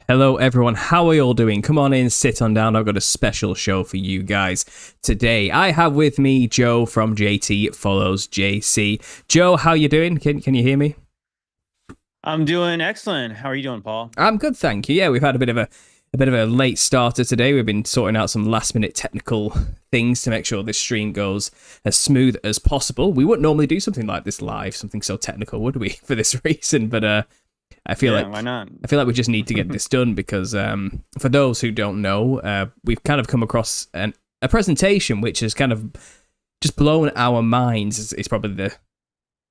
Hello everyone, how are you all doing? Come on in, sit on down, I've got a special show for you guys today. I have with me Joe from JTFOLLOWSJC. Joe, how you doing? Can you hear me? I'm doing excellent. How are you doing, Paul? I'm good, thank you. Yeah, we've had a bit of a late starter today. We've been sorting out some last minute technical things to make sure this stream goes as smooth as possible. We wouldn't normally do something like this live, something so technical, would we, for this reason? But I feel like why not? I feel like we just need to get this done because for those who don't know, we've kind of come across a presentation which has kind of just blown our minds. Is probably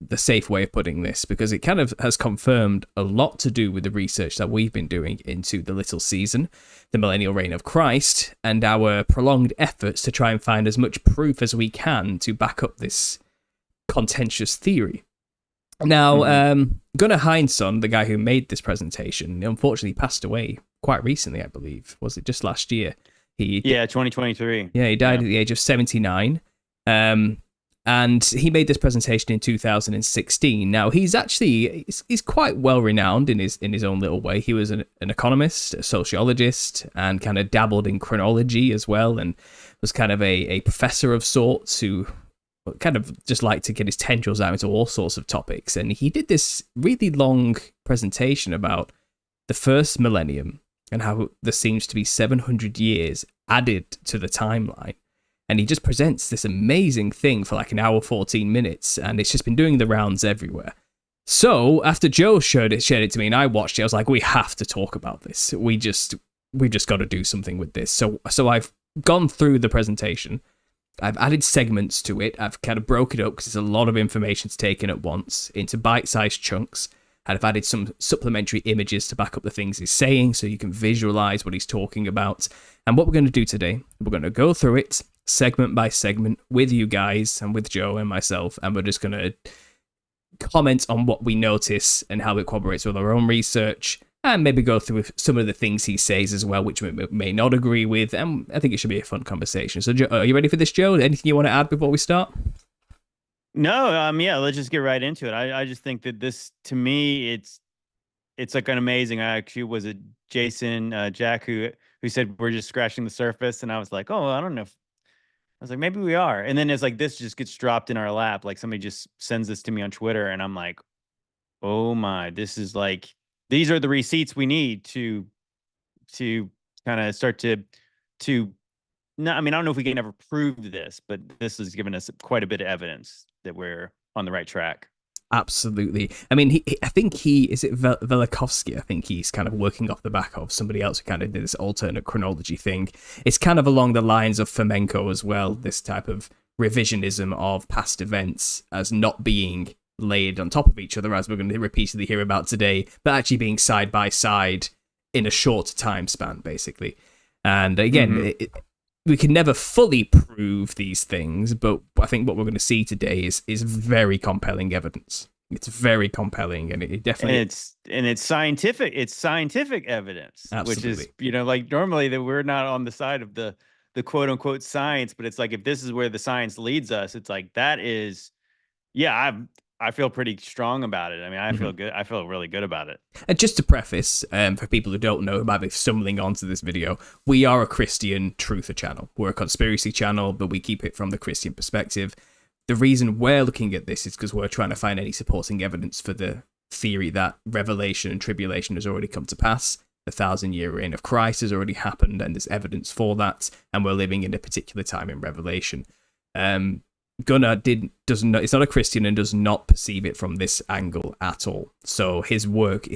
the safe way of putting this, because it kind of has confirmed a lot to do with the research that we've been doing into the Little Season, the millennial reign of Christ, and our prolonged efforts to try and find as much proof as we can to back up this contentious theory. Now, Gunnar Heinsohn, the guy who made this presentation, unfortunately passed away quite recently, I believe. Was it just last year? 2023. Yeah, he died at the age of 79. And he made this presentation in 2016. Now, he's quite well renowned in his own little way. He was an economist, a sociologist, and kind of dabbled in chronology as well, and was kind of a professor of sorts who kind of just like to get his tendrils out into all sorts of topics. And he did this really long presentation about the first millennium and how there seems to be 700 years added to the timeline. And he just presents this amazing thing for like an hour, 14 minutes, and it's just been doing the rounds everywhere. So after Joe shared it to me and I watched it, I was like, we have to talk about this. We just got to do something with this. So I've gone through the presentation. I've added segments to it. I've kind of broke it up because there's a lot of information to take in at once into bite-sized chunks. And I've added some supplementary images to back up the things he's saying so you can visualize what he's talking about. And what we're going to do today, we're going to go through it segment by segment with you guys and with Joe and myself. And we're just going to comment on what we notice and how it corroborates with our own research. And maybe go through some of the things he says as well, which we may not agree with. And I think it should be a fun conversation. So, Joe, are you ready for this, Joe? Anything you want to add before we start? No, yeah, let's just get right into it. I just think that this, to me, it's like an amazing. I actually was a Jason Jack who said we're just scratching the surface, and I was like, oh, I don't know. I was like, maybe we are. And then it's like this just gets dropped in our lap. Like somebody just sends this to me on Twitter, and I'm like, oh my, this is like. These are the receipts we need to kind of start to no, I mean, I don't know if we can ever prove this, but this has given us quite a bit of evidence that we're on the right track. Absolutely. I mean, I think is it Velikovsky? I think he's kind of working off the back of somebody else who kind of did this alternate chronology thing. It's kind of along the lines of Fomenko as well, this type of revisionism of past events as not being layered on top of each other, as we're going to repeatedly hear about today, but actually being side by side in a short time span, basically. And again, we can never fully prove these things, but I think what we're going to see today is very compelling evidence. It's very compelling, and it definitely it's scientific. It's scientific evidence, Absolutely. Which is like normally that we're not on the side of the quote unquote science, but it's like if this is where the science leads us, it's like that is, yeah. I feel pretty strong about it. I mean, I feel good. I feel really good about it. And just to preface, for people who don't know who might be stumbling onto this video, we are a Christian truther channel. We're a conspiracy channel, but we keep it from the Christian perspective. The reason we're looking at this is because we're trying to find any supporting evidence for the theory that revelation and tribulation has already come to pass. The 1,000-year reign of Christ has already happened, and there's evidence for that, and we're living in a particular time in Revelation. Gunnar is not a Christian and does not perceive it from this angle at all. So his work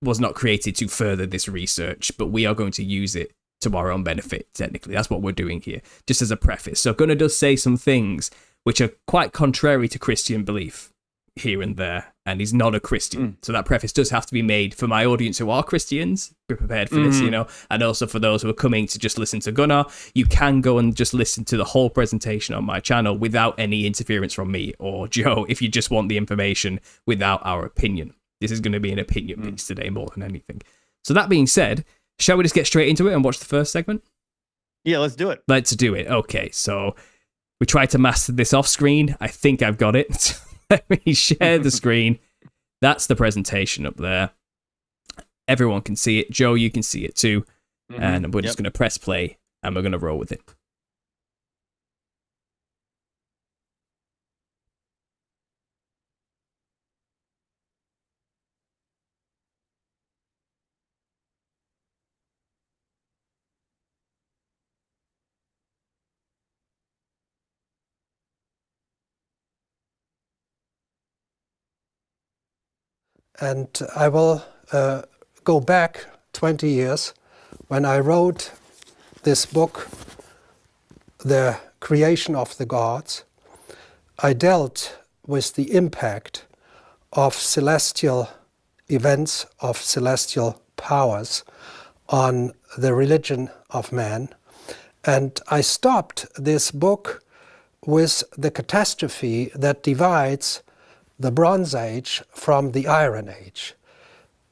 was not created to further this research, but we are going to use it to our own benefit, technically. That's what we're doing here, just as a preface. So Gunnar does say some things which are quite contrary to Christian belief here and there, and he's not a Christian. So that preface does have to be made for my audience who are Christians. Be prepared for this, and also for those who are coming to just listen to Gunnar. You can go and just listen to the whole presentation on my channel without any interference from me or Joe if you just want the information without our opinion. This is going to be an opinion piece today more than anything. So that being said, shall we just get straight into it and watch the first segment? Yeah, let's do it. Let's do it. Okay, so we tried to master this off screen. I think I've got it. Let me share the screen. That's the presentation up there. everyone can see it. Joe, you can see it too. And we're just Yep. going to press play and we're going to roll with it. And I will go back 20 years when I wrote this book, The Creation of the Gods. I dealt with the impact of celestial events, of celestial powers on the religion of man. And I stopped this book with the catastrophe that divides the Bronze Age from the Iron Age.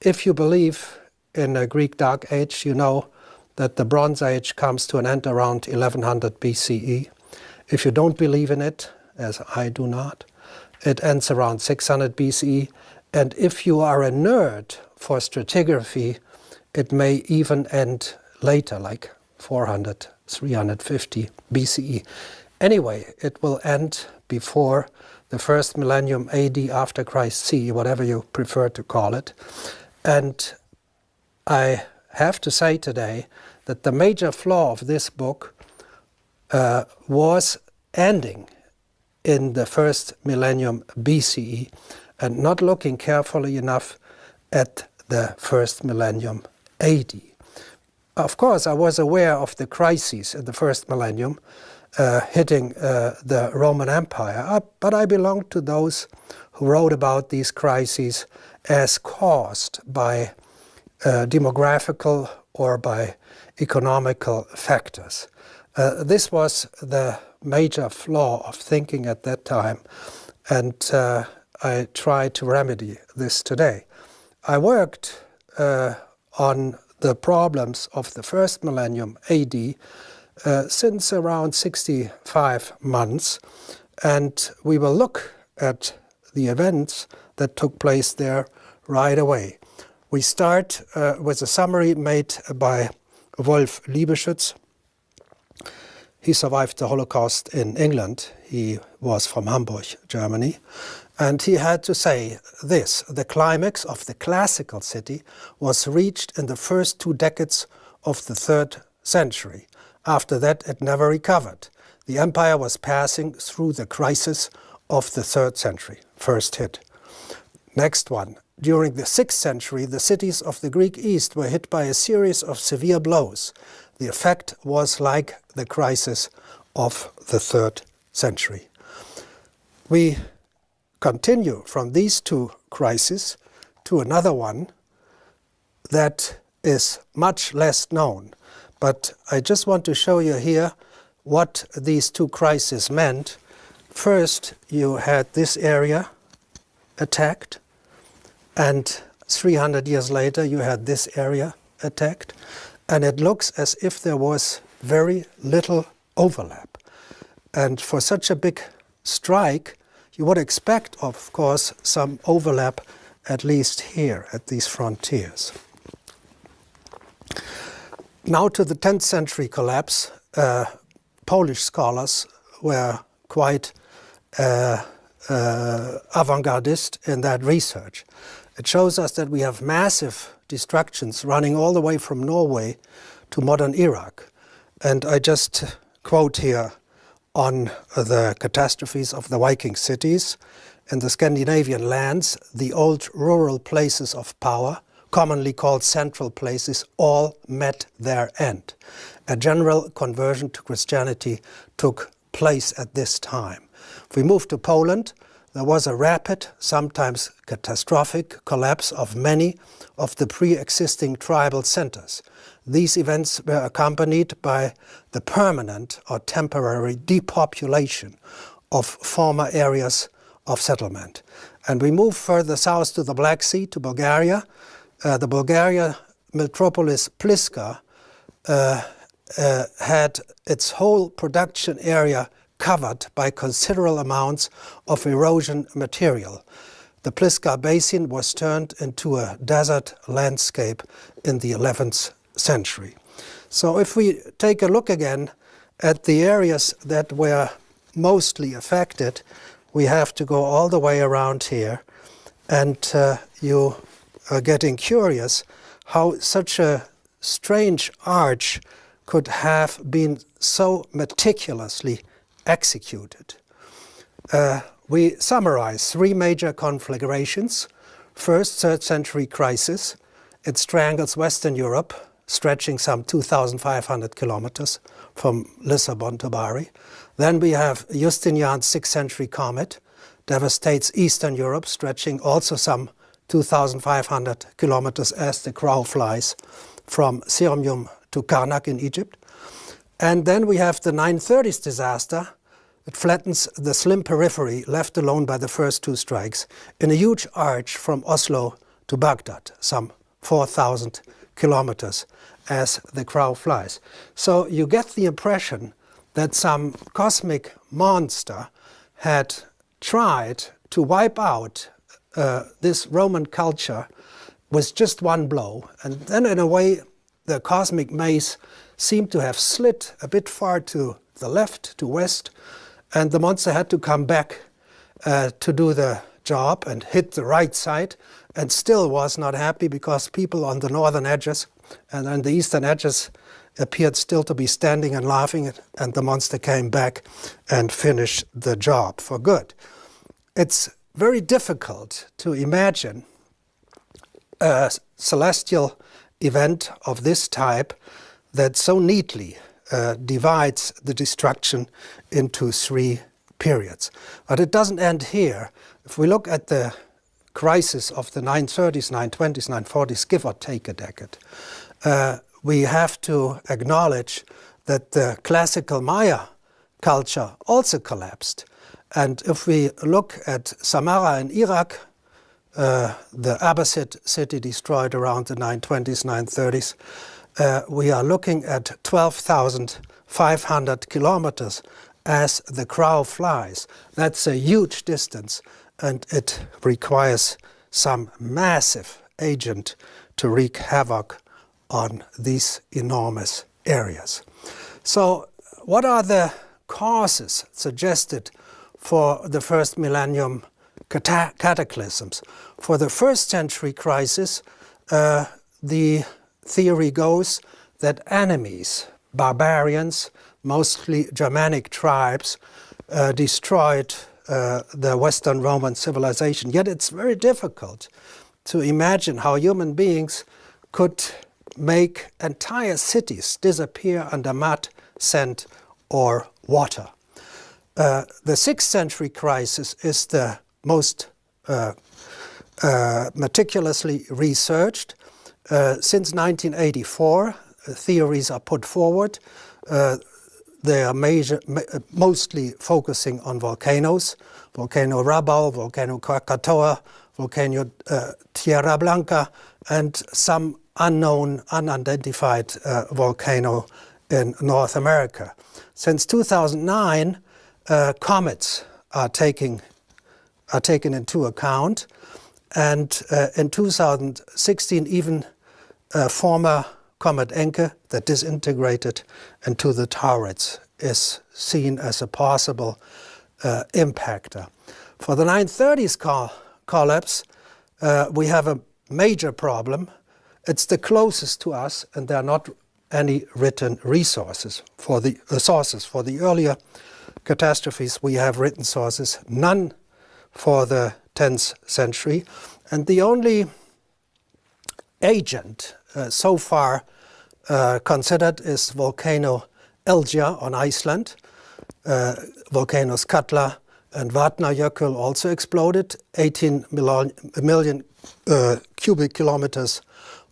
If you believe in a Greek Dark Age, you know that the Bronze Age comes to an end around 1100 BCE. If you don't believe in it, as I do not, it ends around 600 BCE. And if you are a nerd for stratigraphy, it may even end later, like 400, 350 BCE. Anyway, it will end before the first millennium AD, after Christ CE, whatever you prefer to call it. And I have to say today that the major flaw of this book was ending in the first millennium BCE and not looking carefully enough at the first millennium AD. Of course, I was aware of the crises in the first millennium hitting the Roman Empire, but I belong to those who wrote about these crises as caused by demographical or by economical factors. This was the major flaw of thinking at that time, and I try to remedy this today. I worked on the problems of the first millennium AD since around 65 months, and we will look at the events that took place there right away. We start with a summary made by Wolf Liebeschütz. He survived the Holocaust in England. He was from Hamburg, Germany. And he had to say this: the climax of the classical city was reached in the first 2 decades of the 3rd century. After that, it never recovered. The empire was passing through the crisis of the 3rd century, first hit. Next one. During the 6th century, the cities of the Greek East were hit by a series of severe blows. The effect was like the crisis of the 3rd century. We continue from these 2 crises to another one that is much less known. But I just want to show you here what these 2 crises meant. First, you had this area attacked, and 300 years later you had this area attacked, and it looks as if there was very little overlap. And for such a big strike, you would expect, of course, some overlap at least here at these frontiers. Now to the 10th century collapse, Polish scholars were quite avant-gardist in that research. It shows us that we have massive destructions running all the way from Norway to modern Iraq. And I just quote here on the catastrophes of the Viking cities. In the Scandinavian lands, the old rural places of power, commonly called central places, all met their end. A general conversion to Christianity took place at this time. If we move to Poland, there was a rapid, sometimes catastrophic, collapse of many of the pre-existing tribal centers. These events were accompanied by the permanent or temporary depopulation of former areas of settlement. And we move further south to the Black Sea, to Bulgaria. The Bulgaria metropolis Pliska had its whole production area covered by considerable amounts of erosion material. The the Pliska Basin was turned into a desert landscape in the 11th century. So if we take a look again at the areas that were mostly affected, we have to go all the way around here, and you are getting curious how such a strange arch could have been so meticulously executed. We summarize 3 major conflagrations. First, 3rd century crisis. It strangles Western Europe, stretching some 2,500 kilometers from Lisbon to Bari. Then we have Justinian's 6th century comet, devastates Eastern Europe, stretching also some 2,500 kilometers as the crow flies from Sirmium to Karnak in Egypt. And then we have the 930s disaster. It flattens the slim periphery left alone by the first 2 strikes in a huge arch from Oslo to Baghdad, some 4,000 kilometers as the crow flies. So you get the impression that some cosmic monster had tried to wipe out this Roman culture with just one blow. And then in a way, the cosmic maze seemed to have slit a bit far to the left, to west, and the monster had to come back to do the job and hit the right side, and still was not happy because people on the northern edges and on the eastern edges appeared still to be standing and laughing, and the monster came back and finished the job for good. It's very difficult to imagine a celestial event of this type that so neatly divides the destruction into 3 periods. But it doesn't end here. If we look at the crisis of the 930s, 920s, 940s, give or take a decade, we have to acknowledge that the classical Maya culture also collapsed. And if we look at Samarra in Iraq, the Abbasid city destroyed around the 920s, 930s, we are looking at 12,500 kilometers as the crow flies. That's a huge distance, and it requires some massive agent to wreak havoc on these enormous areas. So what are the causes suggested for the first millennium cataclysms? For the 1st century crisis, the theory goes that enemies, barbarians, mostly Germanic tribes, destroyed the Western Roman civilization. Yet it's very difficult to imagine how human beings could make entire cities disappear under mud, sand, or water. The 6th century crisis is the most meticulously researched. Since 1984, theories are put forward. They are mostly focusing on volcanoes, Volcano Rabaul, Volcano Krakatoa, Volcano Tierra Blanca, and some unknown, unidentified volcano in North America. Since 2009, comets are taken into account, and in 2016, even former comet Encke that disintegrated into the Taurids is seen as a possible impactor. For the 930s collapse, we have a major problem. It's the closest to us, and there are not any written resources for the sources. For the earlier catastrophes, we have written sources, none for the 10th century. And the only agent so far considered is volcano Elgia on Iceland. Volcanoes Katla and Vatnajökull also exploded. 18 million cubic kilometers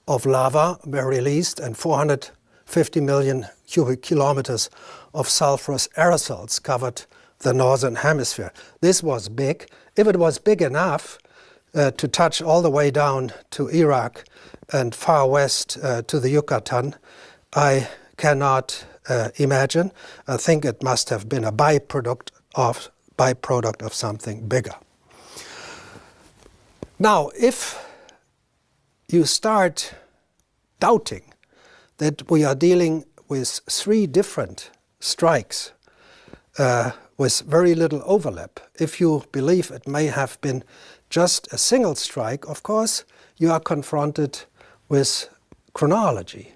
of lava were released, and 450 million cubic kilometers of sulfurous aerosols covered the northern hemisphere. This was big. If it was big enough to touch all the way down to Iraq and far west to the Yucatan, I cannot imagine. I think it must have been a byproduct of something bigger. Now, if you start doubting that we are dealing with 3 different strikes with very little overlap, if you believe it may have been just a single strike, of course, you are confronted with chronology.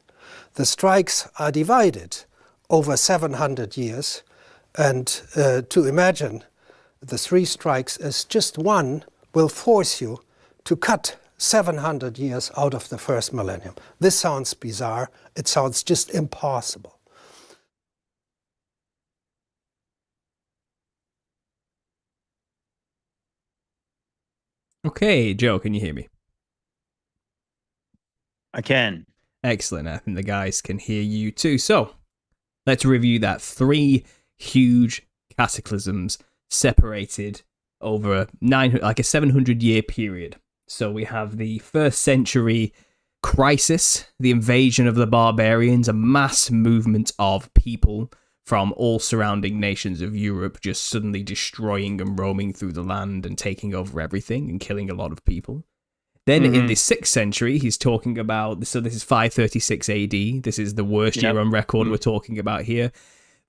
The strikes are divided over 700 years, and to imagine the 3 strikes as just one will force you to cut 700 years out of the first millennium. This sounds bizarre. It sounds just impossible. Okay, Joe, can you hear me? I can. Excellent. I think the guys can hear you too. So let's review that. 3 huge cataclysms separated over a 700-year period. So we have the 1st century crisis, the invasion of the barbarians, a mass movement of people from all surrounding nations of Europe just suddenly destroying and roaming through the land and taking over everything and killing a lot of people. Then in the 6th century, he's talking about, so this is 536 AD, this is the worst year on record we're talking about here.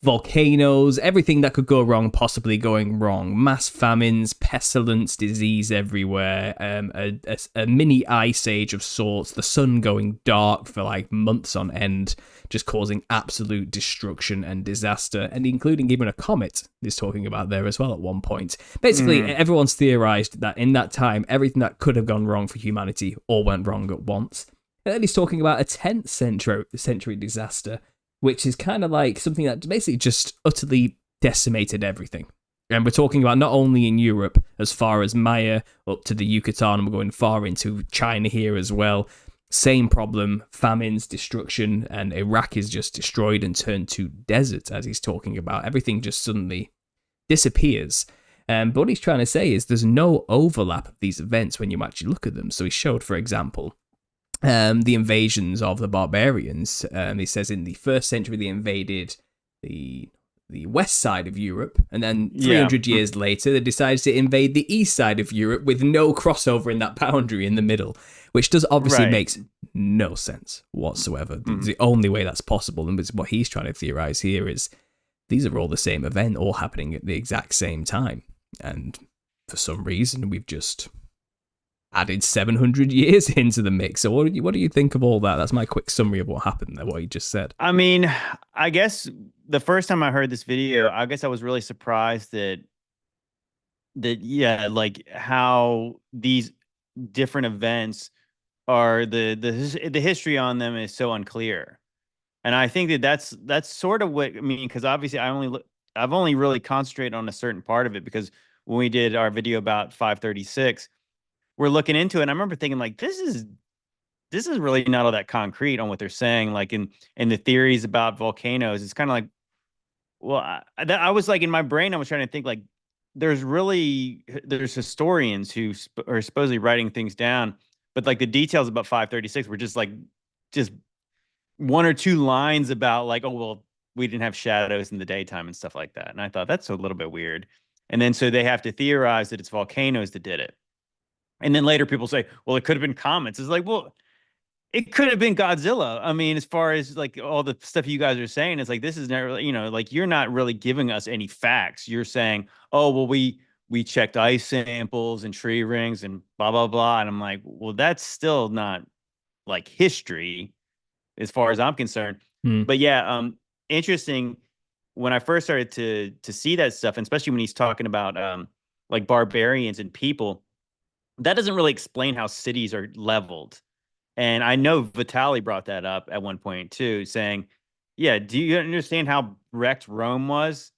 Volcanoes, everything that could go wrong, possibly going wrong. Mass famines, pestilence, disease everywhere, a mini ice age of sorts, the sun going dark for like months on end, just causing absolute destruction and disaster, and including even a comet is talking about there as well at one point. Basically, everyone's theorized that in that time, everything that could have gone wrong for humanity all went wrong at once. And then he's talking about a 10th century disaster, which is kind of like something that basically just utterly decimated everything. And we're talking about not only in Europe, as far as Maya, up to the Yucatan, and we're going far into China here as well. Same problem, famines, destruction, and Iraq is just destroyed and turned to desert, as he's talking about. Everything just suddenly disappears. But what he's trying to say is there's no overlap of these events when you actually look at them. So he showed, for example, the invasions of the barbarians. He says in the 1st century they invaded the west side of Europe, and then 300 years later they decided to invade the east side of Europe with no crossover in that boundary in the middle, which does obviously makes no sense whatsoever. The only way that's possible, and what he's trying to theorize here, is these are all the same event, all happening at the exact same time, and for some reason we've just added 700 years into the mix. So what do you think of all that? That's my quick summary of what happened there, what you just said. I mean, I guess the first time I heard this video, I guess I was really surprised that like how these different events are the history on them is so unclear. And I think that's sort of what I mean, because obviously I've only really concentrated on a certain part of it, because when we did our video about 536, we're looking into it, and I remember thinking, like, this is really not all that concrete on what they're saying. Like in the theories about volcanoes, it's kind of like, well, I was like, in my brain, I was trying to think, like, there's historians who are supposedly writing things down, but like the details about 536 were just 1 or 2 lines about like, oh, well, we didn't have shadows in the daytime and stuff like that. And I thought that's a little bit weird. And then so they have to theorize that it's volcanoes that did it. And then later people say, well, it could have been comets. It's like, well, it could have been Godzilla. I mean, as far as like all the stuff you guys are saying, it's like, this is not really, like, you're not really giving us any facts. You're saying, oh, well, we checked ice samples and tree rings and blah, blah, blah. And I'm like, well, that's still not like history as far as I'm concerned. But yeah, interesting. When I first started to see that stuff, and especially when he's talking about like barbarians and people, that doesn't really explain how cities are leveled. And I know Vitali brought that up at one point too, saying, yeah, do you understand how wrecked Rome was?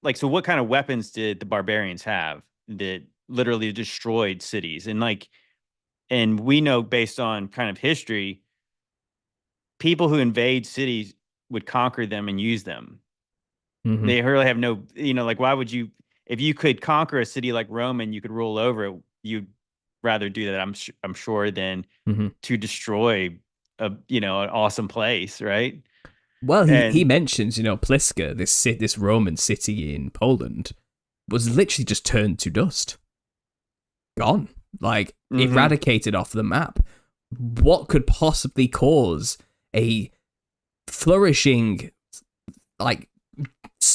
Like, so what kind of weapons did the barbarians have that literally destroyed cities? And we know, based on kind of history, people who invade cities would conquer them and use them. They really have no, like, why would you, if you could conquer a city like Rome and you could rule over it, you'd rather do that, I'm sure, than to destroy an awesome place, right? Well, he mentions, Pliska, this Roman city in Poland, was literally just turned to dust, gone. like eradicated off the map. What could possibly cause a flourishing, like,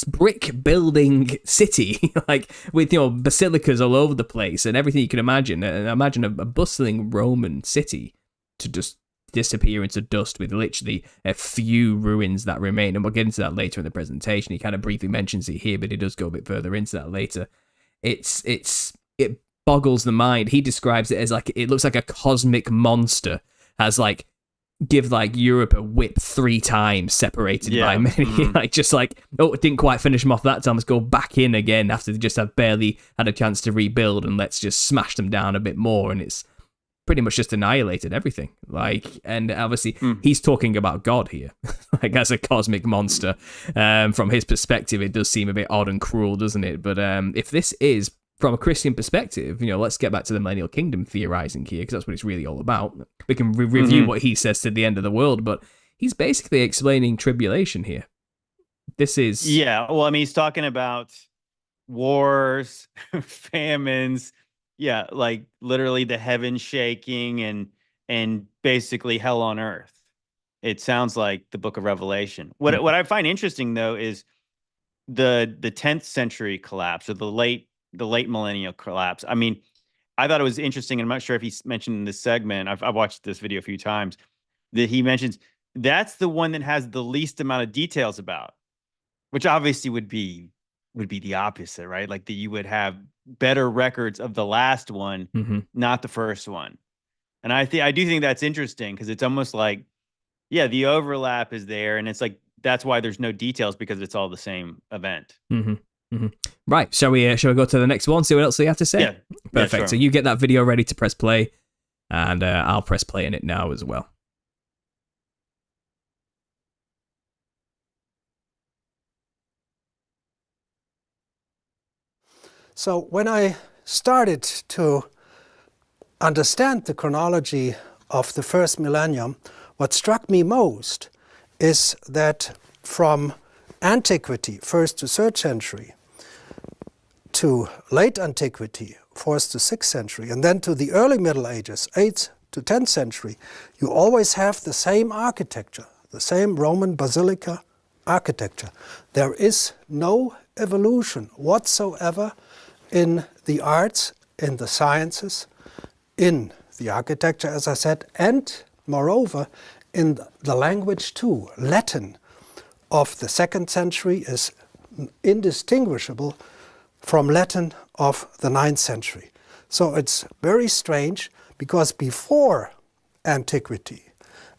brick building city, like with, you know, basilicas all over the place and everything you can imagine? And imagine a bustling Roman city to just disappear into dust with literally a few ruins that remain. And we'll get into that later in the presentation. He kind of briefly mentions it here, but he does go a bit further into that later. It boggles the mind. He describes it as like, it looks like a cosmic monster has like give like Europe a whip 3 times, separated by many, like just like, oh, it didn't quite finish them off that time, let's go back in again after they just have barely had a chance to rebuild, and let's just smash them down a bit more. And it's pretty much just annihilated everything. Like, and obviously he's talking about God here, like as a cosmic monster. From his perspective, it does seem a bit odd and cruel, doesn't it? But if this is from a Christian perspective, you know, let's get back to the millennial kingdom theorizing here, because that's what it's really all about. We can review what he says to the end of the world, but he's basically explaining tribulation here. This is... Yeah, well, I mean, he's talking about wars, famines, like literally the heavens shaking and basically hell on earth. It sounds like the book of Revelation. What I find interesting, though, is the 10th century collapse, or the late millennial collapse. I mean, I thought it was interesting, and I'm not sure if he mentioned in this segment, I've watched this video a few times, that he mentions that's the one that has the least amount of details about, which obviously would be the opposite, right? Like that you would have better records of the last one, not the first one. And I do think that's interesting, because it's almost like, the overlap is there, and it's like that's why there's no details, because it's all the same event. Right, shall we go to the next one, see what else they have to say? Perfect. Sure. So you get that video ready to press play, and I'll press play in it now as well. So when I started to understand the chronology of the first millennium, what struck me most is that from antiquity, 1st to 3rd century, to late antiquity, 4th to 6th century, and then to the early Middle Ages, 8th to 10th century, you always have the same architecture, the same Roman basilica architecture. There is no evolution whatsoever in the arts, in the sciences, in the architecture, as I said, and moreover, in the language too. Latin of the 2nd century is indistinguishable from Latin of the 9th century. So it's very strange, because before antiquity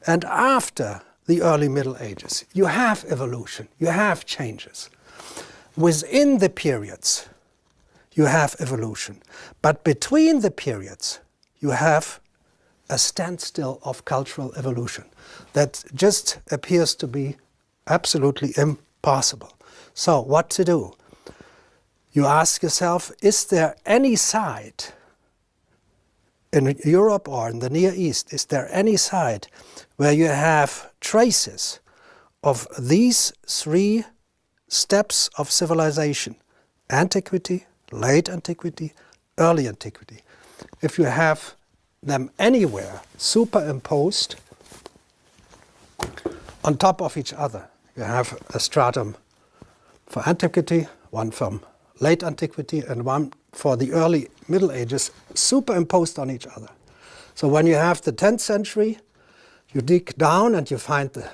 and after the early Middle Ages, you have evolution, you have changes. Within the periods, you have evolution. But between the periods, you have a standstill of cultural evolution that just appears to be absolutely impossible. So what to do? You ask yourself, is there any side in Europe or in the Near East, is there any side where you have traces of these 3 steps of civilization? Antiquity, late antiquity, early antiquity. If you have them anywhere superimposed on top of each other, you have a stratum for antiquity, one from late antiquity, and one for the early Middle Ages, superimposed on each other. So when you have the 10th century, you dig down and you find the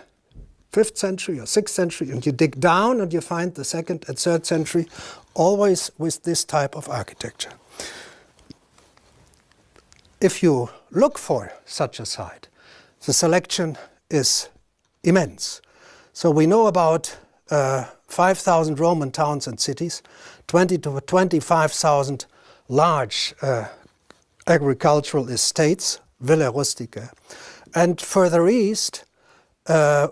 5th century or 6th century, and you dig down and you find the 2nd and 3rd century, always with this type of architecture. If you look for such a site, the selection is immense. So we know about 5,000 Roman towns and cities, 20 to 25,000 large agricultural estates, Villa Rustica. And further east,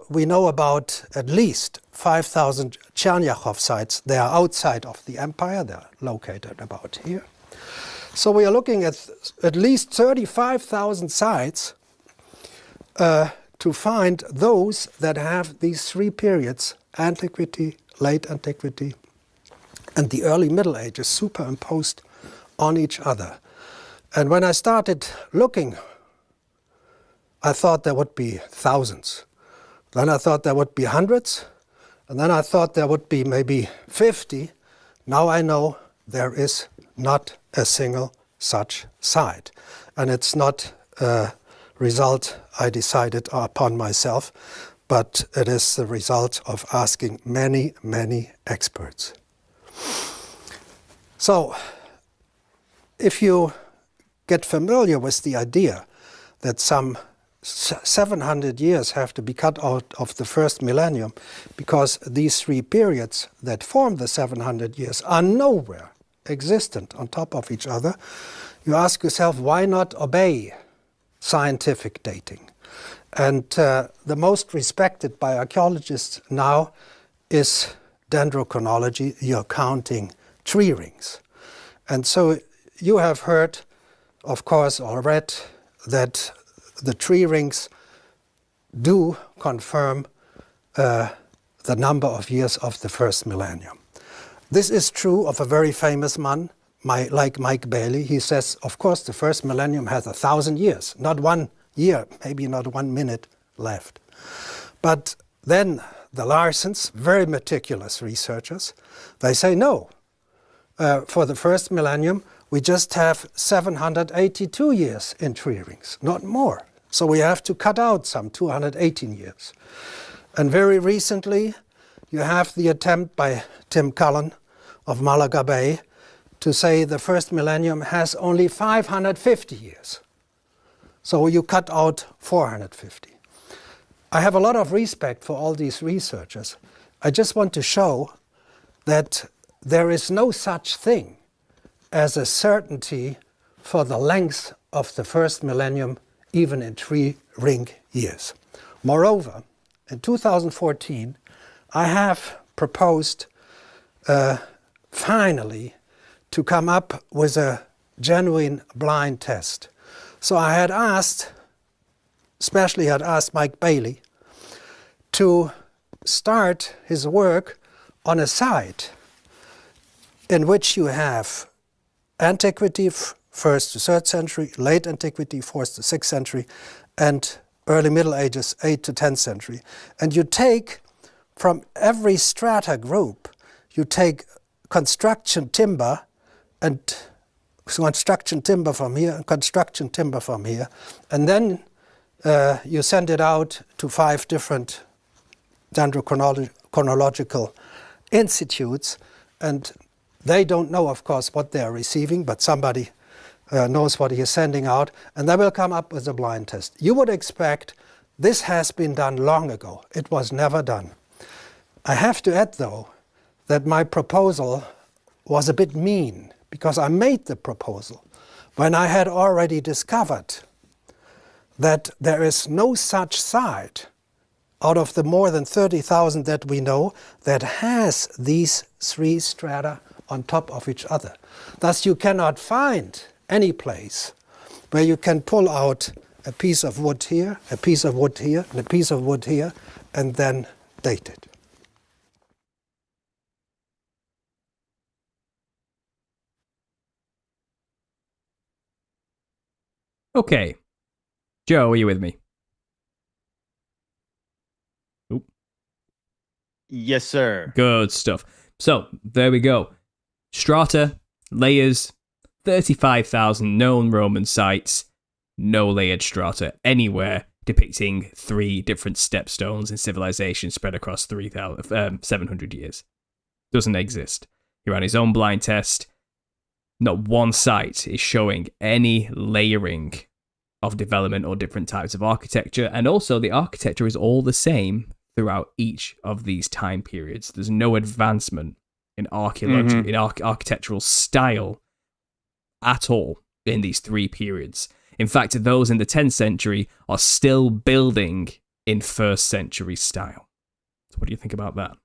we know about at least 5,000 Cherniakhov sites. They are outside of the empire. They are located about here. So we are looking at least 35,000 sites to find those that have these 3 periods, antiquity, late antiquity, and the early Middle Ages superimposed on each other. And when I started looking, I thought there would be thousands. Then I thought there would be hundreds. And then I thought there would be maybe 50. Now I know there is not a single such site. And it's not a result I decided upon myself, but it is the result of asking many, many experts. So, if you get familiar with the idea that some 700 years have to be cut out of the first millennium because these three periods that form the 700 years are nowhere existent on top of each other, you ask yourself, why not obey scientific dating? And the most respected by archaeologists now is dendrochronology. You're counting tree rings. And so you have heard, of course, or read that the tree rings do confirm the number of years of the first millennium. This is true of a very famous man, like Mike Bailey. He says, of course, the first millennium has 1,000 years, not 1 year, maybe not 1 minute left. But then the Larsens, very meticulous researchers, they say no. For the first millennium, we just have 782 years in tree rings, not more. So we have to cut out some 218 years. And very recently, you have the attempt by Tim Cullen of Malaga Bay to say the first millennium has only 550 years. So you cut out 450. I have a lot of respect for all these researchers. I just want to show that there is no such thing as a certainty for the length of the first millennium, even in tree ring years. Moreover, in 2014, I have proposed finally to come up with a genuine blind test. So I had asked, especially had asked Mike Bailey, to start his work on a site in which you have antiquity, 1st to 3rd century, late antiquity, 4th to 6th century, and early Middle Ages, 8th to 10th century. And you take from every strata group, you take construction timber and construction timber from here and construction timber from here, and then you send it out to 5 different dendrochronological institutes, and they don't know, of course, what they are receiving, but somebody knows what he is sending out, and they will come up with a blind test. You would expect this has been done long ago. It was never done. I have to add, though, that my proposal was a bit mean, because I made the proposal when I had already discovered that there is no such site out of the more than 30,000 that we know that has these 3 strata on top of each other. Thus, you cannot find any place where you can pull out a piece of wood here, a piece of wood here, and a piece of wood here, and then date it. Okay. Joe, are you with me? Oop. Yes, sir. Good stuff. So, there we go. Strata, layers, 35,000 known Roman sites, no layered strata anywhere depicting 3 different stepstones in civilization spread across 700 years. Doesn't exist. He ran his own blind test. Not one site is showing any layering of development or different types of architecture, and also the architecture is all the same throughout each of these time periods. There's no advancement in archaeology, in architectural style at all in these 3 periods. In fact, those in the 10th century are still building in 1st century style. So what do you think about that?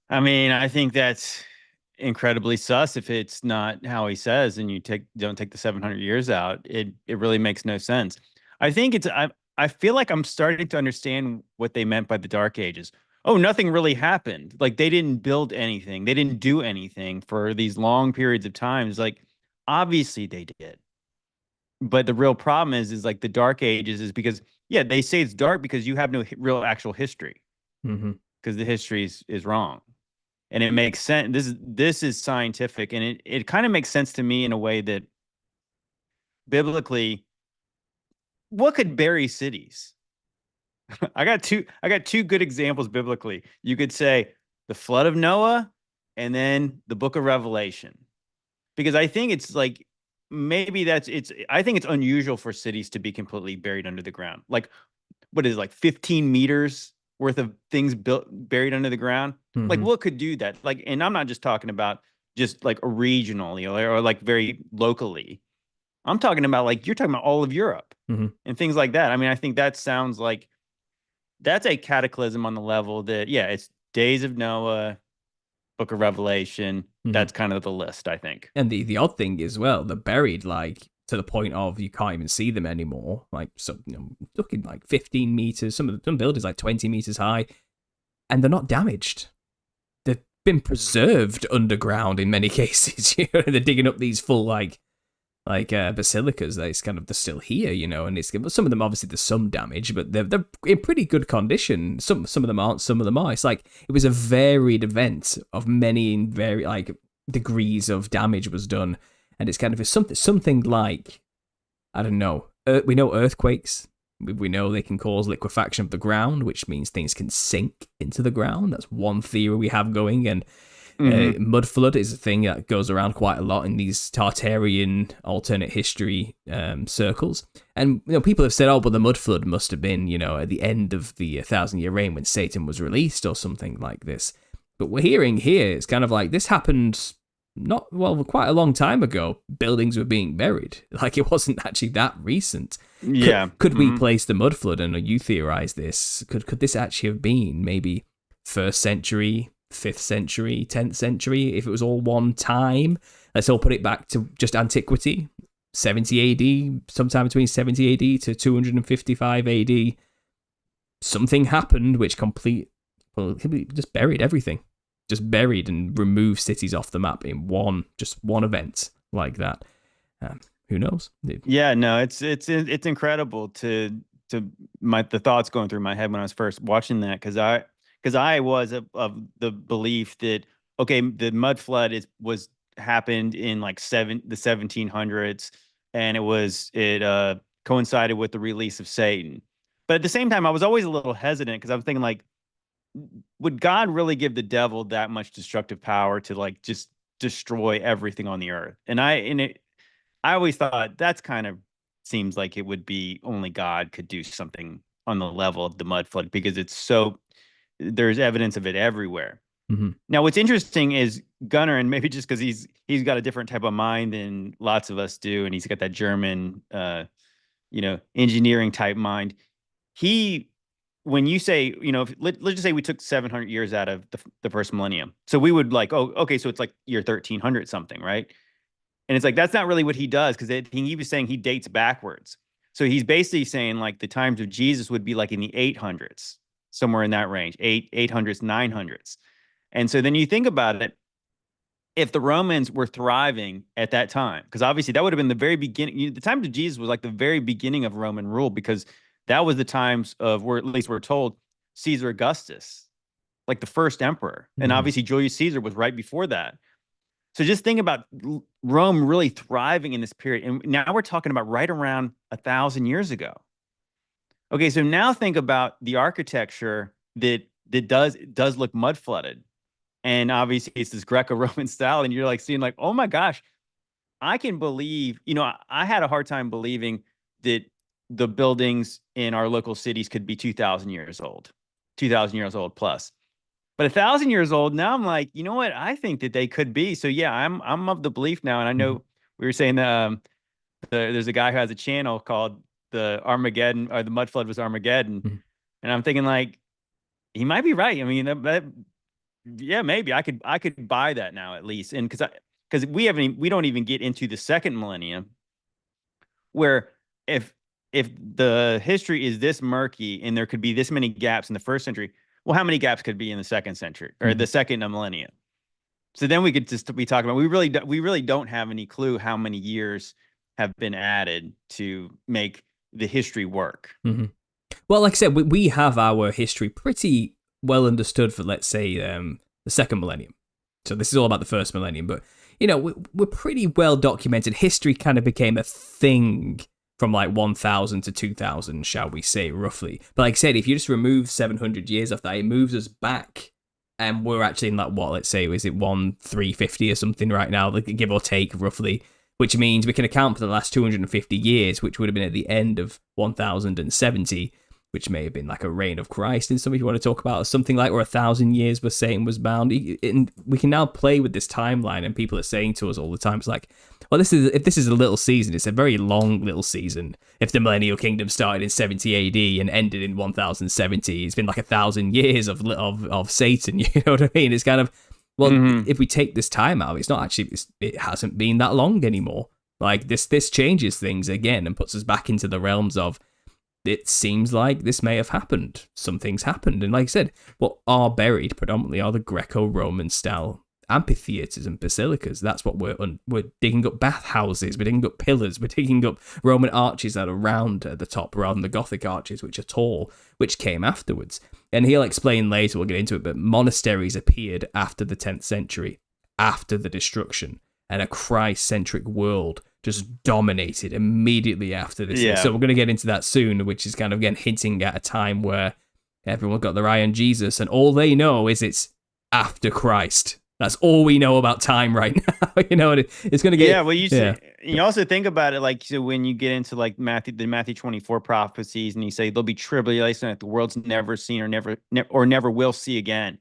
I mean, I think that's incredibly sus if it's not how he says, and you don't take the 700 years out. It really makes no sense. I think I feel like I'm starting to understand what they meant by the Dark Ages. Oh, nothing really happened. Like, they didn't build anything. They didn't do anything for these long periods of time. It's like, Obviously they did. But the real problem is like the Dark Ages is because, yeah, they say it's dark because you have no real actual history, because the history is wrong. And it makes sense. This is scientific, and it kind of makes sense to me in a way that biblically, what could bury cities? I got two good examples biblically. You could say the flood of Noah and then the book of Revelation. Because I think it's like maybe I think it's unusual for cities to be completely buried under the ground. Like, what is it, like 15 meters worth of things buried under the ground? Like, what could do that? Like, and I'm not just talking about just like a regionally or like very locally. I'm talking about like you're talking about all of Europe and things like that. I mean, I think that sounds like that's a cataclysm on the level that, yeah, it's days of Noah, book of Revelation. That's kind of the list, I think. And the odd thing as well, they're buried like to the point of you can't even see them anymore. Like, so, looking like 15 meters, some buildings like 20 meters high, and they're not damaged. They've been preserved underground in many cases. They're digging up these full like basilicas. They're still here, and it's some of them obviously there's some damage, but they're in pretty good condition. Some of them aren't, some of them are. It's like it was a varied event of many very like degrees of damage was done, and it's kind of something like, I don't know. We know earthquakes. We know they can cause liquefaction of the ground, which means things can sink into the ground. That's one theory we have going, and mud flood is a thing that goes around quite a lot in these Tartarian alternate history circles. And people have said, oh, but the mud flood must have been, at the end of the 1,000-year reign when Satan was released or something like this. But we're hearing here, it's kind of like this happened quite a long time ago. Buildings were being buried. Like, it wasn't actually that recent. Yeah. Could we place the mud flood, and you theorize this, could this actually have been maybe 1st century, 5th century, 10th century, if it was all one time? Let's all put it back to just antiquity, 70 AD, sometime between 70 AD to 255 AD. Something happened which just buried everything. Just buried and removed cities off the map in one event like that. Who knows? Yeah, no, it's incredible to the thoughts going through my head when I was first watching that, because I was of the belief that, okay, the mud flood was happened in like the 1700s, and it coincided with the release of Satan. But at the same time, I was always a little hesitant, because I was thinking, like, would God really give the devil that much destructive power to like just destroy everything on the earth? And I always thought that's kind of seems like it would be only God could do something on the level of the mud flood, because there's evidence of it everywhere. Now, what's interesting is Gunnar, and maybe just because he's got a different type of mind than lots of us do, and he's got that German, engineering type mind. When you say, let's just say we took 700 years out of the first millennium. So we would like, oh, okay, so it's like year 1300 something, right? And it's like, that's not really what he does, because he was saying he dates backwards. So he's basically saying like the times of Jesus would be like in the 800s, somewhere in that range, 800s, 900s. And so then you think about it, if the Romans were thriving at that time, because obviously that would have been the very beginning, the times of Jesus was like the very beginning of Roman rule, because that was the times of, where at least we're told, Caesar Augustus, like the first emperor. And obviously Julius Caesar was right before that. So just think about Rome really thriving in this period. And now we're talking about right around 1,000 years ago. Okay, so now think about the architecture that does look mud flooded. And obviously it's this Greco-Roman style. And you're like seeing like, oh my gosh, I can believe, I had a hard time believing that the buildings in our local cities could be 2,000 years old plus. But 1,000 years old, now I'm like, you know what? I think that they could be. So yeah, I'm of the belief now. And I know we were saying that there's a guy who has a channel called the Armageddon, or the mud flood was Armageddon. And I'm thinking like, he might be right. I mean, yeah, maybe I could buy that now at least. And because we don't even get into the second millennium, where if the history is this murky and there could be this many gaps in the first century, well, how many gaps could be in the second century or the second millennium? So then we could just be talking about, we really don't have any clue how many years have been added to make the history work. Mm-hmm. Well, like I said, we have our history pretty well understood for, let's say, the second millennium. So this is all about the first millennium, but, you know, we're pretty well documented. History kind of became a thing from like 1000 to 2000, shall we say, roughly. But like I said, if you just remove 700 years off that, it moves us back. And we're actually in like, what, let's say, is it 350 or something right now, like, give or take, roughly, which means we can account for the last 250 years, which would have been at the end of 1070, which may have been like a reign of Christ in some, if you want to talk about, or something like, or 1,000 years where Satan was bound. And we can now play with this timeline, and people are saying to us all the time, it's like, well, if this is a little season, it's a very long little season. If the millennial kingdom started in 70 AD and ended in 1070, it's been like 1,000 years of Satan. You know what I mean? It's kind of, well, if we take this time out, it's not actually, it hasn't been that long anymore. Like this changes things again and puts us back into the realms of, it seems like this may have happened. Some things happened. And like I said, what are buried predominantly are the Greco-Roman style amphitheaters and basilicas. That's what we're digging up. Bathhouses, we're digging up pillars, we're digging up Roman arches that are round at the top rather than the Gothic arches, which are tall, which came afterwards. And he'll explain later, we'll get into it, but monasteries appeared after the 10th century, after the destruction, and a Christ-centric world just dominated immediately after this. Yeah. So we're going to get into that soon, which is kind of, again, hinting at a time where everyone got their eye on Jesus, and all they know is it's after Christ. That's all we know about time right now. You know, it's going to get... Yeah, well, you also think about it, like, so when you get into, like, the Matthew 24 prophecies, and you say there'll be tribulation that the world's never seen or never will see again.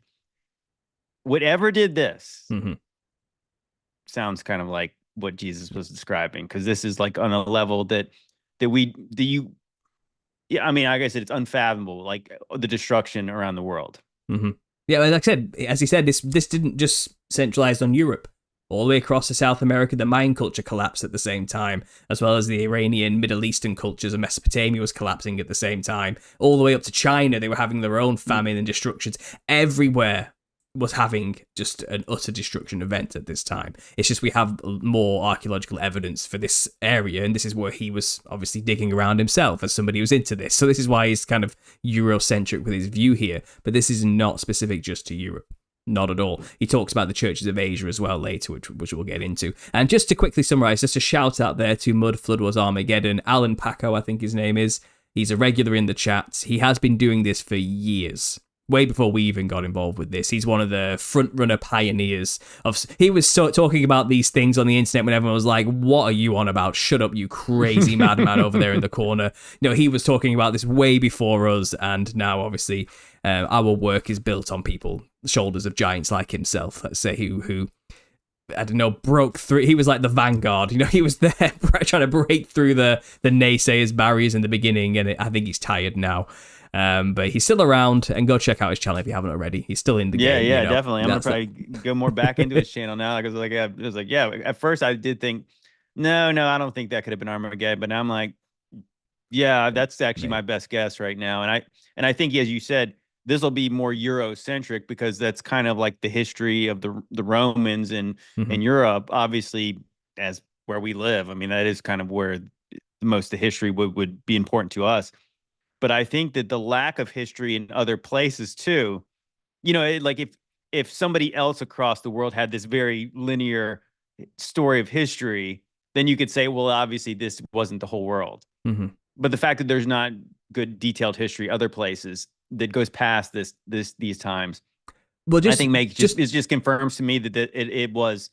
Whatever did this sounds kind of like what Jesus was describing, because this is like on a level that I mean, like I said, it's unfathomable, like the destruction around the world. Yeah, like I said, as he said, this didn't just centralize on Europe. All the way across to South America, the Mayan culture collapsed at the same time, as well as the Iranian, Middle Eastern cultures of Mesopotamia was collapsing at the same time. All the way up to China, they were having their own famine and destructions. Everywhere was having just an utter destruction event at this time. It's just we have more archaeological evidence for this area, and this is where he was obviously digging around himself as somebody who's into this. So this is why he's kind of Eurocentric with his view here, but this is not specific just to Europe. Not at all. He talks about the churches of Asia as well later, which we'll get into. And just to quickly summarize, just a shout out there to Mud Flood Was Armageddon. Alan Paco, I think his name is. He's a regular in the chat. He has been doing this for years. Way before we even got involved with this. He's one of the front-runner pioneers of... He was talking about these things on the internet when everyone was like, what are you on about? Shut up, you crazy madman over there in the corner. No, he was talking about this way before us, and now, obviously, our work is built on people, shoulders of giants like himself, let's say, who I don't know, broke through. He was like the vanguard, you know, he was there trying to break through the naysayers' barriers in the beginning, and I think he's tired now. But he's still around, and go check out his channel if you haven't already. He's still in the game. Yeah, you know? definitely. I'm gonna probably go more back into his channel now. Because at first I did think, no, I don't think that could have been Armageddon, but now I'm like, yeah, that's actually my best guess right now. And I think, as you said, this will be more Eurocentric, because that's kind of like the history of the Romans in Europe, obviously, as where we live. I mean, that is kind of where most of the history would be important to us. But I think that the lack of history in other places too, you know, like if somebody else across the world had this very linear story of history, then you could say, well, obviously this wasn't the whole world. But the fact that there's not good detailed history other places that goes past these times, well, I think just confirms to me that it was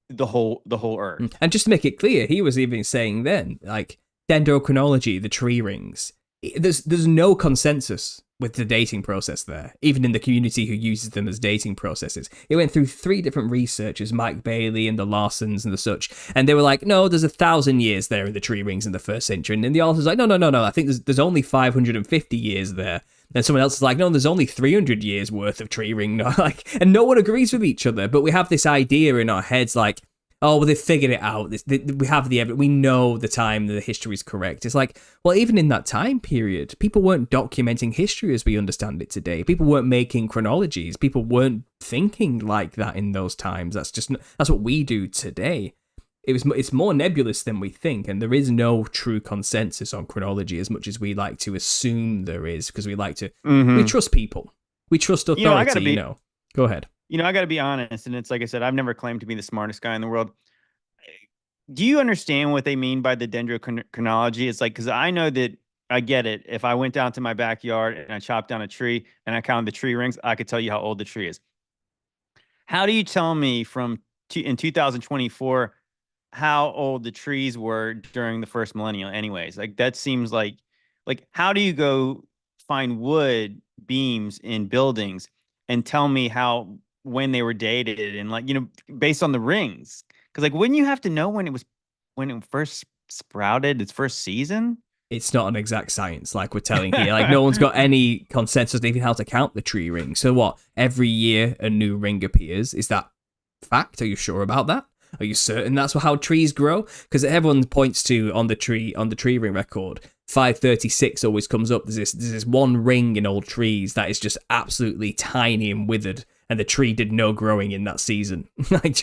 the whole earth. And just to make it clear, he was even saying then, like, dendrochronology, the tree rings. There's no consensus with the dating process there, even in the community who uses them as dating processes. It went through 3 different researchers, Mike Bailey and the Larsons and the such, and they were like, no, there's 1,000 years there in the tree rings in the 1st century. And then the author's like, no, I think there's only 550 years there. And someone else is like, no, there's only 300 years worth of tree ring. Like, and no one agrees with each other, but we have this idea in our heads like, oh, well, they figured it out. We have the evidence. We know the time the history is correct. It's like, well, even in that time period, people weren't documenting history as we understand it today. People weren't making chronologies. People weren't thinking like that in those times. That's what we do today. It's more nebulous than we think, and there is no true consensus on chronology as much as we like to assume there is, because we like to we trust people, we trust authority. Go ahead. I got to be honest, and it's like I said, I've never claimed to be the smartest guy in the world. Do you understand what they mean by the dendrochronology? It's like, because I know that I get it. If I went down to my backyard and I chopped down a tree and I counted the tree rings, I could tell you how old the tree is. How do you tell me in 2024 how old the trees were during the first millennium anyways? Like, that seems like how do you go find wood beams in buildings and tell me when they were dated and based on the rings? Because wouldn't you have to know when it first sprouted, its first season? It's not an exact science, like we're telling here. No one's got any consensus on even how to count the tree ring. So what? Every year a new ring appears. Is that fact? Are you sure about that? Are you certain that's how trees grow? Because everyone points to on the tree ring record, 536 always comes up. There's this one ring in old trees that is just absolutely tiny and withered, and the tree did no growing in that season.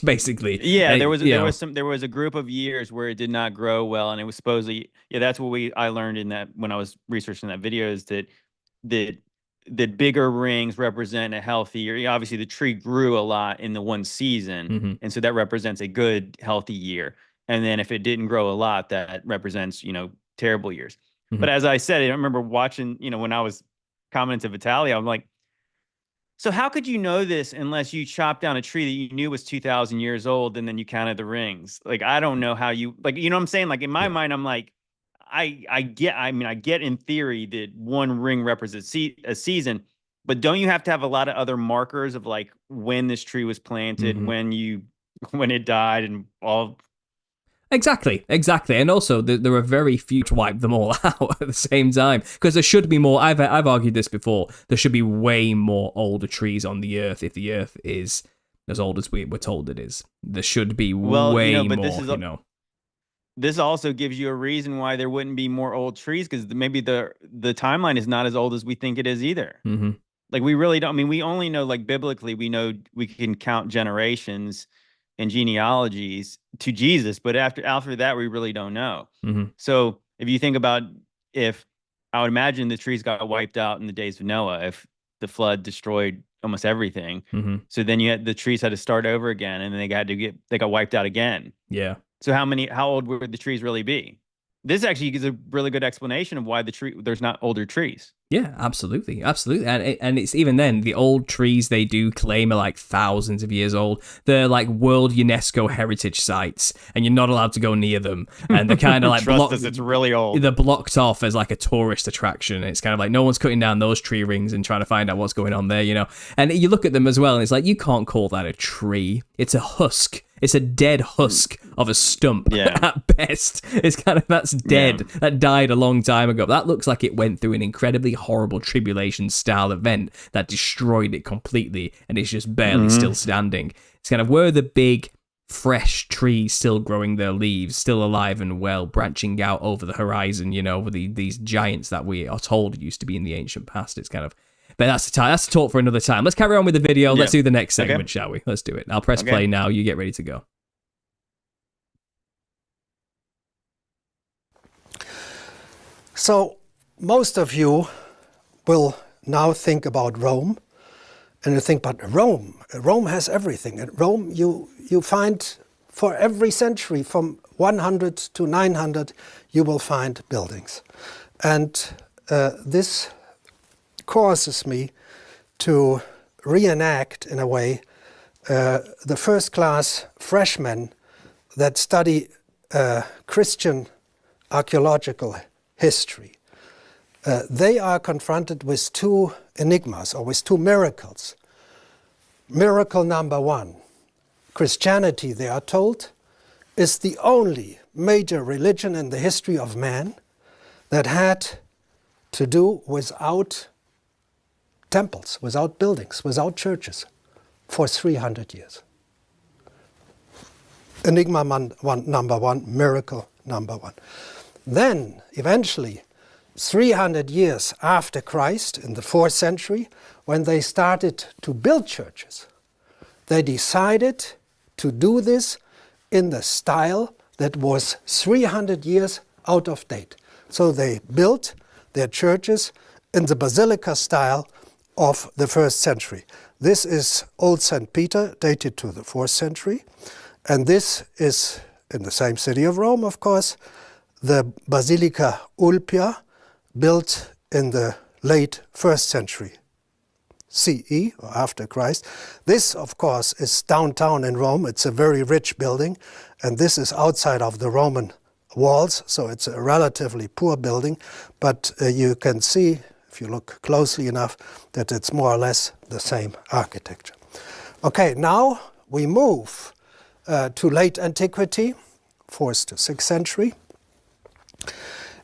Basically. Yeah, there was a group of years where it did not grow well, and it was supposedly that's what I learned in that when I was researching that video, is that bigger rings represent a healthier. Obviously, the tree grew a lot in the one season, and so that represents a good, healthy year. And then if it didn't grow a lot, that represents terrible years. But as I said, I remember watching when I was commenting to Vitaly, I'm like, so how could you know this unless you chopped down a tree that you knew was 2,000 years old and then you counted the rings? I don't know how you what I'm saying? In my mind, I'm like, I get in theory that one ring represents a season, but don't you have to have a lot of other markers of when this tree was planted, when it died, and all? Exactly. And also, there are very few to wipe them all out at the same time, because there should be more. I've argued this before. There should be way more older trees on the Earth if the Earth is as old as we're told it is. There should be way more. This also gives you a reason why there wouldn't be more old trees, because maybe the timeline is not as old as we think it is either. We really don't. I mean, we only know biblically, we know we can count generations and genealogies to Jesus, but after that, we really don't know. So if you think about, I would imagine the trees got wiped out in the days of Noah, if the flood destroyed almost everything. So then the trees had to start over again, and then they got wiped out again. Yeah. So how old would the trees really be? This actually gives a really good explanation of why there's not older trees. Yeah, absolutely. And it's even then, the old trees they do claim are thousands of years old. They're World UNESCO heritage sites, and you're not allowed to go near them. And they're kind of blocked. It's really old. They're blocked off as a tourist attraction. It's kind of no one's cutting down those tree rings and trying to find out what's going on there, And you look at them as well, and it's you can't call that a tree. It's a husk. It's a dead husk of a stump at best. It's that's dead. Yeah. That died a long time ago. That looks like it went through an incredibly horrible tribulation style event that destroyed it completely, and it's just barely still standing. It's where are the big fresh trees still growing their leaves, still alive and well, branching out over the horizon, with these giants that we are told used to be in the ancient past. It's but that's the talk for another time. Let's carry on with the video. Let's do the next segment, shall we? Let's do it. I'll press play now. You get ready to go. So most of you will now think about Rome, and you think, but Rome has everything. At Rome, you find for every century from 100 to 900, you will find buildings. And this causes me to reenact, in a way, the first-class freshmen that study Christian archaeological history. They are confronted with two enigmas, or with two miracles. Miracle number one: Christianity, they are told, is the only major religion in the history of man that had to do without temples, without buildings, without churches for 300 years. enigma number one, miracle number one. Then, eventually, 300 years after Christ, in the 4th century, when they started to build churches, they decided to do this in the style that was 300 years out of date. So they built their churches in the basilica style of the 1st century. This is Old St. Peter, dated to the 4th century. And this is, in the same city of Rome, of course, the Basilica Ulpia, built in the late 1st century CE, or after Christ. This, of course, is downtown in Rome. It's a very rich building, and this is outside of the Roman walls, so it's a relatively poor building, but you can see, if you look closely enough, that it's more or less the same architecture. Okay, now we move to late antiquity, 4th to 6th century.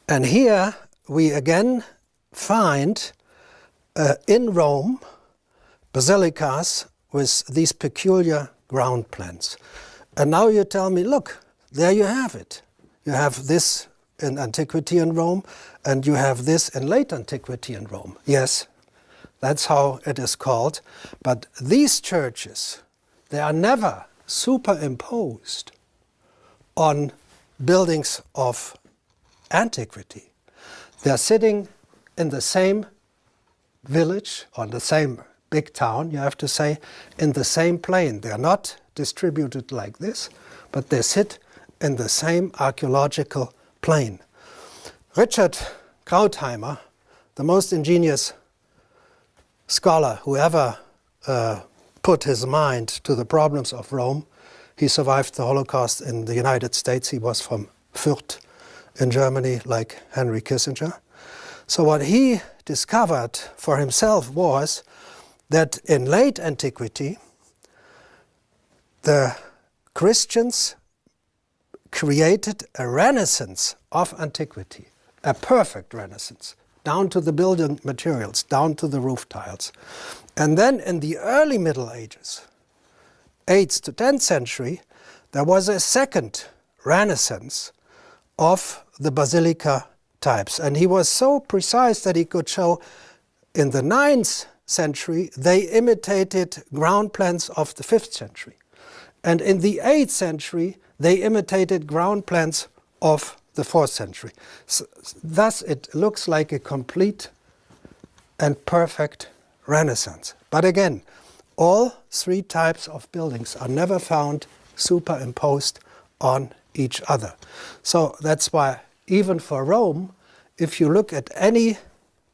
And here we again find in Rome basilicas with these peculiar ground plans. And now you tell me, look, there you have it. You have this in antiquity in Rome, and you have this in late antiquity in Rome. Yes, that's how it is called. But these churches, they are never superimposed on buildings of antiquity. They are sitting in the same village, or the same big town, you have to say, in the same plane. They are not distributed like this, but they sit in the same archaeological plane. Richard Krautheimer, the most ingenious scholar who ever put his mind to the problems of Rome, he survived the Holocaust in the United States. He was from Fürth in Germany, like Henry Kissinger. So what he discovered for himself was that in late antiquity, the Christians created a renaissance of antiquity, a perfect renaissance, down to the building materials, down to the roof tiles. And then in the early Middle Ages, 8th to 10th century, there was a second renaissance of the basilica types. And he was so precise that he could show in the 9th century, they imitated ground plans of the 5th century. And in the 8th century, they imitated ground plans of the 4th century. So, thus, it looks like a complete and perfect renaissance. But again, all three types of buildings are never found superimposed on each other. So that's why even for Rome, if you look at any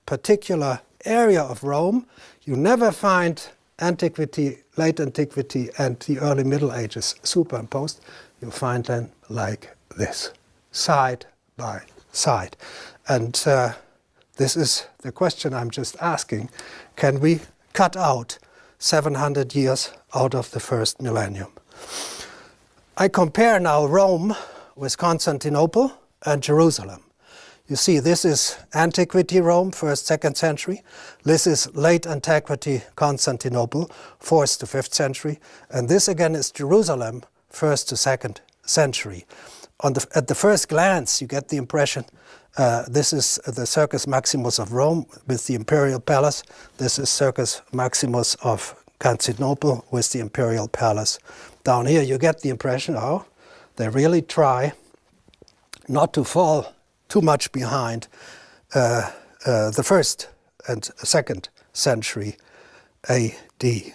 particular area of Rome, you never find antiquity, late antiquity, and the early Middle Ages superimposed. You find them like this, side by side. And this is the question I'm just asking. Can we cut out 700 years out of the first millennium? I compare now Rome with Constantinople and Jerusalem. You see, this is antiquity Rome, 1st, 2nd century. This is late antiquity Constantinople, 4th to 5th century. And this again is Jerusalem, 1st to 2nd century. At the first glance, you get the impression this is the Circus Maximus of Rome with the imperial palace. This is Circus Maximus of Constantinople with the imperial palace. Down here, you get the impression, oh, they really try not to fall too much behind the 1st and 2nd century AD.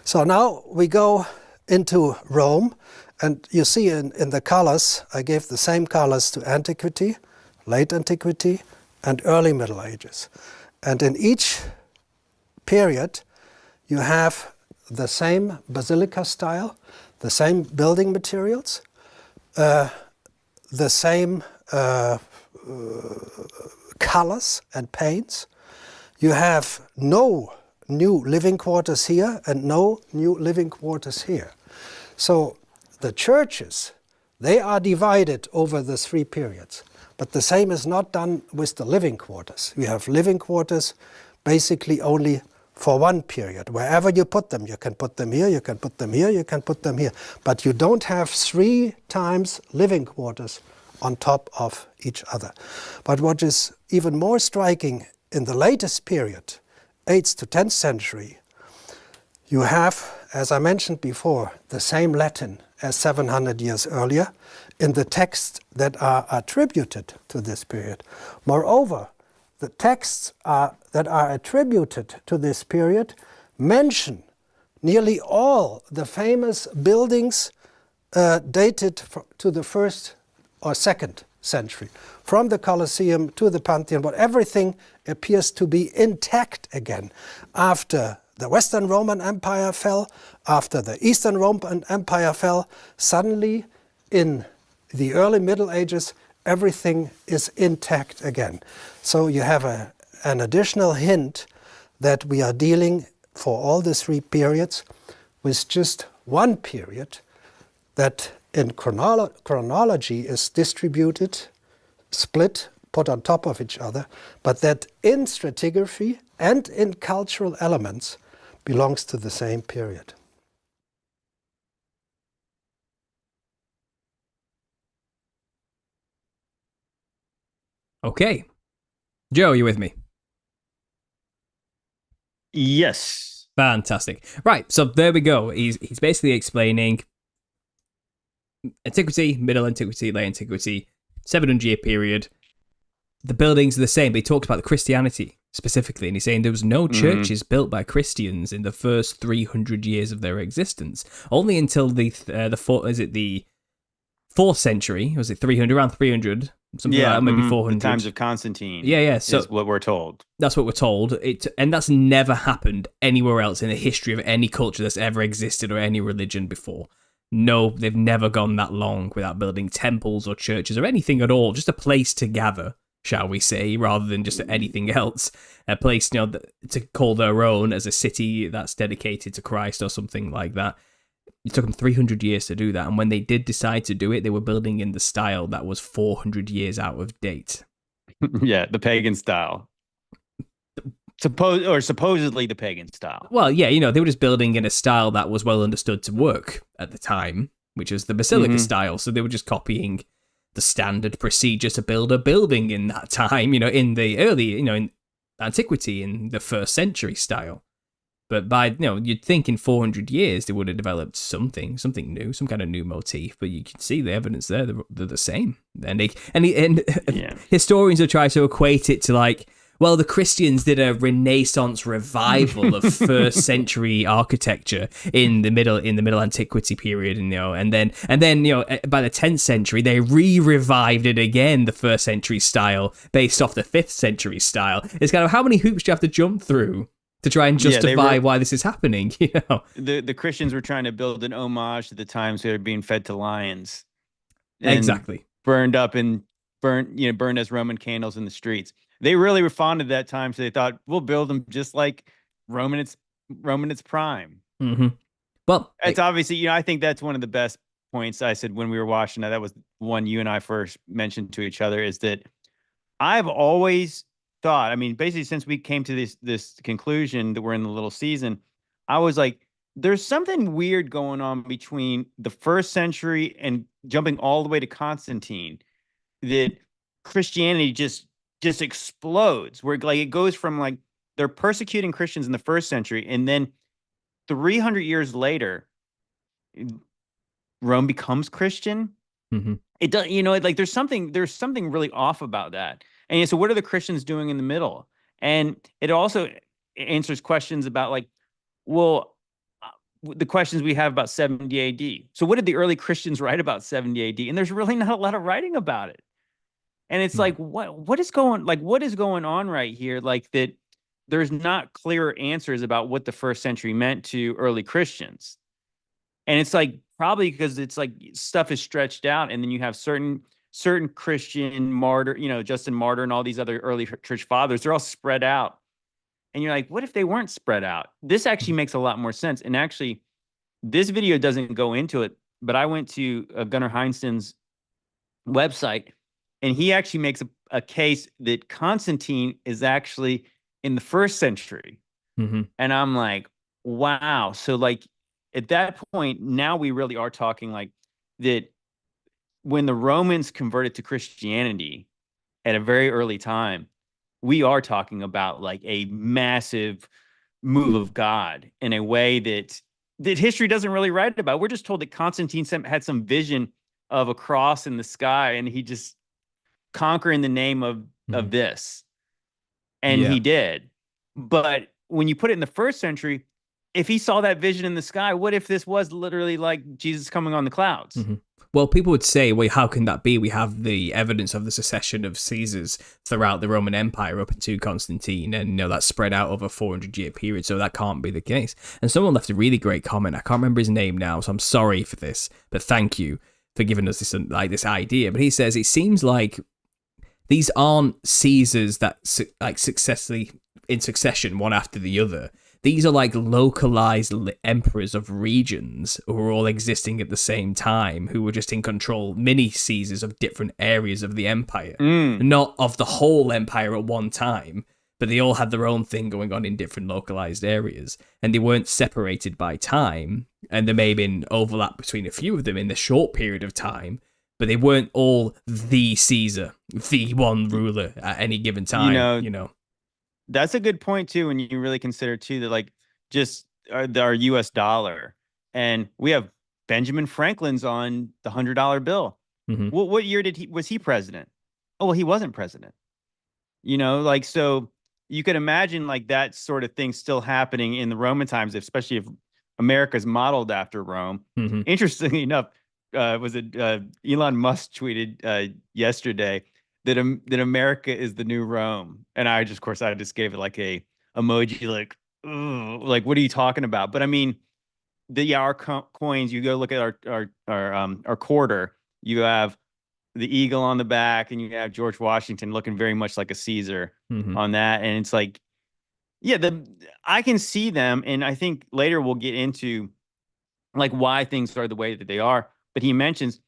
So now we go into Rome, and you see in the colors, I gave the same colors to antiquity, late antiquity, and early Middle Ages. And in each period, you have the same basilica style, the same building materials, the same colors and paints. You have no new living quarters here and no new living quarters here. So the churches, they are divided over the three periods. But the same is not done with the living quarters. We have living quarters basically only for one period. Wherever you put them, you can put them here, you can put them here, you can put them here. But you don't have 3 times living quarters on top of each other. But what is even more striking in the latest period, 8th to 10th century, you have, as I mentioned before, the same Latin as 700 years earlier in the texts that are attributed to this period. Moreover, the texts that are attributed to this period mention nearly all the famous buildings dated to the 1st or 2nd century. From the Colosseum to the Pantheon, but everything appears to be intact again after the Western Roman Empire fell, after the Eastern Roman Empire fell. Suddenly, in the early Middle Ages, everything is intact again. So you have an additional hint that we are dealing, for all the 3 periods, with just one period that in chronology is distributed, split, put on top of each other, but that in stratigraphy and in cultural elements belongs to the same period. Okay. Joe, are you with me? Yes. Fantastic. Right, so there we go. He's basically explaining antiquity, middle antiquity, late antiquity, 700-year period. The buildings are the same, but he talks about the Christianity specifically, and he's saying there was no churches built by Christians in the first 300 years of their existence. Only until the 4th century, was it 300, around 300, something like that, maybe 400. The times of Constantine. Yeah. So is what we're told. That's what we're told. And that's never happened anywhere else in the history of any culture that's ever existed or any religion before. No, they've never gone that long without building temples or churches or anything at all. Just a place to gather, shall we say, rather than just anything else. A place, to call their own as a city that's dedicated to Christ or something like that. It took them 300 years to do that, and when they did decide to do it, they were building in the style that was 400 years out of date. Yeah, the pagan style. Supposedly the pagan style. Well, yeah, they were just building in a style that was well understood to work at the time, which is the Basilica style. So they were just copying the standard procedure to build a building in that time, in the early, in antiquity, in the 1st century style. But by, you'd think in 400 years they would have developed something new, some kind of new motif. But you can see the evidence there; they're the same. And historians will try to equate it to the Christians did a Renaissance revival of 1st century architecture in the middle antiquity period, and then by the 10th century they revived it again, the 1st century style based off the 5th century style. It's kind of, how many hoops do you have to jump through to try and justify why this is happening? The Christians were trying to build an homage to the times they were being fed to lions, exactly, burned up and burned as Roman candles in the streets. They really were fond of that time, so they thought, we'll build them just like Roman its prime. Mm-hmm. Well, it's obviously, I think that's one of the best points I said when we were watching that. That was one you and I first mentioned to each other, is that I've always thought, basically since we came to this conclusion that we're in the little season, I was like, there's something weird going on between the 1st century and jumping all the way to Constantine, that Christianity just explodes, where it goes from they're persecuting Christians in the 1st century, and then 300 years later Rome becomes Christian. It does, there's something really off about that. And so what are the Christians doing in the middle? And it also answers questions about the questions we have about 70 AD. So what did the early Christians write about 70 AD? And there's really not a lot of writing about it. And it's what is going on right here? That there's not clear answers about what the 1st century meant to early Christians. And it's probably because it's stuff is stretched out, and then you have certain Christian martyr, Justin Martyr and all these other early church fathers, they're all spread out. And you're like, what if they weren't spread out? This actually makes a lot more sense. And actually, this video doesn't go into it, but I went to Gunnar Heinsohn's website, and he actually makes a case that Constantine is actually in the 1st century. Mm-hmm. And I'm like, wow. So like at that point, now we really are talking like that when the Romans converted to Christianity at a very early time, we are talking about like a massive move of God in a way that history doesn't really write about. We're just told that Constantine had some vision of a cross in the sky, and he just conquer in the name of this, and Yeah. he did. But when you put it in the first century, if he saw that vision in the sky, what if this was literally like Jesus coming on the clouds? Mm-hmm. Well, people would say, well, how can that be? We have the evidence of the succession of Caesars throughout the Roman Empire up into Constantine, and, you know, that's spread out over a 400-year period, so that can't be the case. And someone left a really great comment. I can't remember his name now, so I'm sorry for this, but thank you for giving us this idea. But he says, it seems like these aren't Caesars that successfully in succession, one after the other. These are like localized emperors of regions who are all existing at the same time, who were just in control, mini Caesars of different areas of the empire, not of the whole empire at one time, but they all had their own thing going on in different localized areas, and they weren't separated by time, and there may have been overlap between a few of them in the short period of time, but they weren't all the Caesar, the one ruler at any given time, you know. That's a good point too, when you really consider too that like just our U.S. dollar, and we have Benjamin Franklin's on the $100 bill. Mm-hmm. What year was he president? Oh, well, he wasn't president. You know, like, so you could imagine like that sort of thing still happening in the Roman times, especially if America's modeled after Rome. Mm-hmm. Interestingly enough, Elon Musk tweeted yesterday that America is the new Rome, and I just gave it like a emoji, like what are you talking about? But I mean, our coins. You go look at our quarter. You have the eagle on the back, and you have George Washington looking very much like a Caesar on that, and it's like, yeah, I can see them, and I think later we'll get into like why things are the way that they are. But he mentions,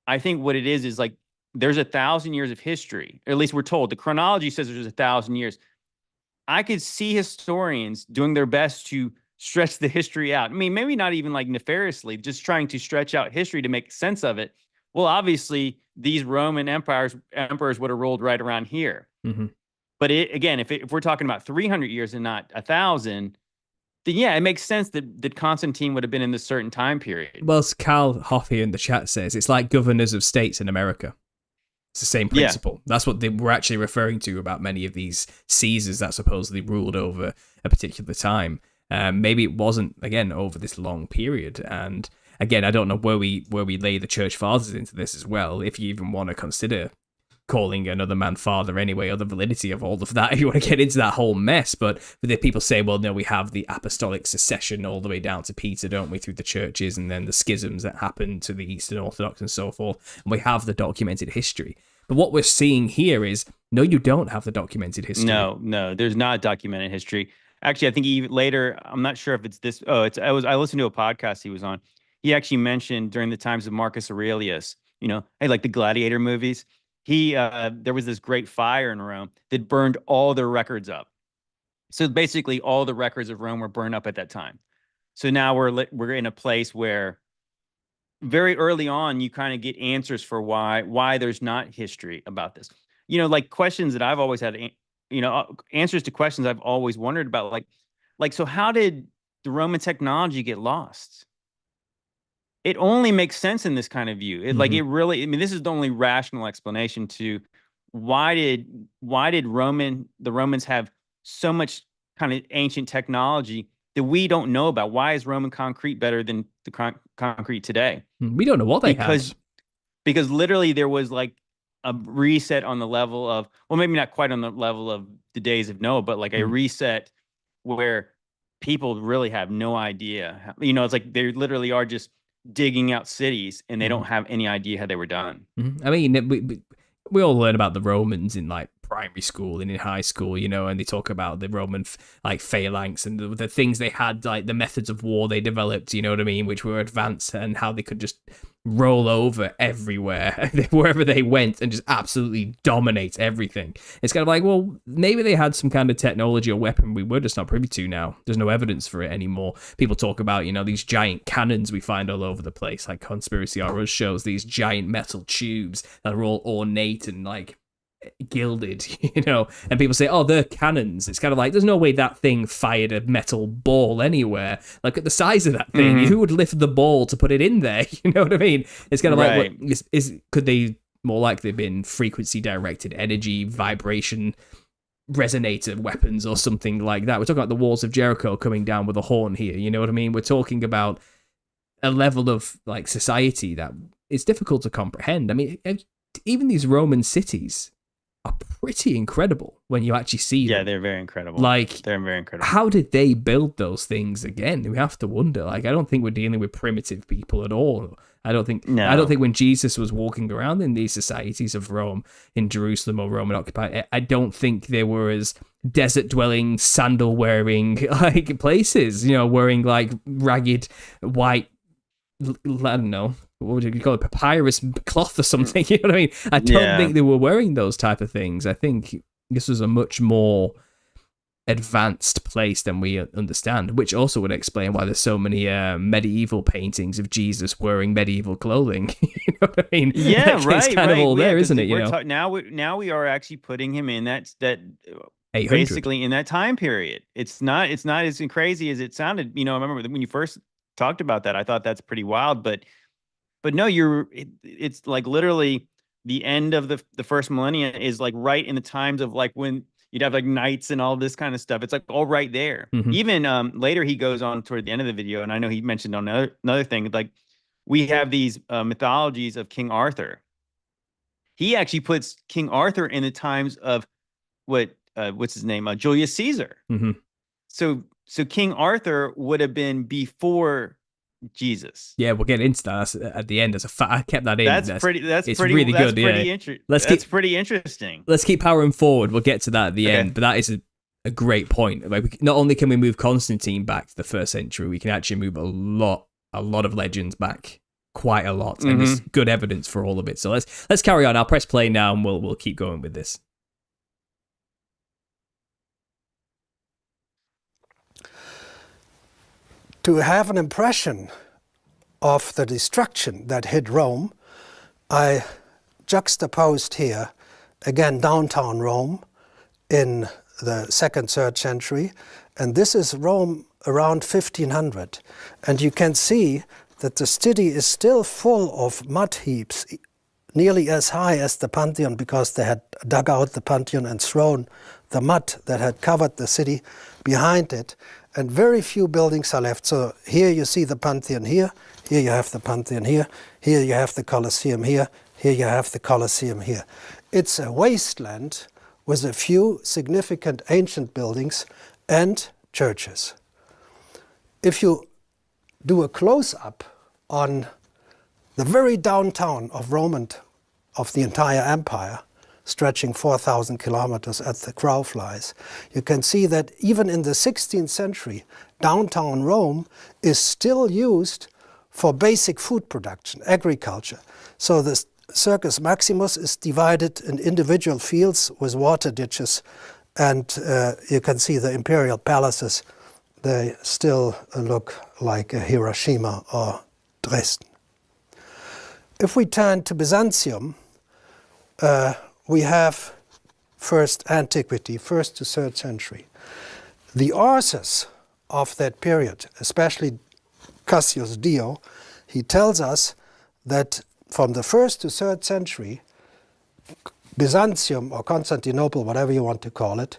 I think what it is like, there's 1,000 years of history, or at least we're told. The chronology says there's 1,000 years. I could see historians doing their best to stretch the history out. I mean, maybe not even like nefariously, just trying to stretch out history to make sense of it. Well, obviously, these Roman emperors would have rolled right around here. Mm-hmm. But again, if we're talking about 300 years and not 1,000, then yeah, it makes sense that Constantine would have been in this certain time period. Well, Carl Hoffey in the chat says it's like governors of states in America. It's the same principle. Yeah. That's what they were actually referring to about many of these Caesars that supposedly ruled over a particular time. Maybe it wasn't, again, over this long period. And again, I don't know where we lay the church fathers into this as well, if you even want to consider calling another man father anyway, or the validity of all of that, if you want to get into that whole mess. But the people say, well, no, we have the apostolic succession all the way down to Peter, don't we, through the churches, and then the schisms that happened to the Eastern Orthodox and so forth, and we have the documented history. But what we're seeing here is, no, you don't have the documented history. No, there's not documented history. Actually, I think even later, I'm not sure if it's this. I listened to a podcast he was on. He actually mentioned during the times of Marcus Aurelius, hey, like the gladiator movies, there was this great fire in Rome that burned all their records up. So basically all the records of Rome were burned up at that time. So now we're in a place where very early on, you kind of get answers for why there's not history about this. Like questions that I've always had, answers to questions I've always wondered about, like, so how did the Roman technology get lost? It only makes sense in this kind of view. It really, I mean, this is the only rational explanation to why did the Romans have so much kind of ancient technology that we don't know about? Why is Roman concrete better than the concrete today? We don't know what they have. Because literally there was like a reset on the level of, well, maybe not quite on the level of the days of Noah, but like a reset where people really have no idea. It's like they literally are just digging out cities and they don't have any idea how they were done. I mean, we all learn about the Romans in like primary school and in high school, you know, and they talk about the Roman like phalanx and the things they had, like the methods of war they developed, you know what I mean, which were advanced, and how they could just roll over everywhere wherever they went and just absolutely dominate everything. It's kind of like, well, maybe they had some kind of technology or weapon we're just not privy to now. There's no evidence for it anymore. People talk about, you know, these giant cannons we find all over the place, like Conspiracy or Us shows these giant metal tubes that are all ornate and like gilded, you know, and people say, oh, they're cannons. It's kind of like, there's no way that thing fired a metal ball anywhere. Like, at the size of that thing, who would lift the ball to put it in there? You know what I mean? It's kind of like, what, could they more likely have been frequency directed energy, vibration, resonator weapons or something like that? We're talking about the walls of Jericho coming down with a horn here, you know what I mean? We're talking about a level of like society that it's difficult to comprehend. I mean, even these Roman cities are pretty incredible when you actually see them. Yeah, they're very incredible. Like, they're very incredible. How did they build those things again? We have to wonder. Like, I don't think we're dealing with primitive people at all. I don't think when Jesus was walking around in these societies of Rome, in Jerusalem or Roman occupied, I don't think they were as desert dwelling, sandal wearing like places, you know, wearing like ragged white, I don't know, what would you call it, papyrus cloth or something, you know what I mean? I don't think they were wearing those type of things. I think this was a much more advanced place than we understand, which also would explain why there's so many medieval paintings of Jesus wearing medieval clothing. You know what I mean? Yeah, like, right. It's kind of all there, isn't it? You know? Now we are actually putting him in that 800. basically in that time period. It's not as crazy as it sounded. You know, I remember when you first talked about that, I thought that's pretty wild, but no, it's like literally the end of the first millennia is like right in the times of like when you'd have like knights and all this kind of stuff. It's like all right there. Even later he goes on toward the end of the video, and I know he mentioned on another thing, like we have these mythologies of King Arthur. He actually puts King Arthur in the times of what's his name? Julius Caesar. So King Arthur would have been before Jesus. Yeah, we'll get into that at the end. I kept that in. That's pretty really good. That's pretty interesting. Let's keep powering forward. We'll get to that at the end. But that is a great point. Like, not only can we move Constantine back to the 1st century, we can actually move a lot of legends back, quite a lot, and there's good evidence for all of it. So let's carry on. I'll press play now, and we'll keep going with this. To have an impression of the destruction that hit Rome, I juxtaposed here, again, downtown Rome in the 2nd, 3rd century, and this is Rome around 1500. And you can see that the city is still full of mud heaps, nearly as high as the Pantheon, because they had dug out the Pantheon and thrown the mud that had covered the city behind it. And very few buildings are left. So here you see the Pantheon here you have the Pantheon here you have the Colosseum here you have the Colosseum here. It's a wasteland with a few significant ancient buildings and churches. If you do a close-up on the very downtown of Rome and of the entire empire, stretching 4,000 kilometers as the crow flies, you can see that even in the 16th century, downtown Rome is still used for basic food production, agriculture. So the Circus Maximus is divided in individual fields with water ditches, and you can see the imperial palaces. They still look like a Hiroshima or Dresden. If we turn to Byzantium, we have first antiquity, 1st to 3rd century. The authors of that period, especially Cassius Dio, he tells us that from the 1st to 3rd century, Byzantium or Constantinople, whatever you want to call it,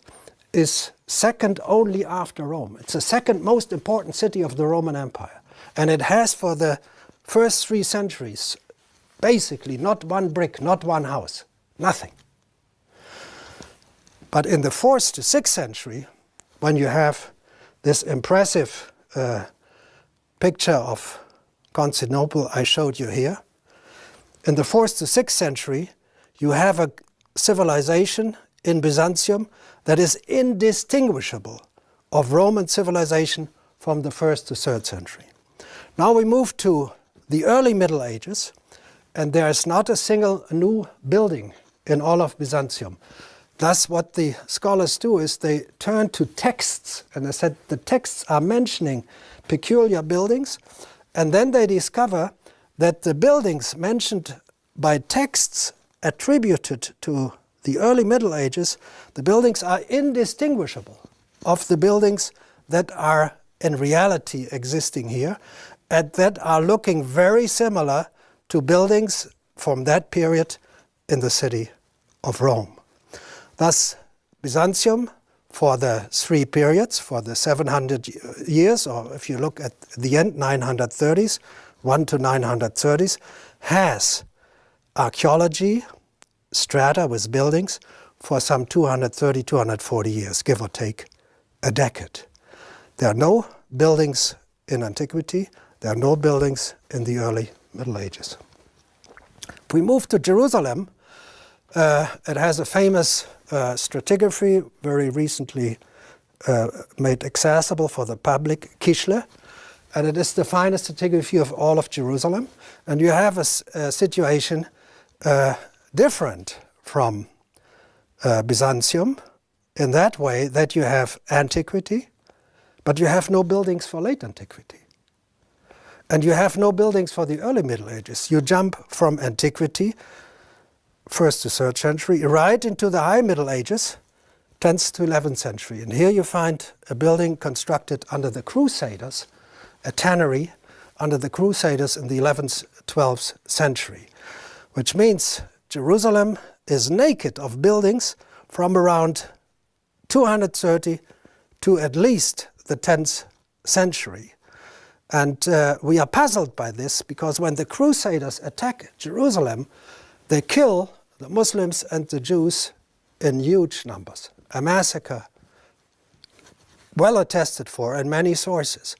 is second only after Rome. It's the second most important city of the Roman Empire. And it has for the first 3 centuries basically not one brick, not one house. Nothing. But in the 4th to 6th century, when you have this impressive picture of Constantinople I showed you here, in the 4th to 6th century, you have a civilization in Byzantium that is indistinguishable of Roman civilization from the 1st to 3rd century. Now we move to the early Middle Ages, and there is not a single new building in all of Byzantium. Thus, what the scholars do is they turn to texts, and they said the texts are mentioning peculiar buildings, and then they discover that the buildings mentioned by texts attributed to the early Middle Ages, the buildings are indistinguishable of the buildings that are in reality existing here, and that are looking very similar to buildings from that period in the city of Rome. Thus, Byzantium, for the three periods, for the 700 years, or if you look at the end, 930s, 1 to 930s, has archaeology, strata with buildings, for some 230, 240 years, give or take a decade. There are no buildings in antiquity, there are no buildings in the early Middle Ages. If we move to Jerusalem, it has a famous stratigraphy, very recently made accessible for the public, Kishle, and it is the finest stratigraphy of all of Jerusalem. And you have a situation different from Byzantium in that way that you have antiquity, but you have no buildings for late antiquity. And you have no buildings for the early Middle Ages. You jump from antiquity, 1st to 3rd century, right into the high Middle Ages, 10th to 11th century. And here you find a building constructed under the Crusaders, a tannery under the Crusaders in the 11th, 12th century, which means Jerusalem is naked of buildings from around 230 to at least the 10th century. And we are puzzled by this because when the Crusaders attack Jerusalem, they kill the Muslims and the Jews in huge numbers. A massacre well attested for in many sources.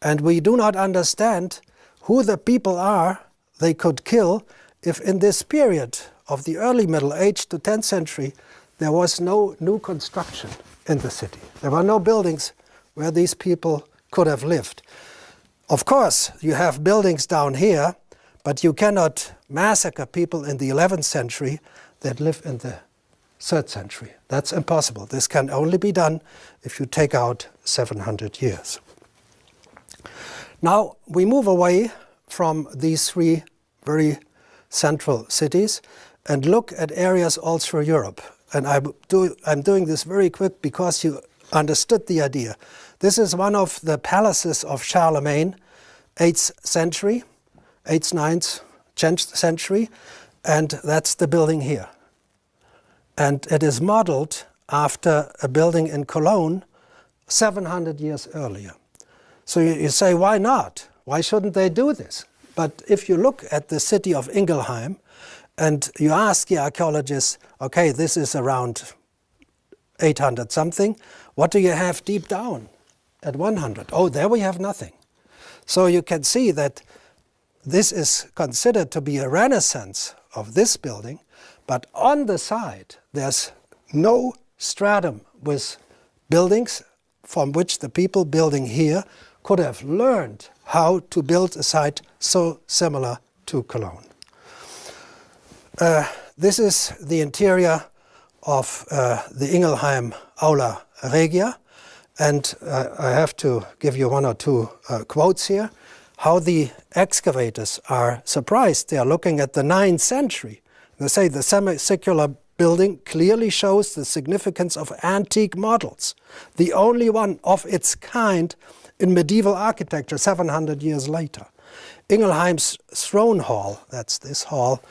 And we do not understand who the people are they could kill if in this period of the early Middle Age to 10th century there was no new construction in the city. There were no buildings where these people could have lived. Of course, you have buildings down here, but you cannot massacre people in the 11th century that live in the 3rd century. That's impossible. This can only be done if you take out 700 years. Now, we move away from these three very central cities and look at areas all through Europe. And I'm doing this very quick because you understood the idea. This is one of the palaces of Charlemagne, 8th century, 8th, 9th, 10th century, and that's the building here. And it is modeled after a building in Cologne 700 years earlier. So you say, why not? Why shouldn't they do this? But if you look at the city of Ingelheim and you ask the archaeologists, okay, this is around 800 something, what do you have deep down at 100? Oh, there we have nothing. So you can see that this is considered to be a renaissance of this building, but on the side there's no stratum with buildings from which the people building here could have learned how to build a site so similar to Cologne. This is the interior of the Ingelheim Aula Regia, and I have to give you one or two quotes here. How the excavators are surprised. They are looking at the 9th century. They say the semicircular building clearly shows the significance of antique models, the only one of its kind in medieval architecture 700 years later. Ingelheim's throne hall, that's this hall,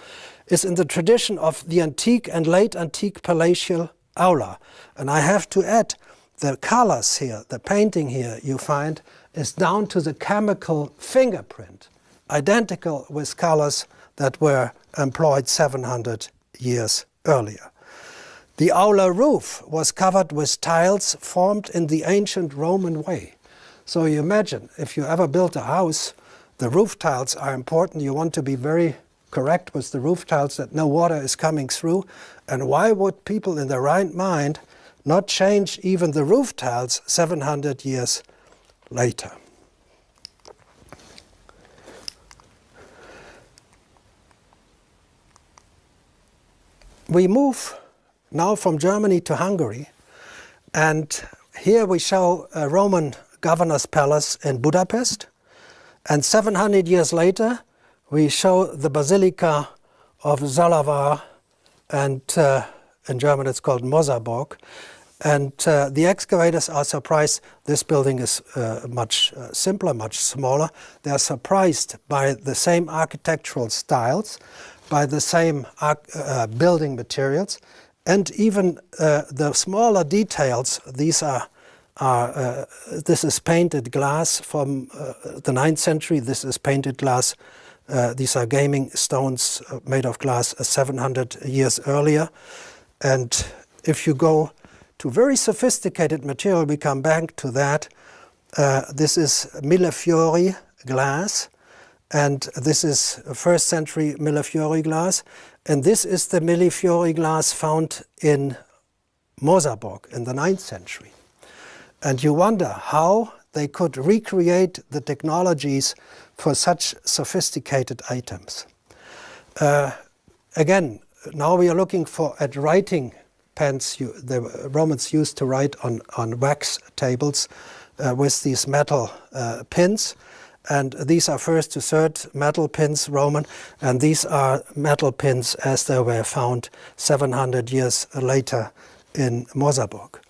is in the tradition of the antique and late antique palatial aula. And I have to add, the colors here, the painting here you find is down to the chemical fingerprint, identical with colors that were employed 700 years earlier. The aula roof was covered with tiles formed in the ancient Roman way. So you imagine, if you ever built a house, the roof tiles are important. You want to be very correct with the roof tiles that no water is coming through? And why would people in their right mind not change even the roof tiles 700 years later? We move now from Germany to Hungary, and here we show a Roman governor's palace in Budapest, and 700 years later we show the Basilica of Zalavar, and in German it's called Mosarburg. And the excavators are surprised. This building is much simpler, much smaller. They are surprised by the same architectural styles, by the same building materials, and even the smaller details. These are this is painted glass from the 9th century. This is painted glass. These are gaming stones made of glass 700 years earlier. And if you go to very sophisticated material, we come back to that. This is Millefiori glass, and this is 1st century Millefiori glass. And this is the Millefiori glass found in Mosarburg in the 9th century. And you wonder how they could recreate the technologies for such sophisticated items. Again, now we are looking at writing pens the Romans used to write on wax tables with these metal pins. And these are 1st to 3rd metal pins, Roman, and these are metal pins as they were found 700 years later in Mosarburg.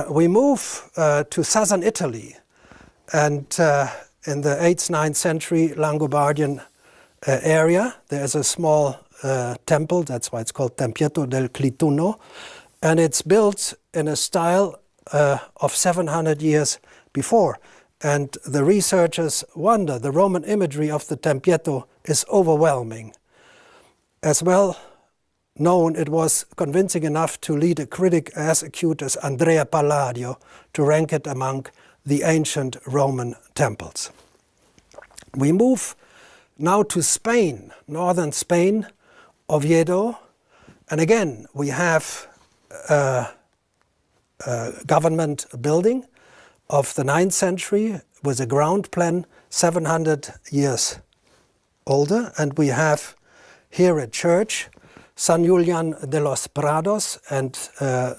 We move to southern Italy, and in the 8th, 9th century Langobardian area, there is a small temple, that's why it's called Tempietto del Clituno, and it's built in a style of 700 years before. And the researchers wonder, the Roman imagery of the Tempietto is overwhelming. As well known, it was convincing enough to lead a critic as acute as Andrea Palladio to rank it among the ancient Roman temples. We move now to Spain, northern Spain, Oviedo, and again we have a government building of the 9th century with a ground plan 700 years older, and we have here a church, San Julian de los Prados, and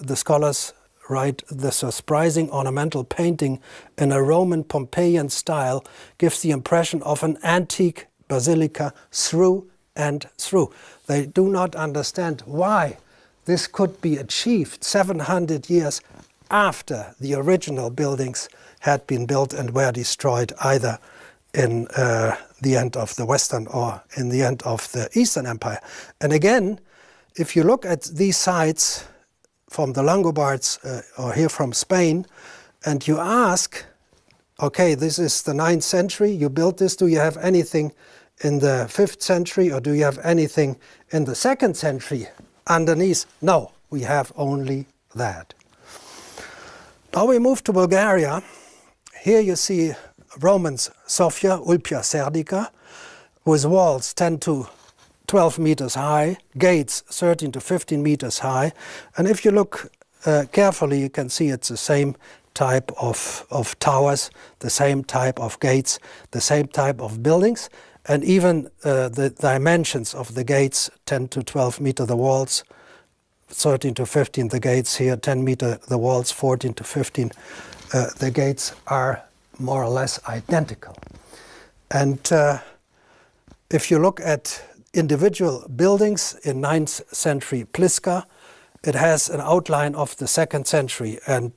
the scholars write the surprising ornamental painting in a Roman Pompeian style gives the impression of an antique basilica through and through. They do not understand why this could be achieved 700 years after the original buildings had been built and were destroyed either in the end of the Western or in the end of the Eastern Empire. And again, if you look at these sites from the Longobards or here from Spain, and you ask, okay, this is the 9th century, you built this, do you have anything in the 5th century or do you have anything in the 2nd century underneath? No, we have only that. Now we move to Bulgaria. Here you see Romans Sofia, Ulpia Serdica, with walls 10 to 12 meters high, gates 13 to 15 meters high. And if you look carefully, you can see it's the same type of towers, the same type of gates, the same type of buildings, and even the dimensions of the gates, 10 to 12 meter the walls, 13 to 15 the gates here, 10 meter the walls, 14 to 15 the gates are more or less identical. And if you look at individual buildings in 9th century Pliska, it has an outline of the 2nd century, and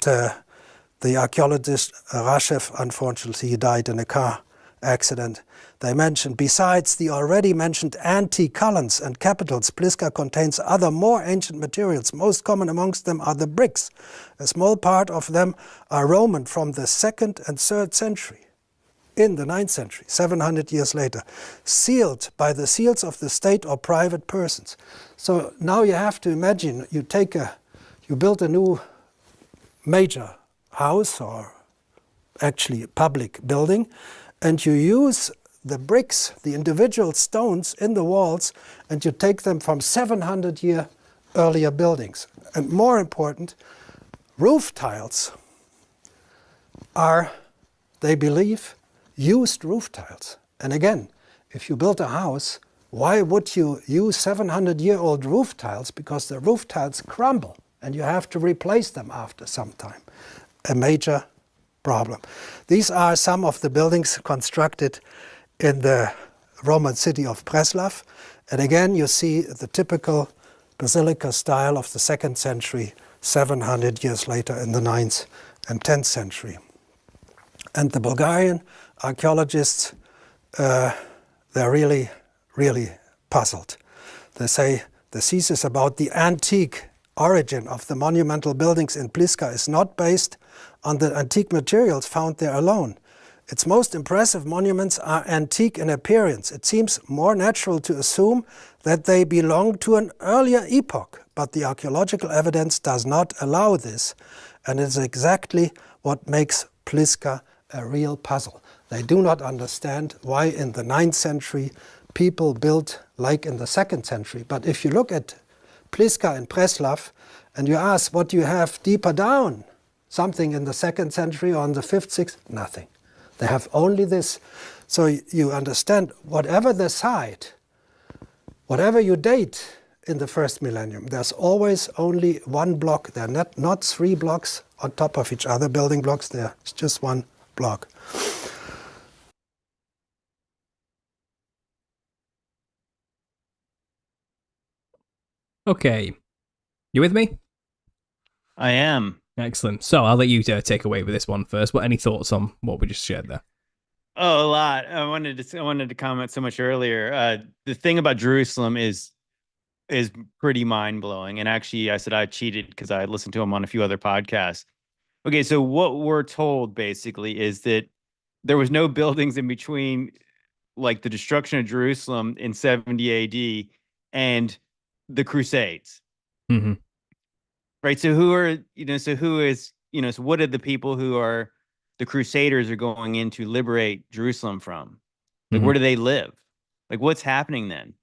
the archaeologist Rashev, unfortunately, he died in a car accident. They mentioned, besides the already mentioned antique columns and capitals, Pliska contains other more ancient materials. Most common amongst them are the bricks. A small part of them are Roman from the 2nd and 3rd century. In the 9th century, 700 years later, sealed by the seals of the state or private persons. So now you have to imagine, you build a new major house or actually public building, and you use the bricks, the individual stones in the walls, and you take them from 700-year earlier buildings. And more important, roof tiles are, they believe, used roof tiles. And again, if you build a house, why would you use 700-year-old roof tiles? Because the roof tiles crumble and you have to replace them after some time. A major problem. These are some of the buildings constructed in the Roman city of Preslav. And again, you see the typical basilica style of the 2nd century, 700 years later in the 9th and 10th century. And the Bulgarian archaeologists, they're really puzzled. They say the thesis about the antique origin of the monumental buildings in Pliska is not based on the antique materials found there alone. Its most impressive monuments are antique in appearance. It seems more natural to assume that they belong to an earlier epoch, but the archaeological evidence does not allow this, and it's exactly what makes Pliska a real puzzle. They do not understand why in the 9th century people built like in the 2nd century. But if you look at Pliska and Preslav and you ask what you have deeper down, something in the 2nd century or in the 5th, 6th, nothing. They have only this. So you understand, whatever the site, whatever you date in the 1st millennium, there's always only one block. There are not 3 blocks on top of each other, building blocks. There's just one block. Okay. You with me? I am. Excellent. So I'll let you take away with this one first. Any thoughts on what we just shared there? Oh, a lot. I wanted to comment so much earlier. The thing about Jerusalem is pretty mind blowing. And actually, I said I cheated because I listened to him on a few other podcasts. Okay, so what we're told basically is that there was no buildings in between, like the destruction of Jerusalem in 70 AD and the Crusades. Mm-hmm. Right. So so what are the people who are the Crusaders are going in to liberate Jerusalem from? Like, where do they live? Like, what's happening then?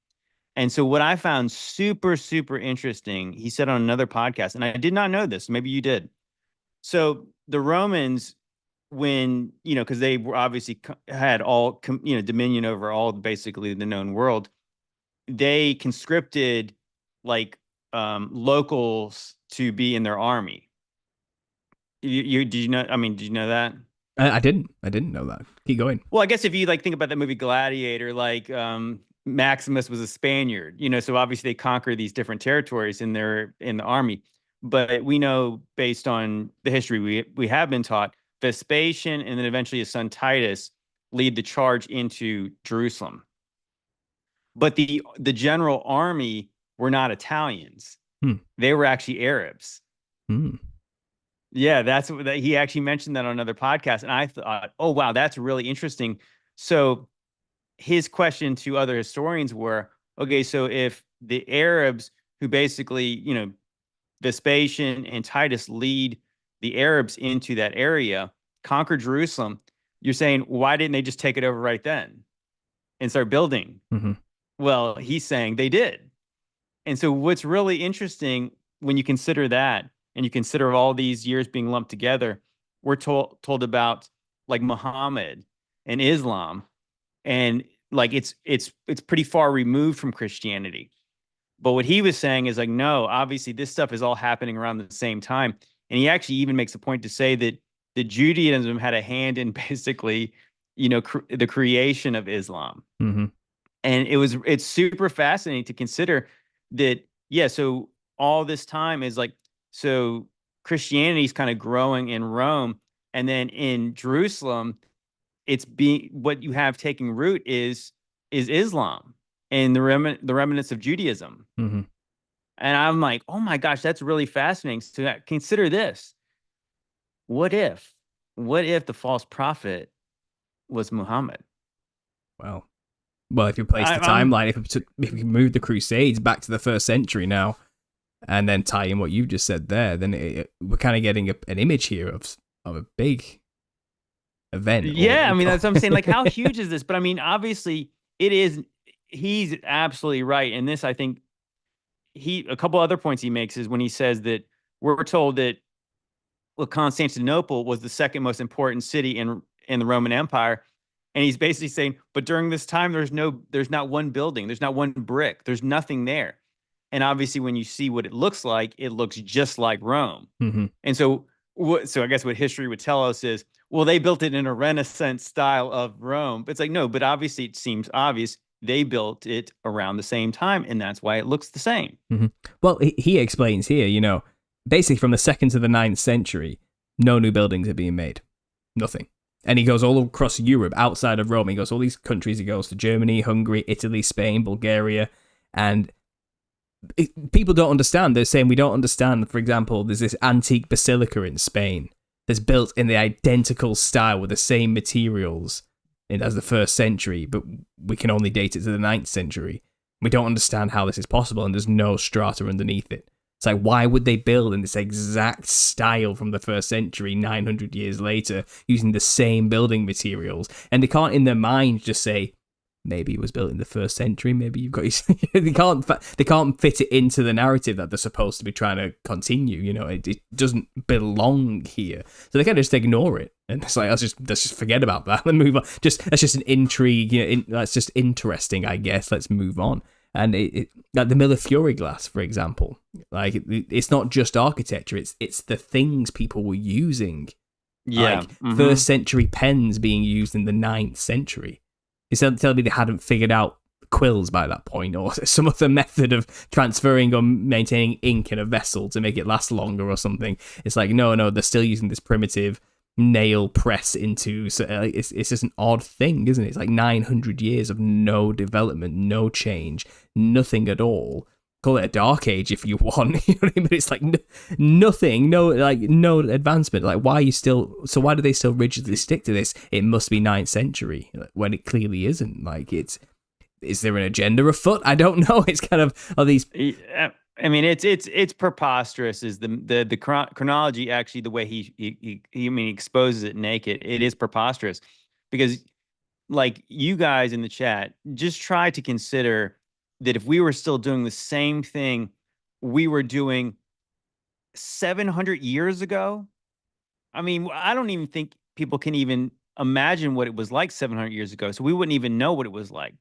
And so what I found super, super interesting, he said on another podcast, and I did not know this, maybe you did. So the Romans, when, because they were obviously had all, dominion over all basically the known world, they conscripted like locals to be in their army. Did you know? I mean, did you know that? I didn't know that. Keep going. Well, I guess if you think about that movie Gladiator, Maximus was a Spaniard, so obviously they conquer these different territories in the army. But we know, based on the history we have been taught, Vespasian and then eventually his son Titus lead the charge into Jerusalem. But the general army were not Italians. They were actually Arabs. Yeah, that's what he actually mentioned that on another podcast. And I thought, oh, wow, that's really interesting. So his question to other historians were, okay, so if the Arabs who basically, Vespasian and Titus lead the Arabs into that area, conquer Jerusalem, you're saying, why didn't they just take it over right then and start building? Mm-hmm. Well, he's saying they did. And so what's really interesting when you consider that, and you consider all these years being lumped together, we're told about like Muhammad and Islam, and like it's pretty far removed from Christianity. But what he was saying is like, no, obviously this stuff is all happening around the same time. And he actually even makes a point to say that the Judaism had a hand in basically, the creation of Islam. Mm-hmm. And it's super fascinating to consider that, yeah, so all this time is like, so Christianity is kind of growing in Rome, and then in Jerusalem, what you have taking root is Islam and the remnants of Judaism. Mm-hmm. And I'm like, oh my gosh, that's really fascinating. So consider this. What if the false prophet was Muhammad? Well, if you place the timeline, if you move the Crusades back to the 1st century now, and then tie in what you just said there, then we're kind of getting an image here of a big event. Yeah, I mean, that's what I'm saying. Like, how huge is this? But I mean, obviously, it is. He's absolutely right. And this, I think, a couple other points he makes is when he says that we're told that, well, Constantinople was the second most important city in the Roman Empire. And he's basically saying, but during this time, there's not one building, there's not one brick, there's nothing there. And obviously, when you see what it looks like, it looks just like Rome. Mm-hmm. And so I guess what history would tell us is, well, they built it in a Renaissance style of Rome. But it's like, no, but obviously it seems obvious they built it around the same time, and that's why it looks the same. Mm-hmm. Well, he explains here, basically from the 2nd to the 9th century, no new buildings are being made. Nothing. And he goes all across Europe, outside of Rome. He goes all these countries. He goes to Germany, Hungary, Italy, Spain, Bulgaria. And people don't understand. They're saying we don't understand. For example, there's this antique basilica in Spain that's built in the identical style with the same materials as the 1st century, but we can only date it to the 9th century. We don't understand how this is possible, and there's no strata underneath it. It's like, why would they build in this exact style from the 1st century 900 years later using the same building materials? And they can't in their mind just say, maybe it was built in the 1st century, maybe you've got they can't fit it into the narrative that they're supposed to be trying to continue. It doesn't belong here. So they can just ignore it. And it's like, let's just forget about that and move on. That's just an intrigue, that's just interesting, I guess. Let's move on. And like the Millefiori glass, for example, like it's not just architecture; it's the things people were using. Yeah, like 1st century pens being used in the 9th century. It's telling me they hadn't figured out quills by that point, or some other method of transferring or maintaining ink in a vessel to make it last longer or something. It's like no, they're still using this primitive nail press into. So it's just an odd thing, isn't it? It's like 900 years of no development, no change, nothing at all. Call it a dark age if you want, you know what I mean? But it's like nothing, no advancement. Like, why do they still rigidly stick to this? It must be 9th century when it clearly isn't. Like, is there an agenda afoot? I don't know. It's kind of, are these? I mean, it's preposterous. Is the chronology actually the way he exposes it naked? It is preposterous because, like, you guys in the chat, just try to consider that if we were still doing the same thing we were doing 700 years ago. I mean, I don't even think people can even imagine what it was like 700 years ago. So we wouldn't even know what it was like.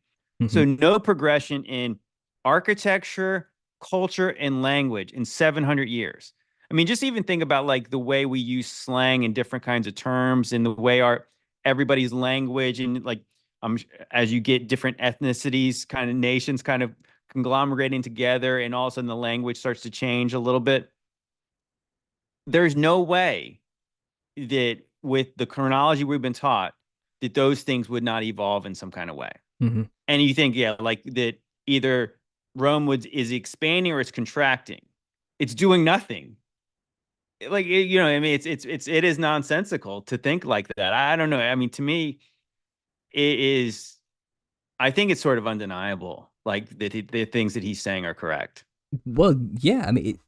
Mm-hmm. So no progression in architecture, culture, and language in 700 years. I mean, just even think about like the way we use slang and different kinds of terms and the way everybody's language and like as you get different ethnicities, kind of nations kind of conglomerating together, and all of a sudden the language starts to change a little bit. There's no way that with the chronology we've been taught that those things would not evolve in some kind of way. Mm-hmm. And you think, yeah, like that either Rome is expanding or it's contracting. It's doing nothing. Like, you know, I mean, it is nonsensical to think like that. I don't know. I mean, to me, it is. I think it's sort of undeniable, like that the things that he's saying are correct. Well, yeah. I mean,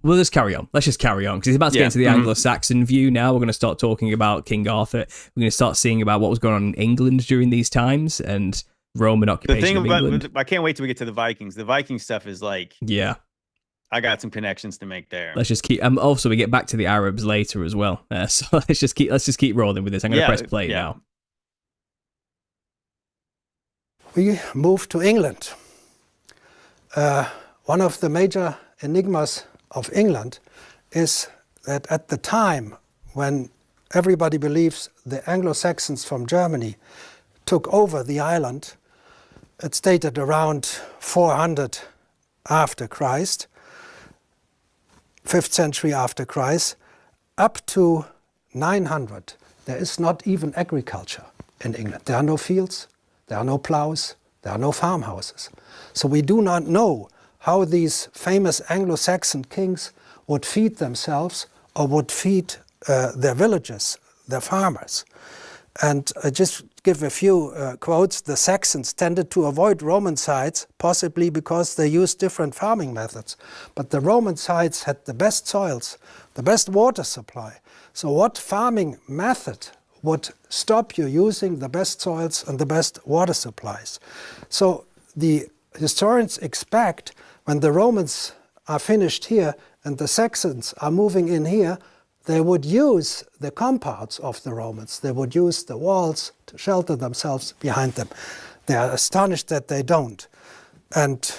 we'll just carry on. Let's just carry on because he's about to get into the Anglo-Saxon view now. We're going to start talking about King Arthur. We're going to start seeing about what was going on in England during these times and Roman occupation of England. I can't wait till we get to the Vikings. The Viking stuff is like, yeah, I got some connections to make there. Let's just keep. Also, we get back to the Arabs later as well. So let's just keep rolling with this. I'm going to press play now. We move to England. One of the major enigmas of England is that at the time when everybody believes the Anglo-Saxons from Germany took over the island, it's dated around 400 after Christ, 5th century after Christ, up to 900. There is not even agriculture in England. There are no fields, there are no plows, there are no farmhouses. So we do not know how these famous Anglo-Saxon kings would feed themselves or would feed their villages, their farmers. And I just give a few quotes. The Saxons tended to avoid Roman sites, possibly because they used different farming methods. But the Roman sites had the best soils, the best water supply. So what farming method would stop you using the best soils and the best water supplies. So the historians expect when the Romans are finished here and the Saxons are moving in here, they would use the compounds of the Romans. They would use the walls to shelter themselves behind them. They are astonished that they don't. And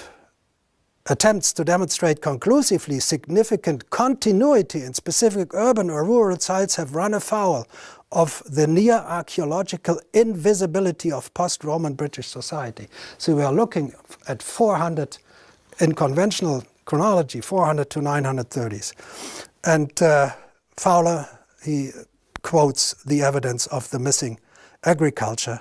attempts to demonstrate conclusively significant continuity in specific urban or rural sites have run afoul of the near archaeological invisibility of post-Roman British society. So we are looking at 400, in conventional chronology, 400 to 930s. And Fowler, he quotes the evidence of the missing agriculture.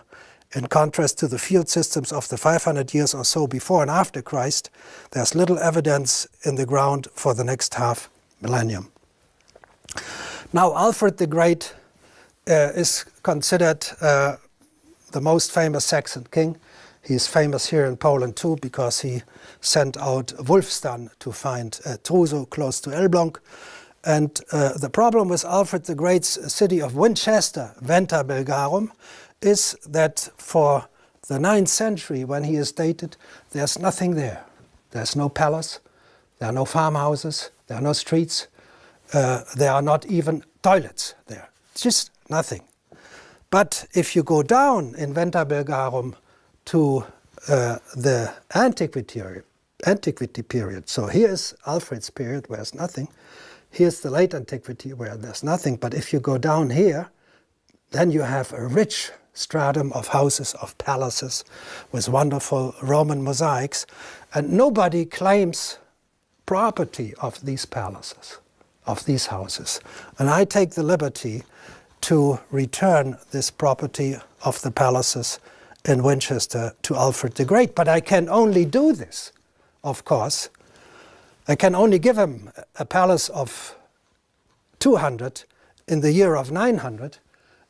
In contrast to the field systems of the 500 years or so before and after Christ, there's little evidence in the ground for the next half millennium. Now, Alfred the Great is considered the most famous Saxon king. He's famous here in Poland too because he sent out Wulfstan to find Truso close to Elbląg. And the problem with Alfred the Great's city of Winchester, Venta Belgarum, is that for the 9th century, when he is dated, there's nothing there. There's no palace, there are no farmhouses, there are no streets, there are not even toilets there. It's just nothing. But if you go down in Venta Belgarum to the antiquity period, so here's Alfred's period where there's nothing, here's the late antiquity where there's nothing, but if you go down here, then you have a rich stratum of houses, of palaces, with wonderful Roman mosaics, and nobody claims property of these palaces, of these houses. And I take the liberty to return this property of the palaces in Winchester to Alfred the Great. But I can only do this, of course. I can only give him a palace of 200 in the year of 900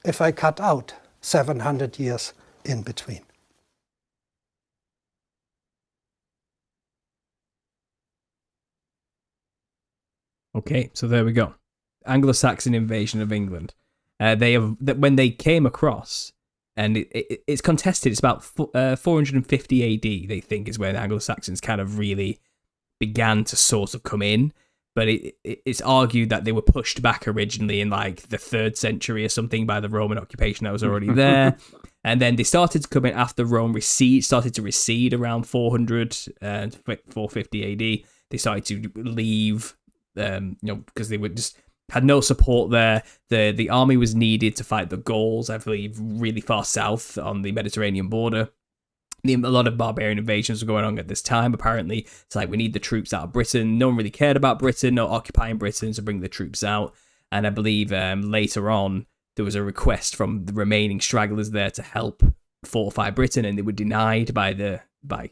if I cut out 700 years in between. Okay, so there we go. Anglo-Saxon invasion of England. When they came across, and it's contested, it's about 450 AD, they think, is when Anglo-Saxons kind of really began to sort of come in. But it's argued that they were pushed back originally in like the 3rd century or something by the Roman occupation that was already there. And then they started to come in after Rome started to recede around 400 and 450 AD. They started to leave, because they were just had no support there. The army was needed to fight the Gauls, I believe, really far south on the Mediterranean border. A lot of barbarian invasions were going on at this time, apparently. It's like, we need the troops out of Britain. No one really cared about Britain, not occupying Britain, so bring the troops out. And I believe later on, there was a request from the remaining stragglers there to help fortify Britain, and they were denied by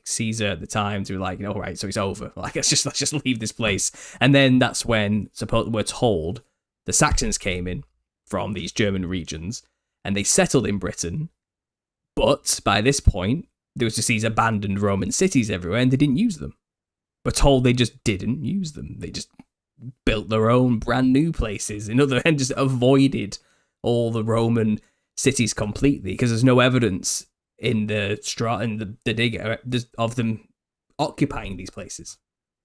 Caesar at the time. To be like, all right, so it's over. Like, let's just leave this place. And then that's when, we're told, the Saxons came in from these German regions, and they settled in Britain. But by this point, there was just these abandoned Roman cities everywhere, and they didn't use them. We're told they just didn't use them. They just built their own brand new places. In other words, just avoided all the Roman cities completely, because there's no evidence in the dig of them occupying these places,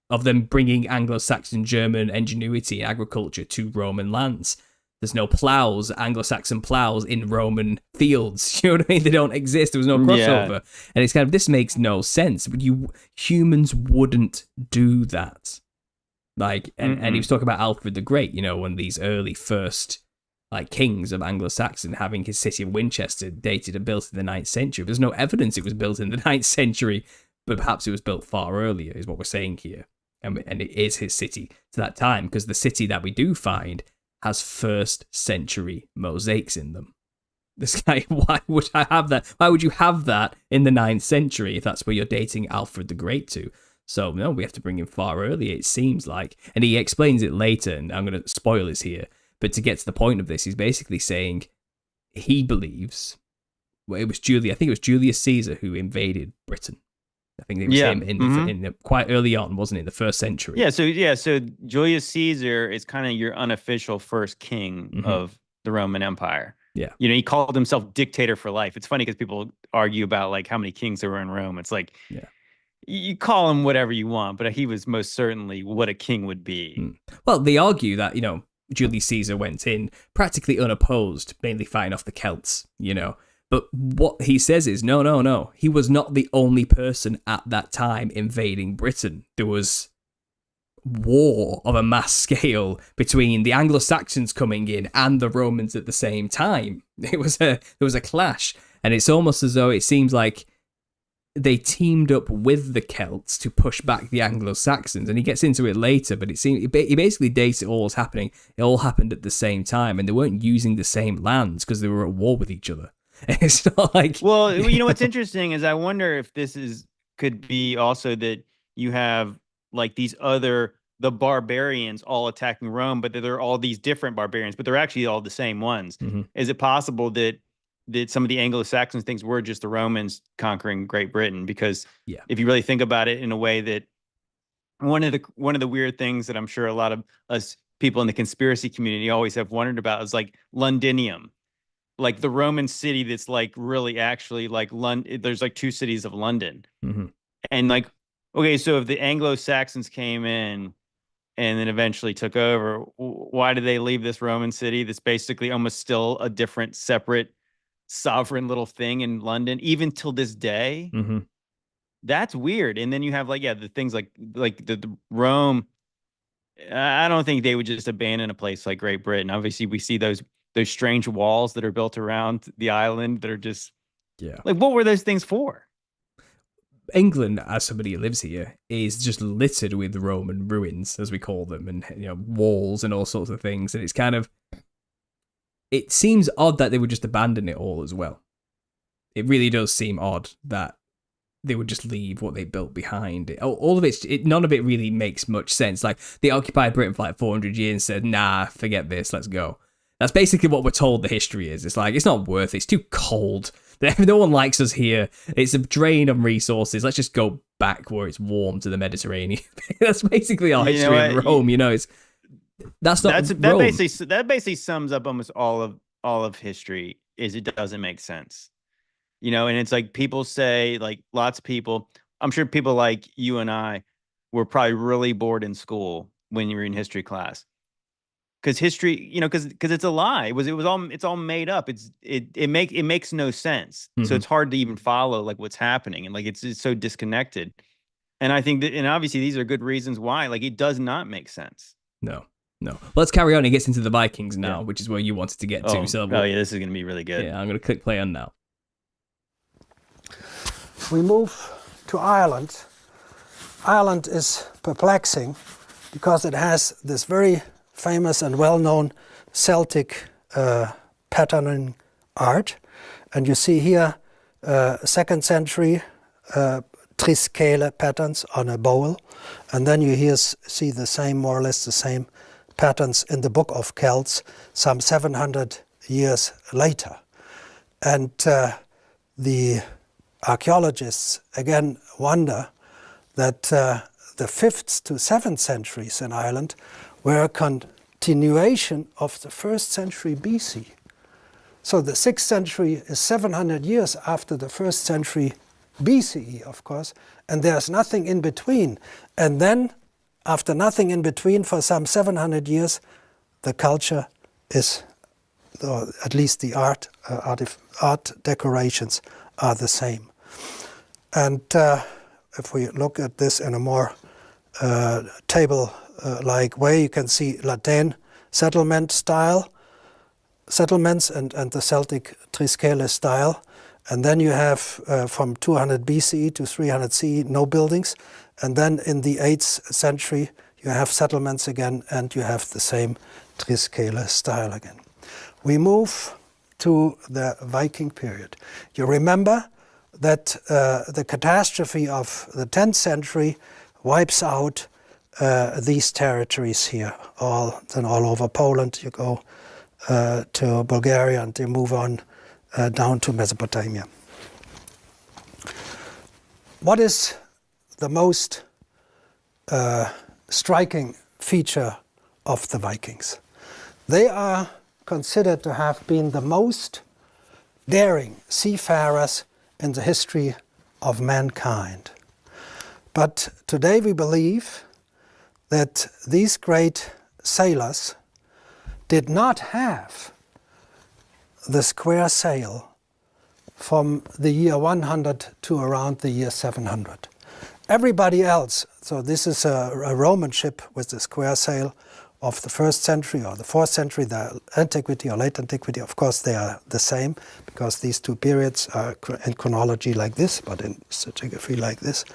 of them bringing Anglo-Saxon German ingenuity and agriculture to Roman lands. There's no plows, Anglo-Saxon plows in Roman fields. You know what I mean? They don't exist. There was no crossover. Yeah. And it's kind of, this makes no sense. But humans wouldn't do that. Like, and he was talking about Alfred the Great, one of these early first kings of Anglo-Saxon, having his city of Winchester dated and built in the 9th century. There's no evidence it was built in the 9th century, but perhaps it was built far earlier, is what we're saying here. And it is his city to that time, because the city that we do find has 1st century mosaics in them. This guy, why would I have that? Why would you have that in the 9th century if that's where you're dating Alfred the Great to? So, no, we have to bring him far earlier, it seems like. And he explains it later, and I'm going to spoil this here. But to get to the point of this, he's basically saying he believes, I think it was Julius Caesar who invaded Britain. I think it was him in quite early on, wasn't it? The 1st century. So Julius Caesar is kind of your unofficial first king of the Roman Empire. Yeah. You know, he called himself dictator for life. It's funny because people argue about like how many kings there were in Rome. It's like, Yeah. you call him whatever you want, but he was most certainly what a king would be. Well, they argue that, you know, Julius Caesar went in practically unopposed, mainly fighting off the Celts, you know. But what he says is, no. He was not the only person at that time invading Britain. There was war of a mass scale between the Anglo-Saxons coming in and the Romans at the same time. There was a clash, and it's almost as though it seems like they teamed up with the Celts to push back the Anglo-Saxons, and he gets into it later, but he basically dates it all as happening. It all happened at the same time, and they weren't using the same lands because they were at war with each other. It's not like... Well, you know, what's interesting is I wonder if this could be also that you have like the barbarians all attacking Rome, but they're all these different barbarians, but they're actually all the same ones. Mm-hmm. Is it possible that some of the Anglo-Saxon things were just the Romans conquering Great Britain? Because if you really think about it in a way that one of the weird things that I'm sure a lot of us people in the conspiracy community always have wondered about is like Londinium, like the Roman city that's like really actually like London. There's like two cities of London. Mm-hmm. And like, okay, so if the Anglo-Saxons came in and then eventually took over, why did they leave this Roman city that's basically almost still a different, separate, sovereign little thing in London, even till this day? Mm-hmm. That's weird. And then you have like, the things like the Rome. I don't think they would just abandon a place like Great Britain. Obviously, we see those strange walls that are built around the island that are just like, what were those things for? England, as somebody who lives here, is just littered with Roman ruins, as we call them, and, you know, walls and all sorts of things. And it's kind of, it seems odd that they would just abandon it all as well. It really does seem odd that they would just leave what they built behind. All of it, none of it really makes much sense. Like, they occupied Britain for like 400 years and said, nah, forget this, let's go. That's basically what we're told the history is. It's like, it's not worth it. It's too cold. No one likes us here. It's a drain on resources. Let's just go back where it's warm to the Mediterranean. That's basically our history in Rome. You know, that basically sums up almost all of history. Is it doesn't make sense. You know, and it's like people say, like lots of people, I'm sure people like you and I were probably really bored in school when you were in history class. Because history, you know, because it's a lie. It's all made up. It makes no sense. Mm-hmm. So it's hard to even follow like what's happening, and like it's so disconnected. And I think that, and obviously these are good reasons why, like, it does not make sense. No. Let's carry on. He gets into the Vikings now, which is where you wanted to get to. This is going to be really good. Yeah, I'm going to click play on now. We move to Ireland. Ireland is perplexing because it has this very famous and well-known Celtic patterning art. And you see here 2nd century triscale patterns on a bowl. And then you here see the same, more or less the same patterns in the Book of Kelts some 700 years later. And the archaeologists again wonder that the 5th to 7th centuries in Ireland were a continuation of the 1st century BC. So the 6th century is 700 years after the 1st century BCE, of course, and there's nothing in between. And then, after nothing in between for some 700 years, the culture is, or at least the art decorations are the same. And if we look at this in a more table-like way, you can see Latin settlements and the Celtic triscale style. And then you have from 200 BCE to 300 CE no buildings. And then in the 8th century you have settlements again, and you have the same triscale style again. We move to the Viking period. You remember that the catastrophe of the 10th century wipes out these territories here, all over Poland. You go to Bulgaria and you move on down to Mesopotamia. What is the most striking feature of the Vikings? They are considered to have been the most daring seafarers in the history of mankind. But today we believe that these great sailors did not have the square sail from the year 100 to around the year 700. Everybody else, so this is a Roman ship with the square sail of the 1st century or the 4th century, the antiquity or late antiquity, of course they are the same because these two periods are in chronology like this, but in stratigraphy like this.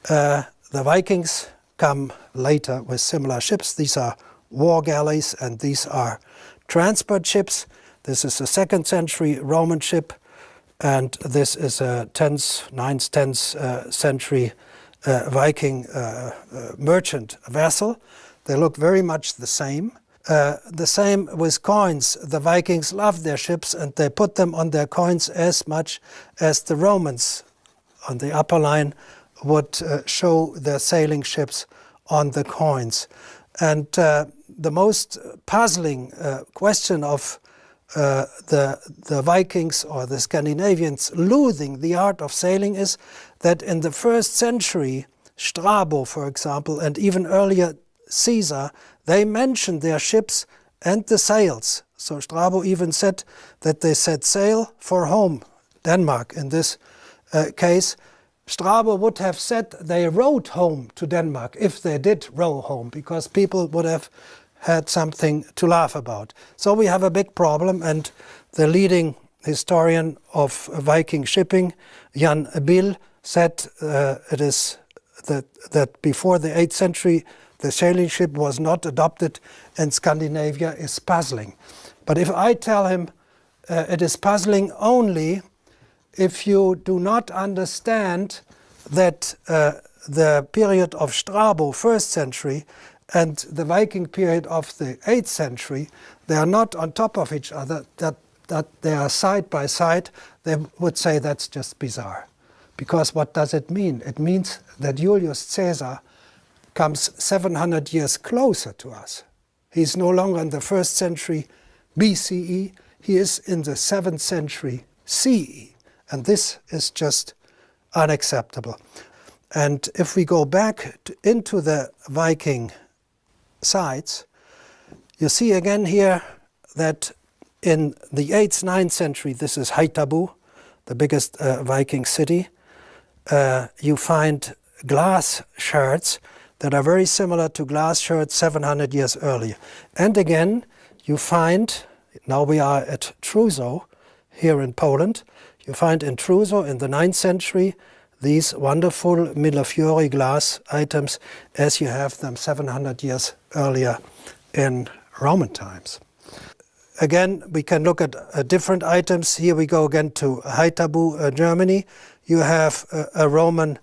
The Vikings come later with similar ships. These are war galleys and these are transport ships. This is a 2nd century Roman ship and this is a 9th, 10th century Viking merchant vessel. They look very much the same. The same with coins. The Vikings loved their ships and they put them on their coins as much as the Romans on the upper line would show their sailing ships on the coins. And the most puzzling question of the Vikings or the Scandinavians losing the art of sailing is that in the 1st century, Strabo, for example, and even earlier Caesar, they mentioned their ships and the sails. So Strabo even said that they set sail for home, Denmark in this case. Strabo would have said they rowed home to Denmark if they did row home, because people would have had something to laugh about. So we have a big problem, and the leading historian of Viking shipping, Jan Bill, said it is that before the 8th century the sailing ship was not adopted in Scandinavia is puzzling. But if I tell him it is puzzling only if you do not understand that the period of Strabo, 1st century, and the Viking period of the 8th century, they are not on top of each other, that they are side by side, they would say that's just bizarre. Because what does it mean? It means that Julius Caesar comes 700 years closer to us. He's no longer in the 1st century BCE, he is in the 7th century CE. And this is just unacceptable. And if we go back into the Viking sites, you see again here that in the 8th, 9th century, this is Haithabu, the biggest Viking city, you find glass shards that are very similar to glass shards 700 years earlier. And again, you find, now we are at Truso, here in Poland, you find in Truso in the 9th century these wonderful Millefiori glass items as you have them 700 years earlier in Roman times. Again, we can look at different items. Here we go again to Haithabu, Germany. You have a Roman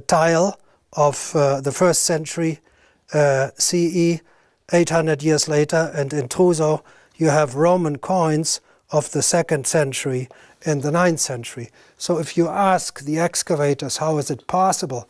tile of the 1st century CE, 800 years later, and in Truso you have Roman coins of the 2nd century in the 9th century. So if you ask the excavators how is it possible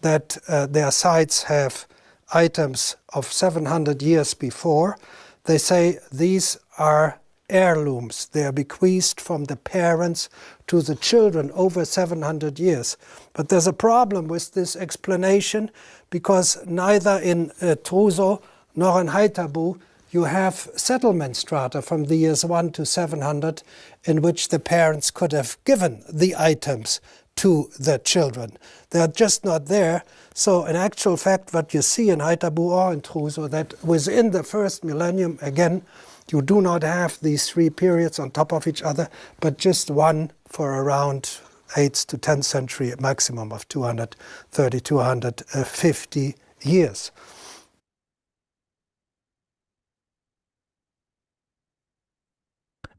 that their sites have items of 700 years before, they say these are heirlooms. They are bequeathed from the parents to the children over 700 years. But there's a problem with this explanation, because neither in Truso nor in Haithabu you have settlement strata from the years 1 to 700 in which the parents could have given the items to the children. They are just not there. So in actual fact, what you see in Haithabu or in Truso, that within the 1st millennium, again, you do not have these 3 periods on top of each other, but just one for around 8th to 10th century, a maximum of 230, 250 years.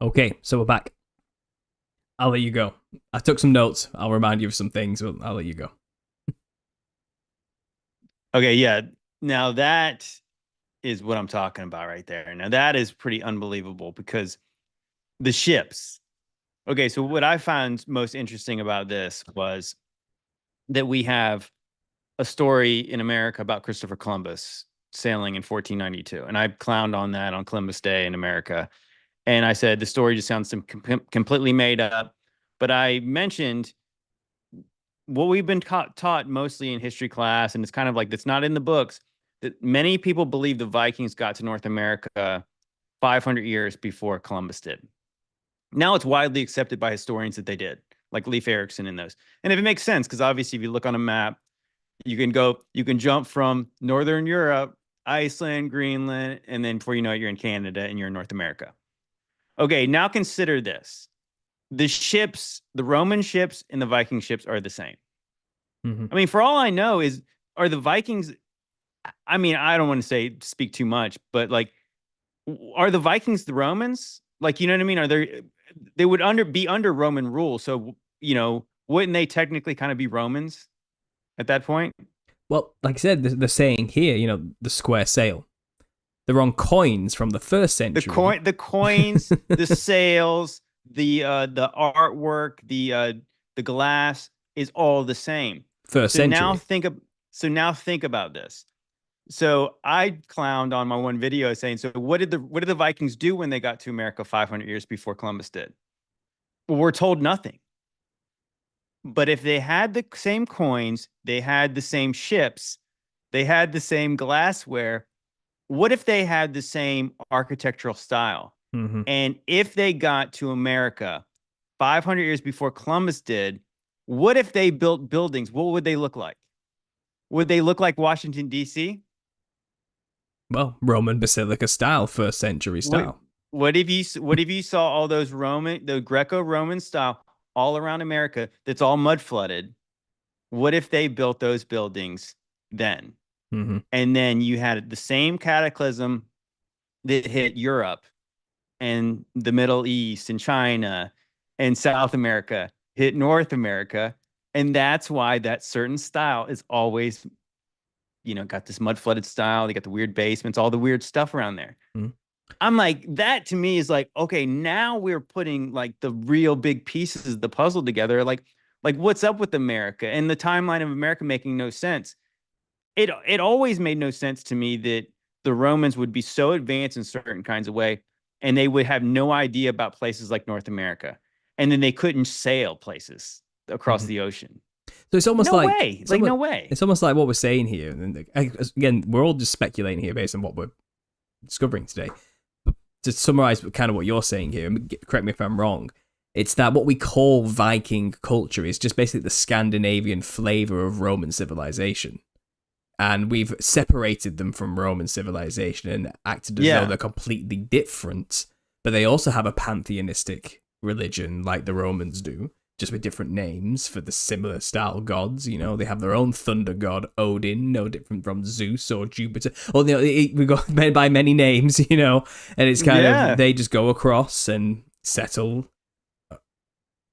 Okay, so we're back. I'll let you go. I took some notes. I'll remind you of some things, but I'll let you go. Okay, yeah. Now that is what I'm talking about right there. Now that is pretty unbelievable, because the ships. Okay, so what I found most interesting about this was that we have a story in America about Christopher Columbus sailing in 1492. And I clowned on that on Columbus Day in America. And I said, the story just sounds completely made up. But I mentioned what we've been taught mostly in history class, and it's kind of like, that's not in the books, that many people believe the Vikings got to North America 500 years before Columbus did. Now it's widely accepted by historians that they did, like Leif Erikson and those. And if it makes sense, because obviously if you look on a map, you can jump from Northern Europe, Iceland, Greenland, and then before you know it, you're in Canada and you're in North America. Okay, now consider this. The ships, the Roman ships and the Viking ships are the same. Mm-hmm. I mean, for all I know are the Vikings, I mean, I don't want to speak too much, but like, are the Vikings the Romans? Like, you know what I mean? They would be under Roman rule. So, you know, wouldn't they technically kind of be Romans at that point? Well, like I said, the saying here, you know, the square sail. They're on coins from the first century. The coins, the sails, the artwork, the glass is all the same. First century. Now think about this. So I clowned on my one video saying, so what did the Vikings do when they got to America 500 years before Columbus did? Well, we're told nothing. But if they had the same coins, they had the same ships, they had the same glassware, what if they had the same architectural style? Mm-hmm. And if they got to America 500 years before Columbus did, what if they built buildings? What would they look like? Would they look like Washington, D.C.? Well, Roman Basilica style, first century style. What if you saw all those the Greco-Roman style all around America that's all mud flooded? What if they built those buildings then? Mm-hmm. And then you had the same cataclysm that hit Europe and the Middle East and China and South America hit North America. And that's why that certain style is always, you know, got this mud flooded style. They got the weird basements, all the weird stuff around there. Mm-hmm. I'm like, that to me is like, okay, now we're putting like the real big pieces of the puzzle together. Like what's up with America and the timeline of America making no sense. It always made no sense to me that the Romans would be so advanced in certain kinds of way, and they would have no idea about places like North America, and then they couldn't sail places across the ocean. So it's almost no way. It's almost like what we're saying here. And again, we're all just speculating here based on what we're discovering today. But to summarize kind of what you're saying here, and correct me if I'm wrong, it's that what we call Viking culture is just basically the Scandinavian flavor of Roman civilization. And we've separated them from Roman civilization and acted as though they're completely different. But they also have a pantheistic religion like the Romans do, just with different names for the similar style gods. You know, they have their own thunder god, Odin, no different from Zeus or Jupiter. Or, you know, we go by many names, you know, and it's kind of, they just go across and settle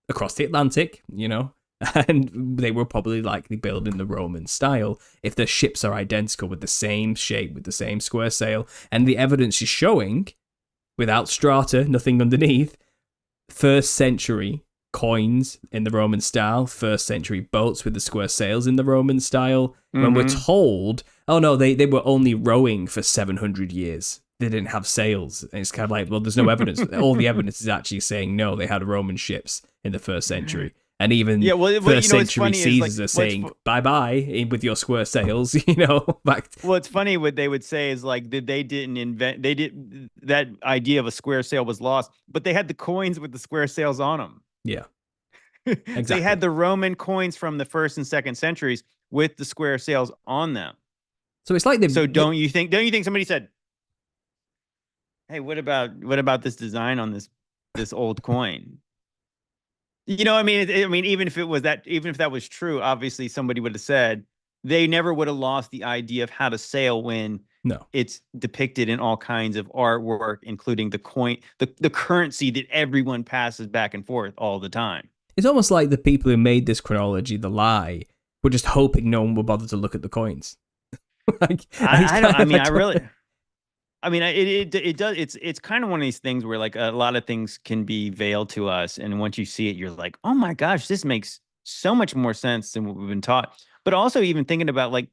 across the Atlantic, you know. And they were probably likely built in the Roman style if the ships are identical with the same shape, with the same square sail. And the evidence is showing, without strata, nothing underneath, first century coins in the Roman style, first century boats with the square sails in the Roman style. When we're told, oh no, they were only rowing for 700 years. They didn't have sails. And it's kind of like, well, there's no evidence. All the evidence is actually saying, no, they had Roman ships in the first century. And even first century Caesars are saying bye-bye with your square sails, you know. It's funny what they would say is like that that idea of a square sail was lost, but they had the coins with the square sails on them. Yeah, exactly. They had the Roman coins from the first and second centuries with the square sails on them. So it's like don't you think somebody said, hey, what about this design on this old coin? You know, I mean, even if that was true, obviously somebody would have said they never would have lost the idea of how to sail when it's depicted in all kinds of artwork, including the coin, the currency that everyone passes back and forth all the time. It's almost like the people who made this chronology, the lie, were just hoping no one would bother to look at the coins. It's kind of one of these things where like a lot of things can be veiled to us, and once you see it, you're like, oh my gosh, this makes so much more sense than what we've been taught. But also even thinking about like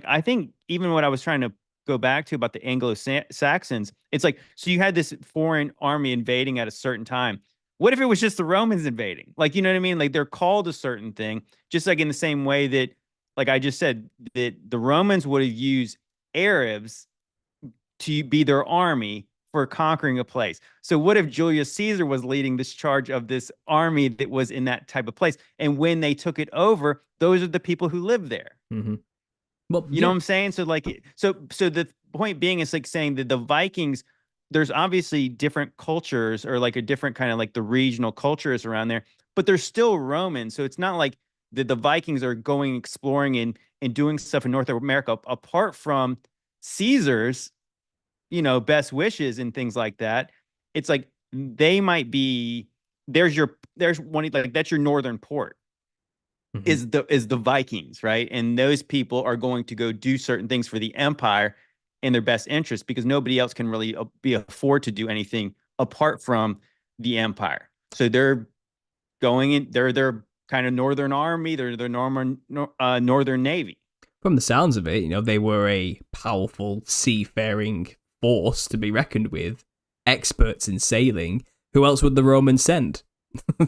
I think even what I was trying to go back to about the Anglo-Saxons, it's like, so you had this foreign army invading at a certain time. What if it was just the Romans invading? Like, you know what I mean? Like they're called a certain thing, just like in the same way that, like I just said, that the Romans would have used Arabs to be their army for conquering a place. So what if Julius Caesar was leading this charge of this army that was in that type of place? And when they took it over, those are the people who live there. Mm-hmm. Well, you know what I'm saying? So like, so the point being is like saying that the Vikings, there's obviously different cultures or like a different kind of like the regional cultures around there, but they're still Roman. So it's not like the Vikings are going exploring and doing stuff in North America apart from Caesar's, you know, best wishes and things like that. It's like they might be, there's one, like that's your northern port. Mm-hmm. is the Vikings, right? And those people are going to go do certain things for the empire in their best interest because nobody else can really afford to do anything apart from the empire. So they're going in, they're kind of northern army, they're the northern navy. From the sounds of it, you know, they were a powerful seafaring force to be reckoned with, experts in sailing. Who else would the Romans send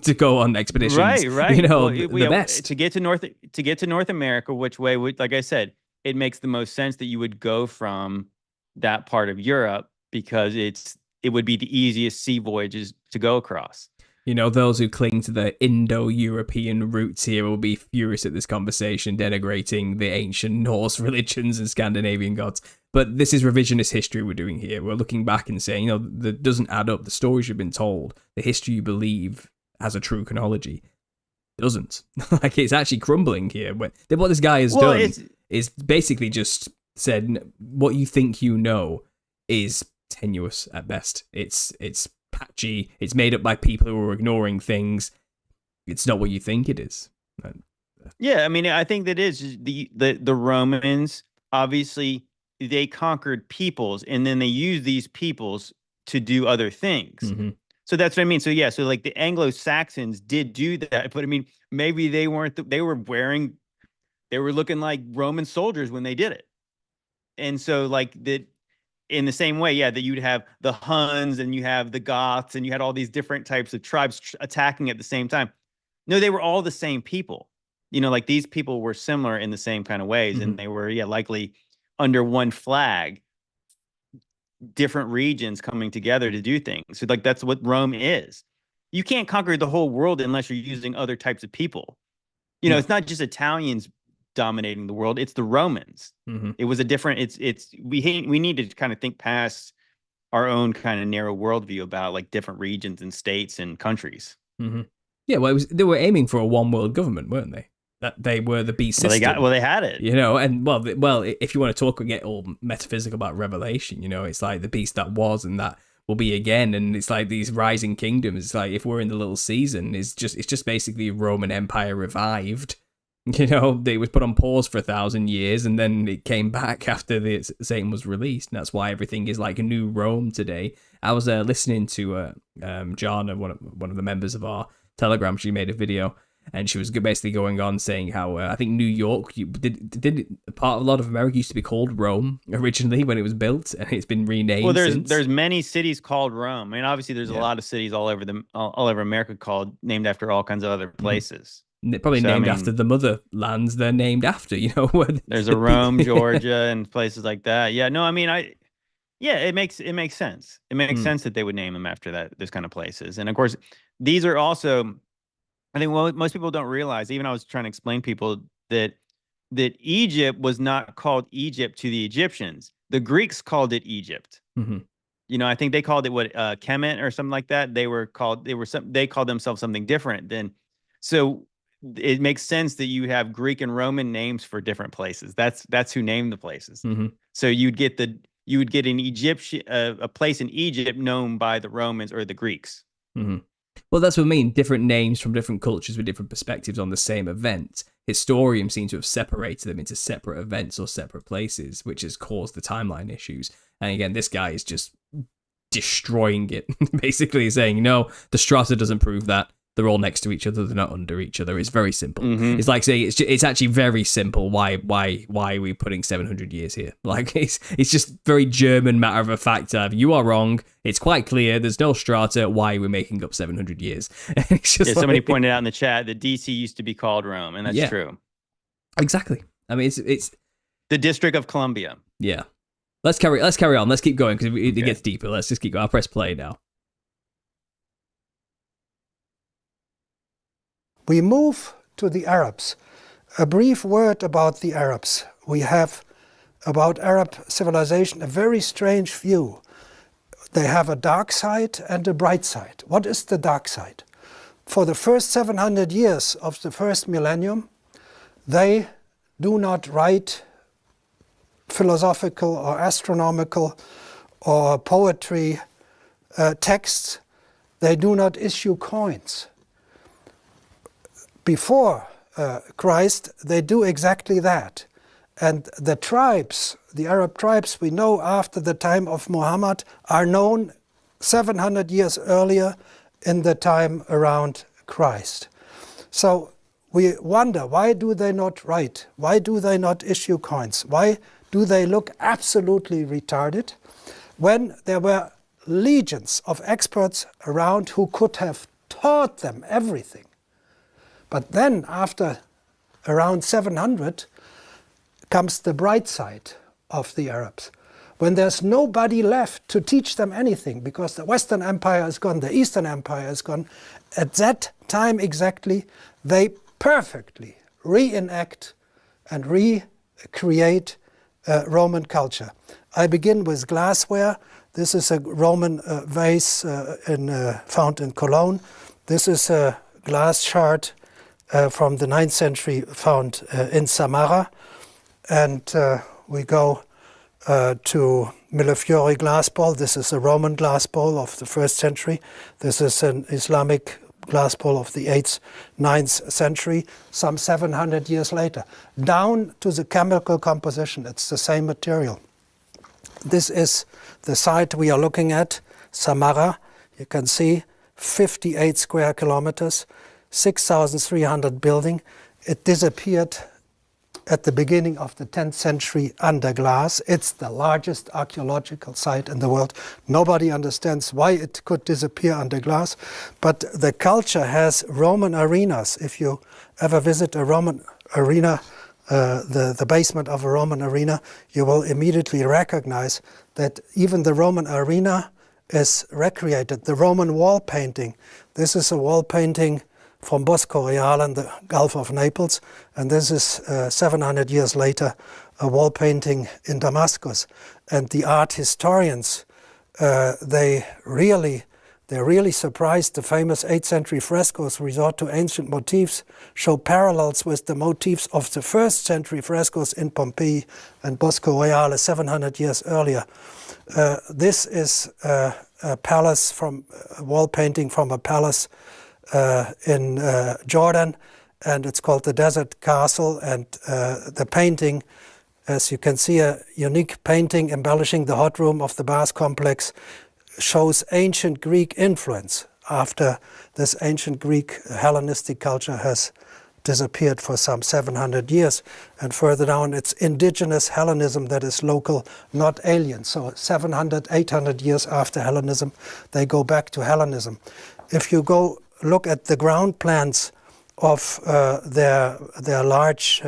to go on expeditions? Right. You know, the best to get to North America. Which way would, like I said, it makes the most sense that you would go from that part of Europe because it would be the easiest sea voyages to go across. You know, those who cling to the Indo-European roots here will be furious at this conversation, denigrating the ancient Norse religions and Scandinavian gods. But this is revisionist history we're doing here. We're looking back and saying, you know, that doesn't add up. The stories you've been told, the history you believe has a true chronology, doesn't. Like, it's actually crumbling here. What this guy has done is basically just said, what you think you know is tenuous at best. It's patchy. It's made up by people who are ignoring things. It's not what you think it is. Yeah, I mean, I think that is the Romans, obviously, they conquered peoples, and then they used these peoples to do other things. Mm-hmm. So that's what I mean. So yeah, so like the Anglo-Saxons did do that, but I mean, maybe they weren't. They were looking like Roman soldiers when they did it, and so like that. In the same way, yeah, that you'd have the Huns and you have the Goths and you had all these different types of tribes attacking at the same time. No, they were all the same people. You know, like these people were similar in the same kind of ways, mm-hmm. and they were, yeah, likely under one flag, different regions coming together to do things. So like that's what Rome is. You can't conquer the whole world unless you're using other types of people. You know, it's not just Italians dominating the world, it's the Romans. Mm-hmm. It was a different, we need to kind of think past our own kind of narrow worldview about like different regions and states and countries. Mm-hmm. Yeah, well, they were aiming for a one world government, weren't they? That they were the beast system. They had it. You know, and well, if you want to talk and get all metaphysical about Revelation, you know, it's like the beast that was and that will be again, and it's like these rising kingdoms. It's like if we're in the little season, it's just basically Roman Empire revived. You know, they was put on pause for 1,000 years, and then it came back after the Satan was released. And that's why everything is like a new Rome today. I was listening to Jana, one of the members of our Telegram. She made a video, and she was basically going on saying how I think New York did part of a lot of America used to be called Rome originally when it was built, and it's been renamed. Well, there's many cities called Rome. I mean, obviously, there's a lot of cities all over America named after all kinds of other places. Probably named after the motherlands they're named after, you know. There's a Rome, Georgia, and places like that. Yeah, no, I mean, it makes sense. It makes sense that they would name them after those kind of places. And of course, these are also, I think most people don't realize, even I was trying to explain people that Egypt was not called Egypt to the Egyptians. The Greeks called it Egypt. Mm-hmm. You know, I think they called it Kemet or something like that. They called themselves something different than, so it makes sense that you have Greek and Roman names for different places. That's who named the places. Mm-hmm. So you'd get an Egyptian, a place in Egypt known by the Romans or the Greeks. Mm-hmm. Well, that's what I mean. Different names from different cultures with different perspectives on the same event. Historians seem to have separated them into separate events or separate places, which has caused the timeline issues. And again, this guy is just destroying it, basically saying, no, the strata doesn't prove that. They're all next to each other. They're not under each other. It's very simple. Mhm. It's like saying it's actually very simple. Why are we putting 700 years here? Like it's just very German matter of a fact. You are wrong. It's quite clear. There's no strata. Why are we making up 700 years? It's just somebody pointed out in the chat that DC used to be called Rome, and that's true. Exactly. I mean, it's the District of Columbia. Yeah. Let's carry on. Let's keep going because it gets deeper. Let's just keep going. I'll press play now. We move to the Arabs. A brief word about the Arabs. We have about Arab civilization a very strange view. They have a dark side and a bright side. What is the dark side? For the first 700 years of the first millennium, they do not write philosophical or astronomical or poetry texts. They do not issue coins. Before Christ, they do exactly that. And the tribes, the Arab tribes we know after the time of Muhammad, are known 700 years earlier in the time around Christ. So we wonder, why do they not write? Why do they not issue coins? Why do they look absolutely retarded when there were legions of experts around who could have taught them everything? But then after around 700 comes the bright side of the Arabs. When there's nobody left to teach them anything, because the Western Empire is gone, the Eastern Empire is gone, at that time exactly, they perfectly reenact and recreate Roman culture. I begin with glassware. This is a Roman vase found in Cologne. This is a glass shard from the 9th century found in Samarra. And we go to Millefiori glass bowl. This is a Roman glass bowl of the 1st century. This is an Islamic glass bowl of the 8th, 9th century, some 700 years later. Down to the chemical composition, it's the same material. This is the site we are looking at, Samarra. You can see 58 square kilometers, 6,300 building. It disappeared at the beginning of the 10th century under glass. It's the largest archaeological site in the world. Nobody understands why it could disappear under glass, but the culture has Roman arenas. If you ever visit a Roman arena, the basement of a Roman arena, you will immediately recognize that even the Roman arena is recreated. The Roman wall painting, this is a wall painting from Bosco Reale in the Gulf of Naples, and this is 700 years later a wall painting in Damascus. And the art historians, they're really surprised. The famous 8th century frescoes resort to ancient motifs, show parallels with the motifs of the 1st century frescoes in Pompeii and Bosco Reale 700 years earlier. This is a palace from a wall painting from a palace in Jordan, and it's called the Desert Castle. And the painting, as you can see, a unique painting embellishing the hot room of the bath complex, shows ancient Greek influence after this ancient Greek Hellenistic culture has disappeared for some 700 years. And further down, it's indigenous Hellenism that is local, not alien. So 700, 800 years after Hellenism, they go back to Hellenism. If you go look at the ground plans of their large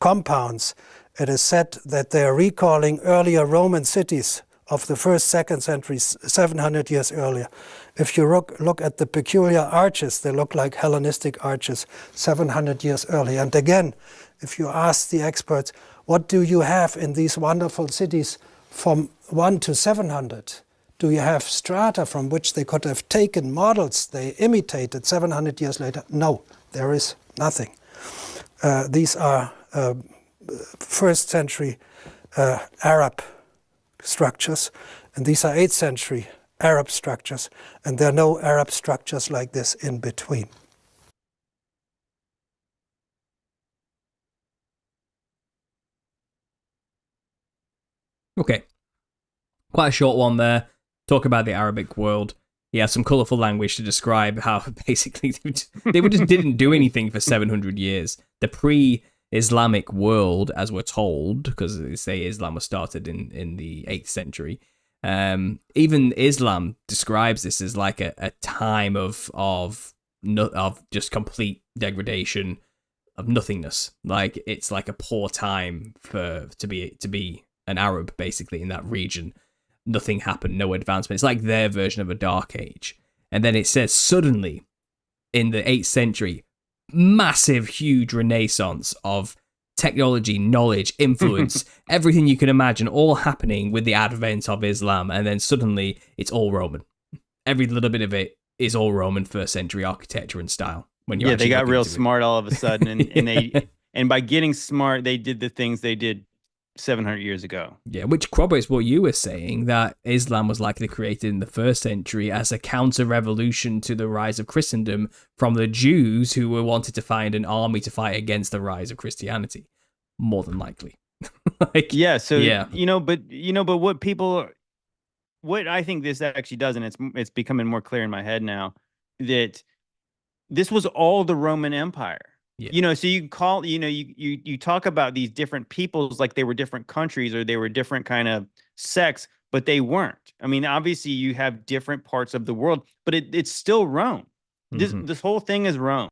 compounds, it is said that they are recalling earlier Roman cities of the 1st, 2nd centuries, 700 years earlier. If you look at the peculiar arches, they look like Hellenistic arches 700 years earlier. And again, if you ask the experts, what do you have in these wonderful cities from 1 to 700? Do you have strata from which they could have taken models they imitated 700 years later? No, there is nothing. These are 1st century Arab structures, and these are 8th century Arab structures, and there are no Arab structures like this in between. Okay, quite a short one there. Talk about the Arabic world. he has some colorful language to describe how basically they just didn't do anything for 700 years. The pre-Islamic world, as we're told, because they say Islam was started in the 8th century. Even Islam describes this as like a time of just complete degradation, of nothingness. Like it's like a poor time to be an Arab, basically, in that region. Nothing happened, no advancement. It's like their version of a dark age. And then it says suddenly in the 8th century, massive, huge renaissance of technology, knowledge, influence, everything you can imagine, all happening with the advent of Islam. And then suddenly it's all Roman. Every little bit of it is all Roman 1st century architecture and style. When they got real smart all of a sudden, and by getting smart, they did the things they did 700 years ago. Yeah, which corroborates what you were saying, that Islam was likely created in the 1st century as a counter-revolution to the rise of Christendom from the Jews who were wanted to find an army to fight against the rise of Christianity. More than likely. But what I think this actually does, and it's becoming more clear in my head now, that this was all the Roman Empire. Yeah. So you call, you talk about these different peoples like they were different countries or they were different kind of sects, but they weren't. I mean, obviously you have different parts of the world, but it's still Rome. This whole thing is Rome.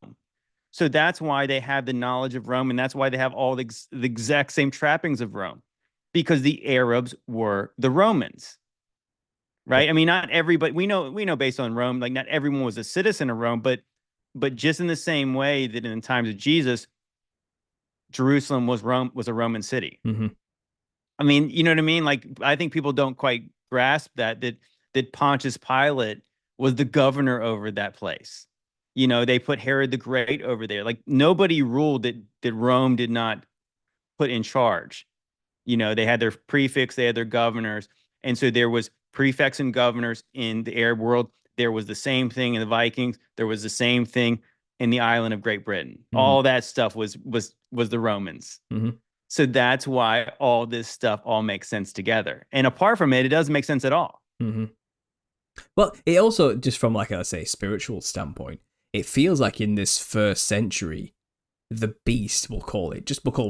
So that's why they have the knowledge of Rome, and that's why they have all the exact same trappings of Rome, because the Arabs were the Romans. Right? I mean, not everybody, we know based on Rome, like not everyone was a citizen of Rome, but just in the same way that in the times of Jesus, Jerusalem was a Roman city. Mm-hmm. I mean, you know what I mean? Like, I think people don't quite grasp that Pontius Pilate was the governor over that place. They put Herod the Great over there. Like, nobody ruled that Rome did not put in charge. They had their prefects, they had their governors. And so there was prefects and governors in the Arab world. There was the same thing in the Vikings. There was the same thing in the island of Great Britain. Mm-hmm. All that stuff was the Romans. Mm-hmm. So that's why all this stuff all makes sense together. And apart from it, it doesn't make sense at all. Mm-hmm. Well, it also, just from like, let's say, spiritual standpoint, it feels like in this 1st century, the beast, we'll call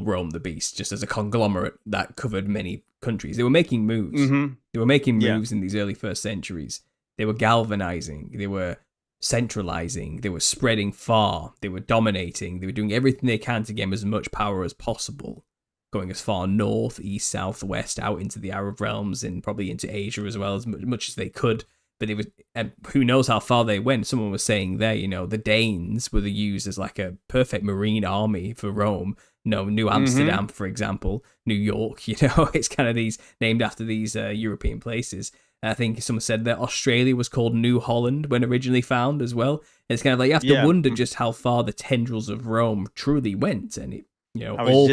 Rome the beast, just as a conglomerate that covered many countries. They were making moves. Mm-hmm. They were making moves in these early 1st centuries. They were galvanizing, they were centralizing, they were spreading far, they were dominating, they were doing everything they can to get as much power as possible, going as far north, east, south, west, out into the Arab realms and probably into Asia as well, as much as they could. But and who knows how far they went. Someone was saying there, the Danes were used as like a perfect marine army for Rome. New Amsterdam, for example, New York, it's kind of these named after these European places. I think someone said that Australia was called New Holland when originally found as well. And it's kind of like you have to wonder just how far the tendrils of Rome truly went, and it, all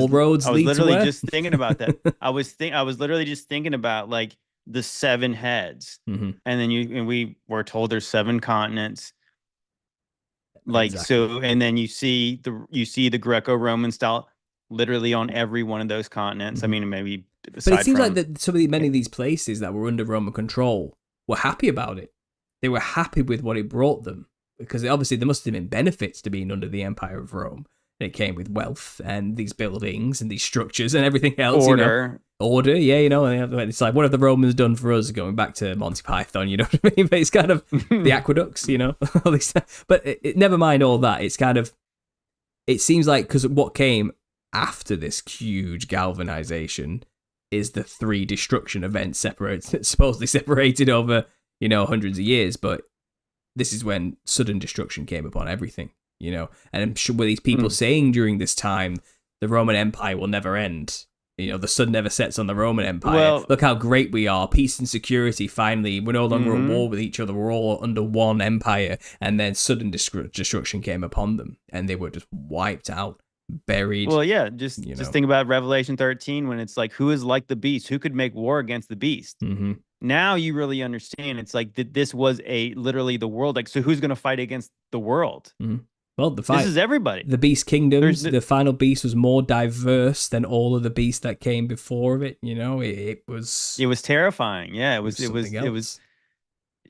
roads lead to where? I was literally just thinking about that. I was literally just thinking about like the 7 heads, mm-hmm. and we were told there's 7 continents. Like so, and then you see the Greco-Roman style literally on every one of those continents. Mm-hmm. I mean, maybe. But it seems like that many of these places that were under Roman control were happy about it. They were happy with what it brought them, because obviously there must have been benefits to being under the Empire of Rome. And it came with wealth and these buildings and these structures and everything else. Order, it's like, what have the Romans done for us? Going back to Monty Python, you know what I mean? But it's kind of the aqueducts, all these stuff. But never mind all that. It's kind of, it seems like, because what came after this huge galvanization is the 3 destruction events supposedly separated over, hundreds of years. But this is when sudden destruction came upon everything, and I'm sure with these people saying during this time, the Roman Empire will never end. The sun never sets on the Roman Empire. Well, look how great we are. Peace and security. Finally, we're no longer at war with each other. We're all under one empire. And then sudden destruction came upon them, and they were just wiped out. Buried. Well, yeah, just think about Revelation 13 when it's like, who is like the beast? Who could make war against the beast? Mm-hmm. Now you really understand. It's like this was literally the world. Like, so who's going to fight against the world? Mm-hmm. Well, this is everybody. The beast kingdoms. The final beast was more diverse than all of the beasts that came before of it. It was. It was terrifying. Yeah, it was.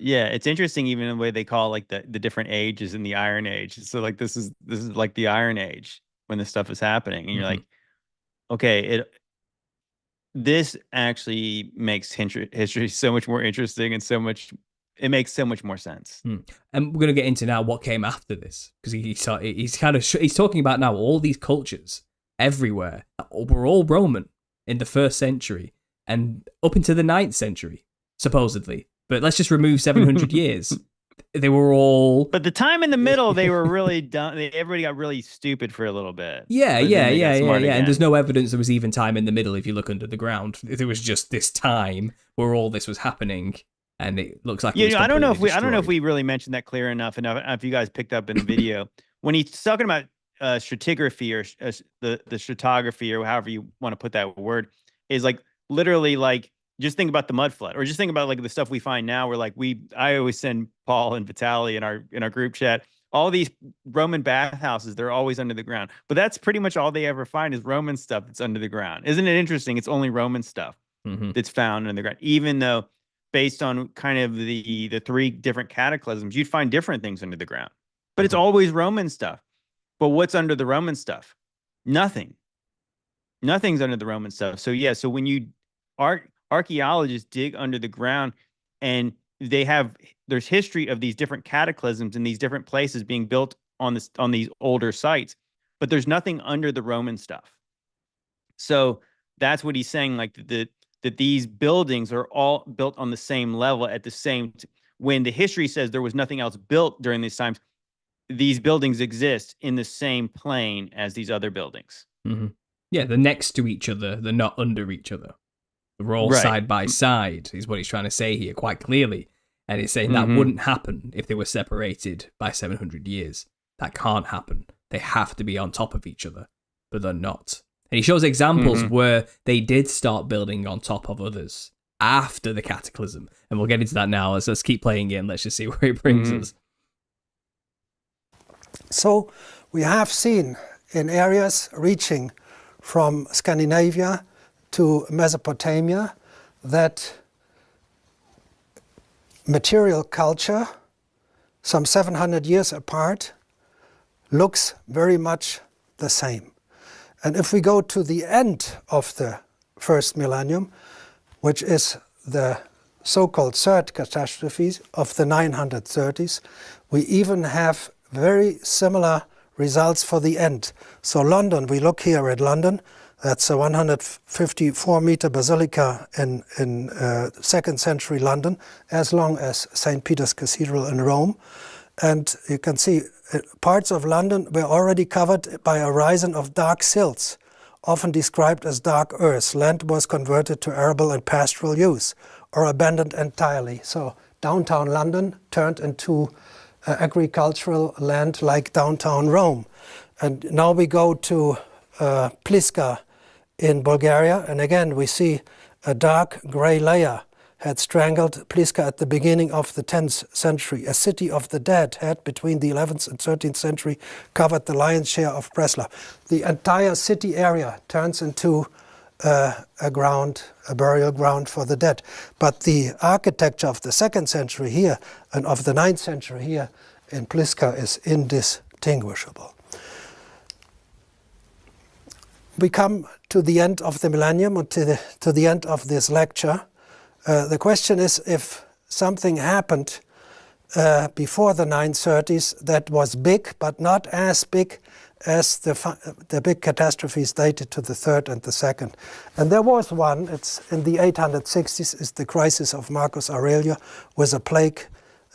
Yeah, it's interesting even the way they call like the different ages in the Iron Age. So like this is like the Iron Age when this stuff is happening, and you're like, okay, this actually makes history so much more interesting and it makes so much more sense. And we're going to get into now what came after this, because he's talking about now all these cultures everywhere were all Roman in the 1st century and up into the 9th century, supposedly. But let's just remove 700 years. They were all... But the time in the middle, they were really dumb. Everybody got really stupid for a little bit. Yeah. And there's no evidence there was even time in the middle if you look under the ground. There was just this time where all this was happening, and it looks like... I don't know if we really mentioned that clear enough if you guys picked up in the video. When he's talking about stratigraphy or the stratigraphy, or however you want to put that word, is like literally like, just think about the mud flood, or just think about like the stuff we find now where like I always send Paul and Vitaly in our group chat, all these Roman bathhouses, they're always under the ground, but that's pretty much all they ever find is Roman stuff that's under the ground. Isn't it interesting? It's only Roman stuff that's found in the ground, even though based on kind of the 3 different cataclysms, you'd find different things under the ground, but it's always Roman stuff. But what's under the Roman stuff? Nothing's under the Roman stuff. So yeah, so when you archaeologists dig under the ground, and there's history of these different cataclysms in these different places being built on these older sites, but there's nothing under the Roman stuff. So that's what he's saying, like that these buildings are all built on the same level at the same when the history says there was nothing else built during these times, these buildings exist in the same plane as these other buildings. Yeah, they're next to each other, they're not under each other. They're all side by side, is what he's trying to say here quite clearly. And he's saying that wouldn't happen if they were separated by 700 years. That can't happen. They have to be on top of each other, but they're not. And he shows examples where they did start building on top of others after the cataclysm. And we'll get into that now. Let's keep playing it and let's just see where it brings us. So we have seen in areas reaching from Scandinavia to Mesopotamia that material culture, some 700 years apart, looks very much the same. And if we go to the end of the 1st millennium, which is the so-called 3rd catastrophes of the 930s, we even have very similar results for the end. So London, we look here at London, that's a 154-meter basilica in 2nd century London, as long as St. Peter's Cathedral in Rome. And you can see parts of London were already covered by a horizon of dark silts, often described as dark earth. Land was converted to arable and pastoral use, or abandoned entirely. So downtown London turned into agricultural land like downtown Rome. And now we go to Pliska in Bulgaria, and again we see a dark grey layer had strangled Pliska at the beginning of the 10th century. A city of the dead had, between the 11th and 13th century, covered the lion's share of Preslav. The entire city area turns into a burial ground for the dead. But the architecture of the 2nd century here and of the 9th century here in Pliska is indistinguishable. We come to the end of the millennium, or to the end of this lecture. The question is if something happened before the 930s that was big, but not as big as the big catastrophes dated to the 3rd and the 2nd. And there was one, it's in the 860s, is the crisis of Marcus Aurelius with a plague.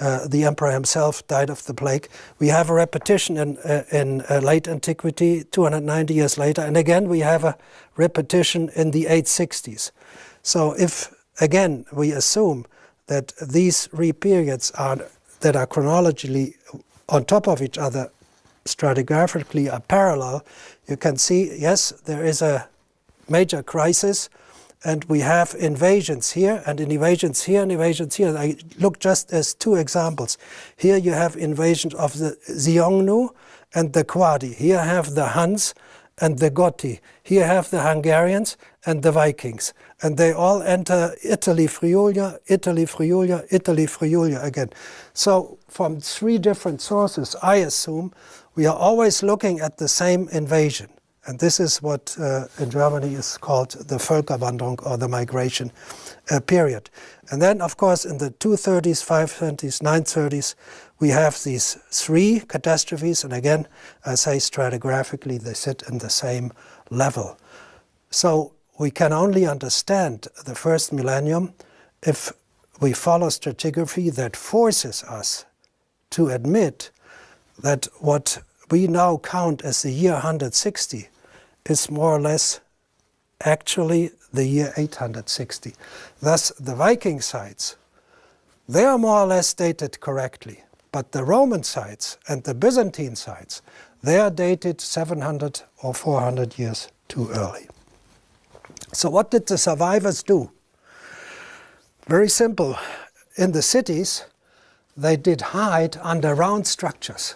The emperor himself died of the plague. We have a repetition in late antiquity, 290 years later, and again we have a repetition in the 860s. So if, again, we assume that these 3 periods that are chronologically on top of each other, stratigraphically are parallel, you can see, yes, there is a major crisis, and we have invasions here, and invasions here, and invasions here. I look just as 2 examples. Here you have invasions of the Xiongnu and the Quadi. Here have the Huns and the Gothi. Here you have the Hungarians and the Vikings. And they all enter Italy, Friulia, Italy, Friulia, Italy, Friulia again. So from 3 different sources, I assume, we are always looking at the same invasion. And this is what in Germany is called the Völkerwanderung, or the migration period. And then, of course, in the 230s, 530s, 930s, we have these 3 catastrophes. And again, I say stratigraphically, they sit in the same level. So we can only understand the first millennium if we follow stratigraphy that forces us to admit that what we now count as the year 160 is more or less actually the year 860. Thus, the Viking sites, they are more or less dated correctly. But the Roman sites and the Byzantine sites, they are dated 700 or 400 years too early. So what did the survivors do? Very simple. In the cities, they did hide under round structures.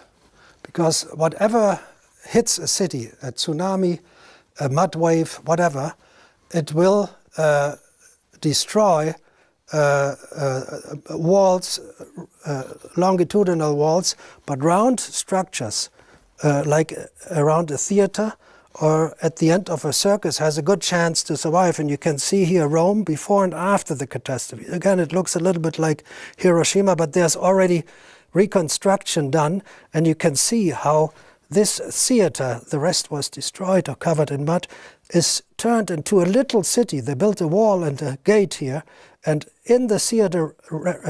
Because whatever hits a city, a tsunami, a mud wave, whatever, it will destroy walls, longitudinal walls, but round structures, like around a theater or at the end of a circus, has a good chance to survive. And you can see here Rome before and after the catastrophe. Again, it looks a little bit like Hiroshima, but there's already reconstruction done, and you can see how this theater, the rest was destroyed or covered in mud, is turned into a little city. They built a wall and a gate here, and in the theater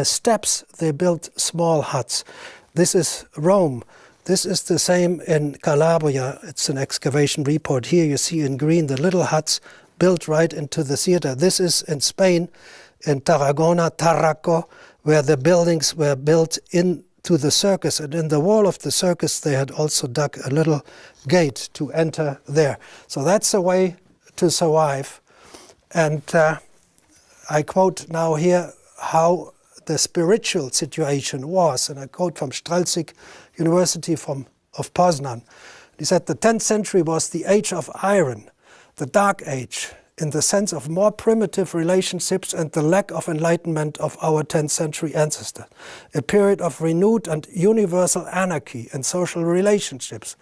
steps they built small huts. This is Rome. This is the same in Calabria. It's an excavation report. Here you see in green the little huts built right into the theater. This is in Spain, in Tarragona, Tarraco, where the buildings were built into the circus. And in the wall of the circus they had also dug a little gate to enter there. So that's a way to survive. And I quote now here how the spiritual situation was, and I quote from Streltsik, University of Poznan. He said the 10th century was the age of iron, the dark age, in the sense of more primitive relationships and the lack of enlightenment of our 10th century ancestors. A period of renewed and universal anarchy in social relationships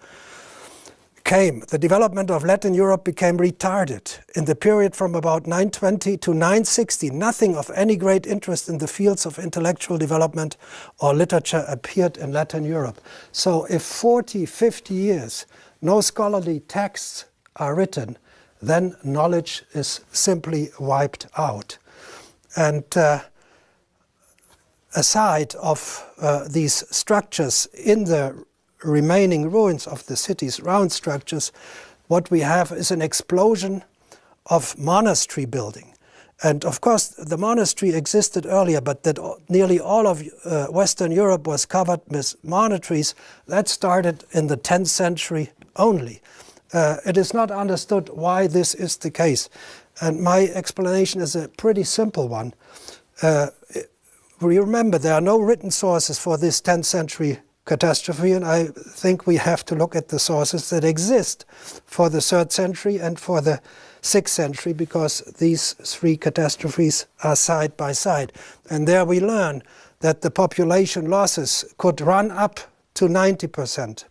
came. The development of Latin Europe became retarded. In the period from about 920 to 960, nothing of any great interest in the fields of intellectual development or literature appeared in Latin Europe. So if 40, 50 years, no scholarly texts are written, then knowledge is simply wiped out. And aside of these structures in the remaining ruins of the cities, round structures, what we have is an explosion of monastery building. And of course the monastery existed earlier, but that nearly all of Western Europe was covered with monasteries. That started in the 10th century only. It is not understood why this is the case. And my explanation is a pretty simple one. Remember, there are no written sources for this 10th century catastrophe, and I think we have to look at the sources that exist for the 3rd century and for the 6th century, because these 3 catastrophes are side by side. And there we learn that the population losses could run up to 90%,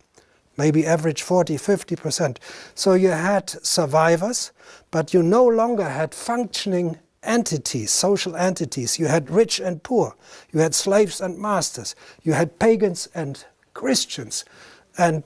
maybe average 40, 50%. So you had survivors, but you no longer had functioning entities, social entities. You had rich and poor. You had slaves and masters. You had pagans and Christians. And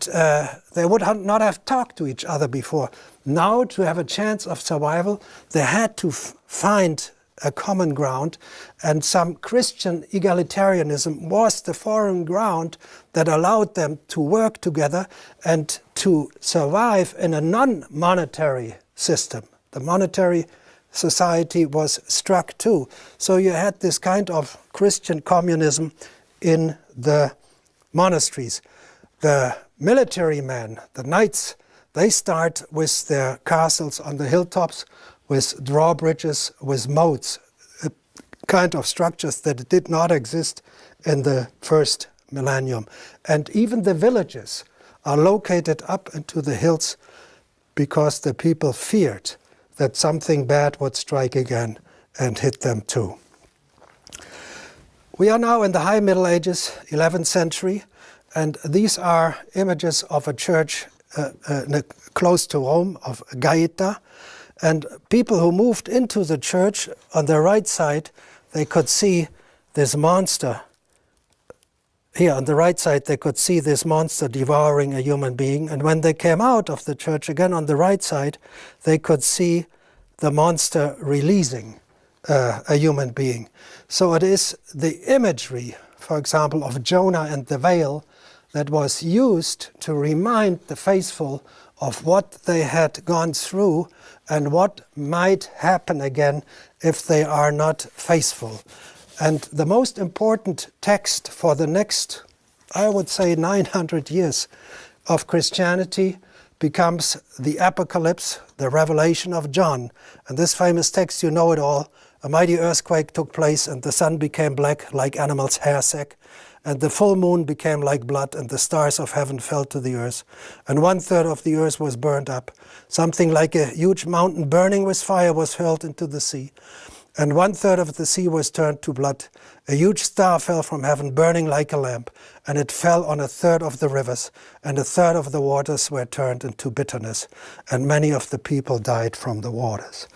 they would not have talked to each other before. Now, to have a chance of survival, they had to find a common ground, and some Christian egalitarianism was the foreign ground that allowed them to work together and to survive in a non-monetary system. The monetary society was struck too. So you had this kind of Christian communism in the monasteries. The military men, the knights, they start with their castles on the hilltops, with drawbridges, with moats, kind of structures that did not exist in the first millennium. And even the villages are located up into the hills because the people feared that something bad would strike again and hit them too. We are now in the High Middle Ages, 11th century, and these are images of a church close to Rome, of Gaeta. And people who moved into the church, on the right side, they could see this monster. Here on the right side, they could see this monster devouring a human being. And when they came out of the church, again on the right side, they could see the monster releasing a human being. So it is the imagery, for example, of Jonah and the whale that was used to remind the faithful of what they had gone through and what might happen again if they are not faithful. And the most important text for the next, I would say, 900 years of Christianity becomes the Apocalypse, the Revelation of John. And this famous text, you know it all. A mighty earthquake took place, and the sun became black like animal's hair sack, and the full moon became like blood, and the stars of heaven fell to the earth, and 1/3 of the earth was burned up. Something like a huge mountain burning with fire was hurled into the sea, and 1/3 of the sea was turned to blood. A huge star fell from heaven, burning like a lamp, and it fell on 1/3 of the rivers, and 1/3 of the waters were turned into bitterness, and many of the people died from the waters.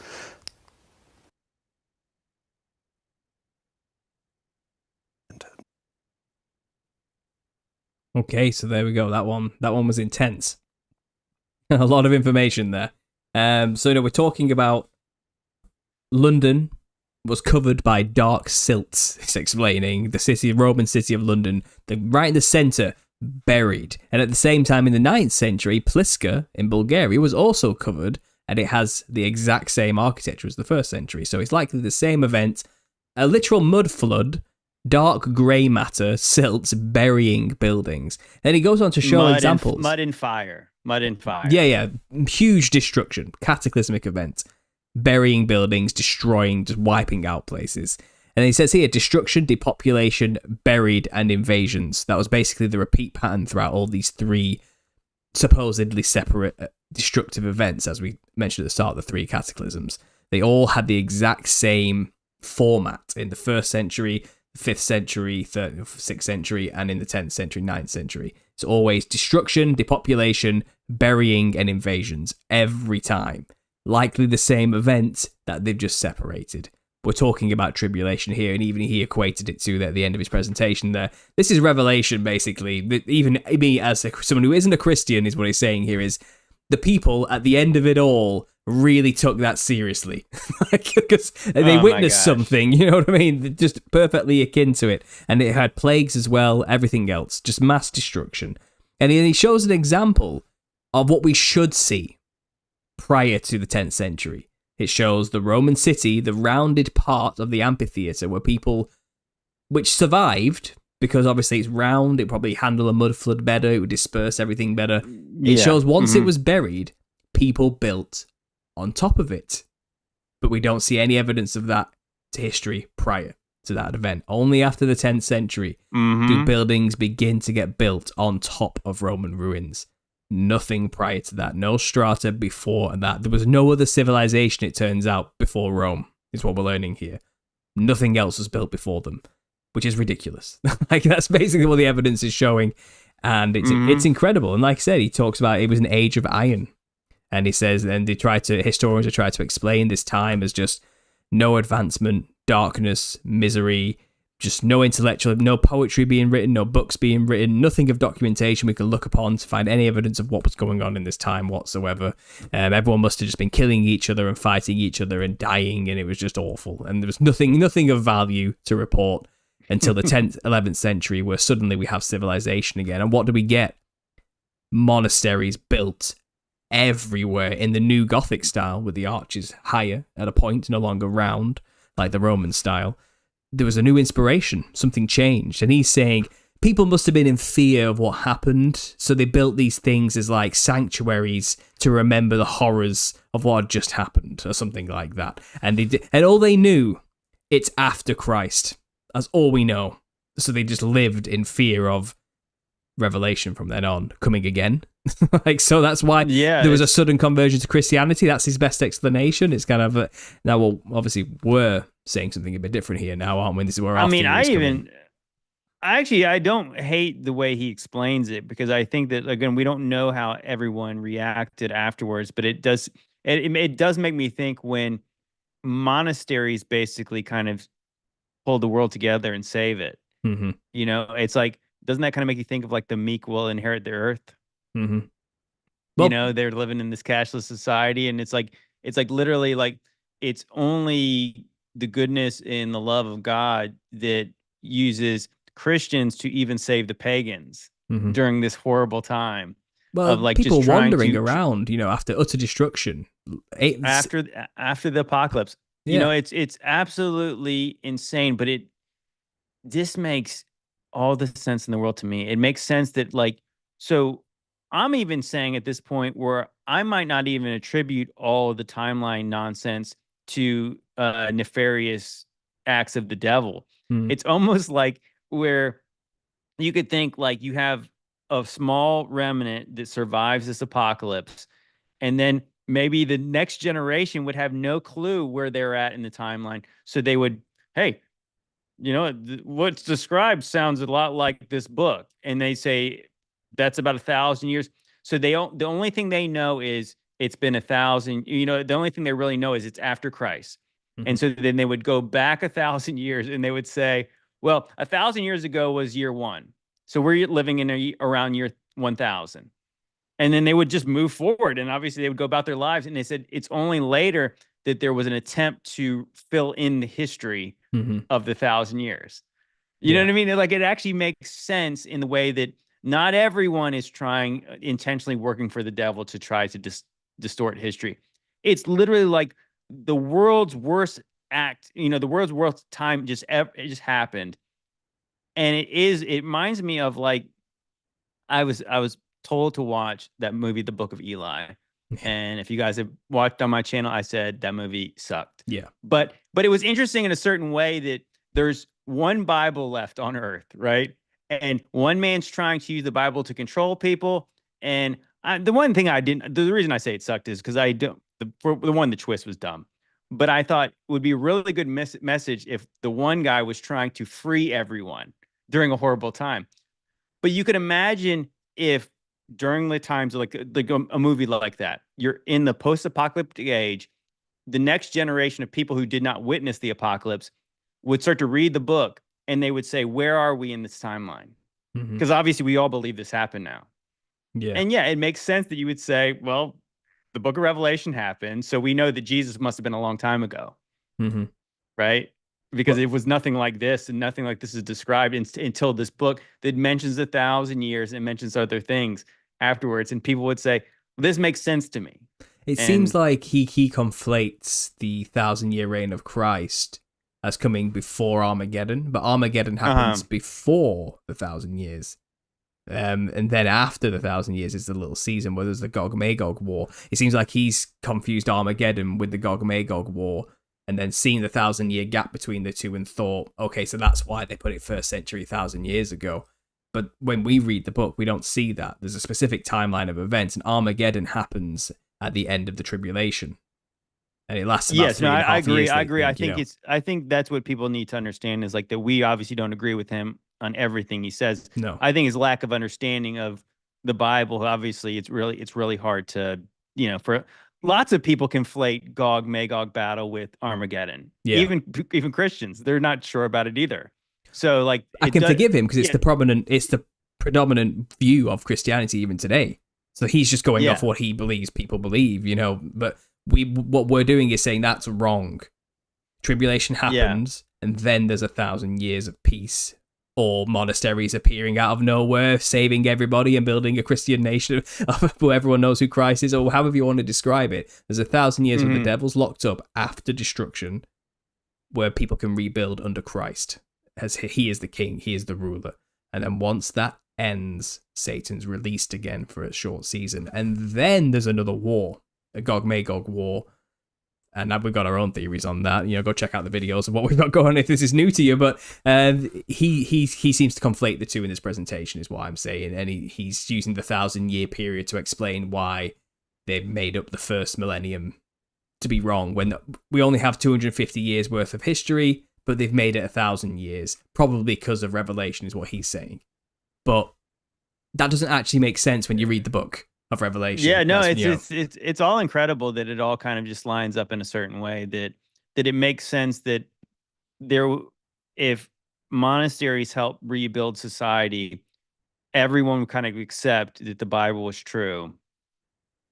Okay, so there we go. That one was intense. A lot of information there. So we're talking about London was covered by dark silts. It's explaining the Roman city of London, right in the center, buried. And at the same time, in the 9th century, Pliska in Bulgaria was also covered, and it has the exact same architecture as the 1st century. So it's likely the same event, a literal mud flood. Dark grey matter, silts burying buildings. Then he goes on to show examples. Mud and fire. Yeah. Huge destruction. Cataclysmic event. Burying buildings, destroying, just wiping out places. And he says here, destruction, depopulation, buried, and invasions. That was basically the repeat pattern throughout all these 3 supposedly separate destructive events, as we mentioned at the start, the 3 cataclysms. They all had the exact same format in the 1st century, 5th century, 6th century, and in the 10th century, 9th century. It's always destruction, depopulation, burying, and invasions every time. Likely the same event that they've just separated. We're talking about tribulation here, and even he equated it to at the end of his presentation there. This is Revelation, basically. Even me, as someone who isn't a Christian, is what he's saying here, is the people at the end of it all really took that seriously. Because they witnessed something, you know what I mean? Just perfectly akin to it. And it had plagues as well, everything else, just mass destruction. And he shows an example of what we should see prior to the 10th century. It shows the Roman city, the rounded part of the amphitheatre where people, which survived, because obviously it's round, it probably handle a mud flood better, it would disperse everything better. It shows once it was buried, people built on top of it. But we don't see any evidence of that to history prior to that event. Only after the 10th century do buildings begin to get built on top of Roman ruins. Nothing prior to that. No strata before that. There was no other civilization, it turns out, before Rome, is what we're learning here. Nothing else was built before them, which is ridiculous. That's basically what the evidence is showing. And it's incredible. And like I said, he talks about it was an age of iron. And he says, and historians have tried to explain this time as just no advancement, darkness, misery, just no intellectual, no poetry being written, no books being written, nothing of documentation we can look upon to find any evidence of what was going on in this time whatsoever. Everyone must have just been killing each other and fighting each other and dying, and it was just awful. And there was nothing of value to report until the 10th, 11th century, where suddenly we have civilization again. And what do we get? Monasteries built everywhere in the new Gothic style, with the arches higher at a point, no longer round like the Roman style. There was a new inspiration, something changed. And he's saying people must have been in fear of what happened, so they built these things as like sanctuaries to remember the horrors of what had just happened, or something like that. And all they knew, it's after Christ. That's all we know. So they just lived in fear of revelation from then on coming again. Like, so that's why Yeah, there was a sudden conversion to Christianity. That's his best explanation. It's kind of now, well, obviously we're saying something a bit different here now, aren't we? This is where our theory is coming. I don't hate the way he explains it, because I think that, again, we don't know how everyone reacted afterwards, but it does make me think when monasteries basically kind of hold the world together and save it. Mm-hmm. You know, it's like, doesn't that kind of make you think of like the meek will inherit the earth? Mm-hmm. You Well, know, they're living in this cashless society, and it's like literally like it's only the goodness and the love of God that uses Christians to even save the pagans Mhm. during this horrible time. well, of like people just trying wandering to around, after utter destruction. after the apocalypse. Yeah. You know, it's absolutely insane, but this makes all the sense in the world to me. It makes sense that, like, so I'm even saying at this point where I might not even attribute all of the timeline nonsense to nefarious acts of the devil. Mm. It's almost like where you could think like you have a small remnant that survives this apocalypse, and then maybe the next generation would have no clue where they're at in the timeline. So they would, hey, what's described sounds a lot like this book. And they say that's about 1,000 years. So the only thing they know is it's been 1,000, the only thing they really know is it's after Christ. Mhm. And so then they would go back 1,000 years and they would say, well, 1,000 years ago was year one. So we're living in around year 1,000. And then they would just move forward. And obviously they would go about their lives. And they said it's only later that there was an attempt to fill in the history Mhm. of the 1,000 years. You know what I mean? Like, it actually makes sense in the way that not everyone is trying intentionally working for the devil to try to distort history. It's literally like the world's worst act, the world's worst time it just happened. And it reminds me of, like, I was told to watch that movie, The Book of Eli. And if you guys have watched on my channel, I said that movie sucked. Yeah. But it was interesting in a certain way that there's one Bible left on earth, right? And one man's trying to use the Bible to control people. And the one thing the reason I say it sucked is because the twist was dumb. But I thought it would be a really good message if the one guy was trying to free everyone during a horrible time. But you could imagine if during the times of like a movie like that, you're in the post-apocalyptic age, the next generation of people who did not witness the apocalypse would start to read the book, and they would say, where are we in this timeline? Because obviously we all believe this happened now. Yeah. And yeah, it makes sense that you would say, well, the book of Revelation happened, so we know that Jesus must have been a long time ago. Mhm. Right? Because it was nothing like this, and nothing like this is described until this book that mentions 1,000 years and mentions other things afterwards. And people would say, well, this makes sense to me. It seems like he conflates the 1,000-year reign of Christ as coming before Armageddon, but Armageddon happens before the 1,000 years. And then after the 1,000 years is the little season where there's the Gog-Magog war. It seems like he's confused Armageddon with the Gog-Magog war, and then seen the 1,000-year gap between the two and thought, okay, so that's why they put it first century 1,000 years ago. But when we read the book, we don't see that. There's a specific timeline of events, and Armageddon happens at the end of the tribulation, and it lasts about 3.5 years. I agree. I think that's what people need to understand is like that we obviously don't agree with him on everything he says. No, I think his lack of understanding of the Bible, obviously, it's really hard to, for lots of people conflate Gog-Magog battle with Armageddon. Yeah. Even Christians, they're not sure about it either. So like, I can forgive him because it's the predominant view of Christianity even today. So he's just going off what he believes people believe, But what we're doing is saying that's wrong. Tribulation happens, and then there's 1,000 years of peace, or monasteries appearing out of nowhere, saving everybody and building a Christian nation where everyone knows who Christ is, or however you want to describe it. There's 1,000 years where the devil's locked up after destruction, where people can rebuild under Christ, as he is the king, he is the ruler. And then once that ends, Satan's released again for a short season. And then there's another war, a Gog-Magog war, and we've got our own theories on that. Go check out the videos of what we've got going if this is new to you. But he seems to conflate the two in this presentation, is what I'm saying, and he's using the 1,000-year period to explain why they've made up the first millennium to be wrong when we only have 250 years worth of history, but they've made it 1,000 years, probably because of Revelation, is what he's saying. But that doesn't actually make sense when you read the book of Revelation. Yeah, no, it's all incredible that it all kind of just lines up in a certain way, that it makes sense that if monasteries help rebuild society, everyone would kind of accept that the Bible was true.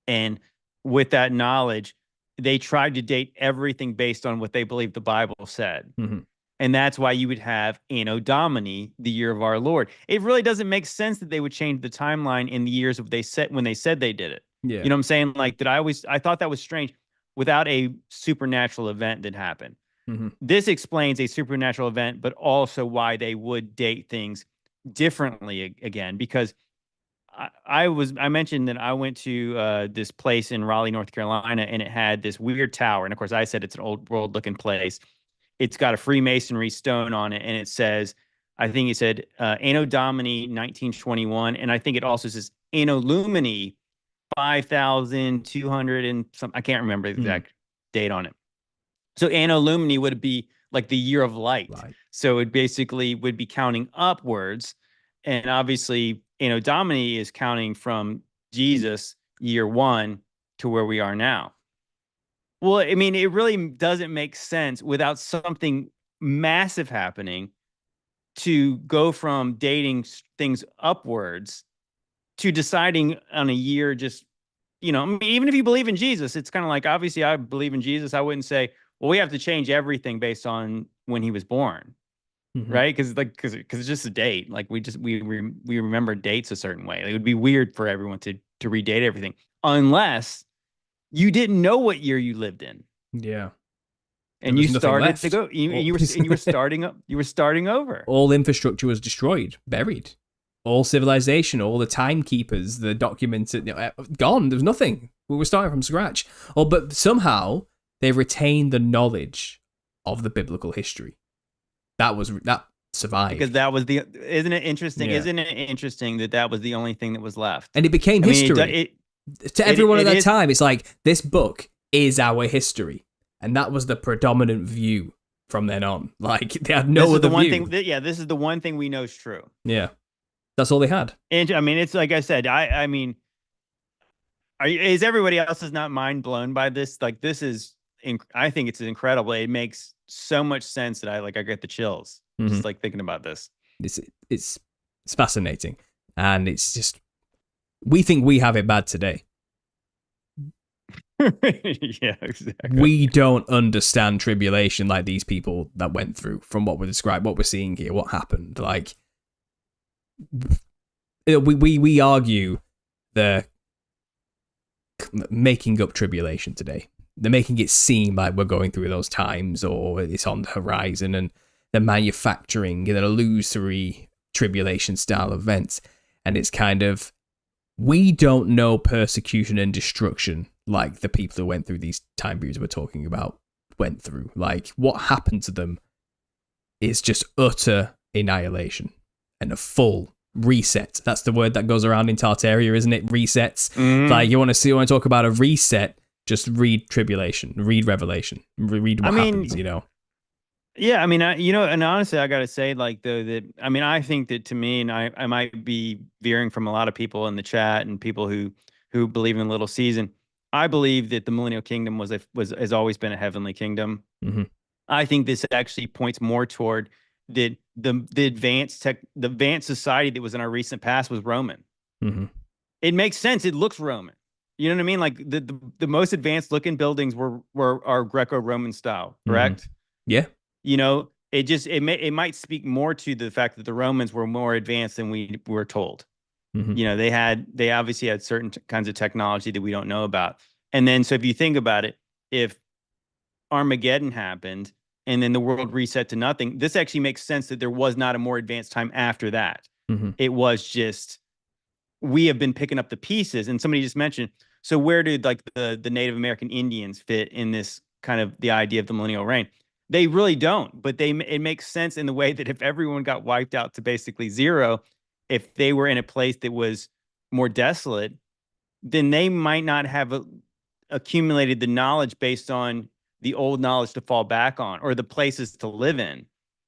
And with that knowledge, they tried to date everything based on what they believed the Bible said. Mm-hmm. And that's why you would have Anno Domini, the year of our Lord. It really doesn't make sense that they would change the timeline in the years of when they said they did it. Yeah. You know what I'm saying? Like, I thought that was strange without a supernatural event that happened. Mm-hmm. This explains a supernatural event, but also why they would date things differently again, because I mentioned that I went to this place in Raleigh, North Carolina, and it had this weird tower. And of course, I said it's an old world looking place. It's got a Freemasonry stone on it, and it says, I think it said Anno Domini 1921, and I think it also says Anno Lumini 5,200 and some. I can't remember the exact date on it. So Anno Lumini would be like the year of light. So it basically would be counting upwards, and obviously Anno Domini is counting from Jesus year 1 to where we are now. Well, I mean, it really doesn't make sense without something massive happening to go from dating things upwards to deciding on a year. Just, I mean, even if you believe in Jesus, it's kind of like, obviously I believe in Jesus. I wouldn't say, well, we have to change everything based on when he was born. Mm-hmm. Right? Because it's just a date. Like we remember dates a certain way. It would be weird for everyone to redate everything unless you didn't know what year you lived in. Yeah. And you started to go. You were starting up. You were starting over. All infrastructure was destroyed, buried. All civilization, all the timekeepers, the documents, gone. There was nothing. We were starting from scratch. But somehow they retained the knowledge of the biblical history. That survived. Because that was isn't it interesting? Yeah. Isn't it interesting that was the only thing that was left? And it became history. To everyone at that time, it's like, this book is our history. And that was the predominant view from then on. Like, they had no other view. This is the one thing we know is true. Yeah. That's all they had. And I mean, it's like I said, I mean, is everybody else's not mind blown by this? Like, I think it's incredible. It makes so much sense that I get the chills just like thinking about this. It's fascinating. And it's just, we think we have it bad today. Yeah, exactly. We don't understand tribulation like these people that went through, from what we're describing, what we're seeing here, what happened. Like, we argue the making up tribulation today. They're making it seem like we're going through those times, or it's on the horizon, and they're manufacturing an illusory tribulation style events. And it's kind of, we don't know persecution and destruction like the people who went through these time periods we're talking about went through. Like, what happened to them is just utter annihilation and a full reset. That's the word that goes around in Tartaria, isn't it? Resets. Like, you want to talk about a reset, just read Tribulation, read Revelation, read what happens, Yeah, I mean, and honestly, I got to say, like, I think that, to me, and I might be veering from a lot of people in the chat and people who believe in Little Season. I believe that the millennial kingdom has always been a heavenly kingdom. Mm-hmm. I think this actually points more toward the advanced society that was in our recent past was Roman. Mm-hmm. It makes sense. It looks Roman. You know what I mean? Like, the most advanced looking buildings were our Greco-Roman style, correct? Yeah. It might speak more to the fact that the Romans were more advanced than we were told. Mm-hmm. They obviously had certain kinds of technology that we don't know about. And then, so if you think about it, if Armageddon happened and then the world reset to nothing, this actually makes sense that there was not a more advanced time after that. Mm-hmm. It was just, we have been picking up the pieces. And somebody just mentioned, so where did, like, the Native American Indians fit in this kind of the idea of the millennial reign. They really don't, but it makes sense in the way that if everyone got wiped out to basically zero, if they were in a place that was more desolate, then they might not have accumulated the knowledge based on the old knowledge to fall back on, or the places to live in.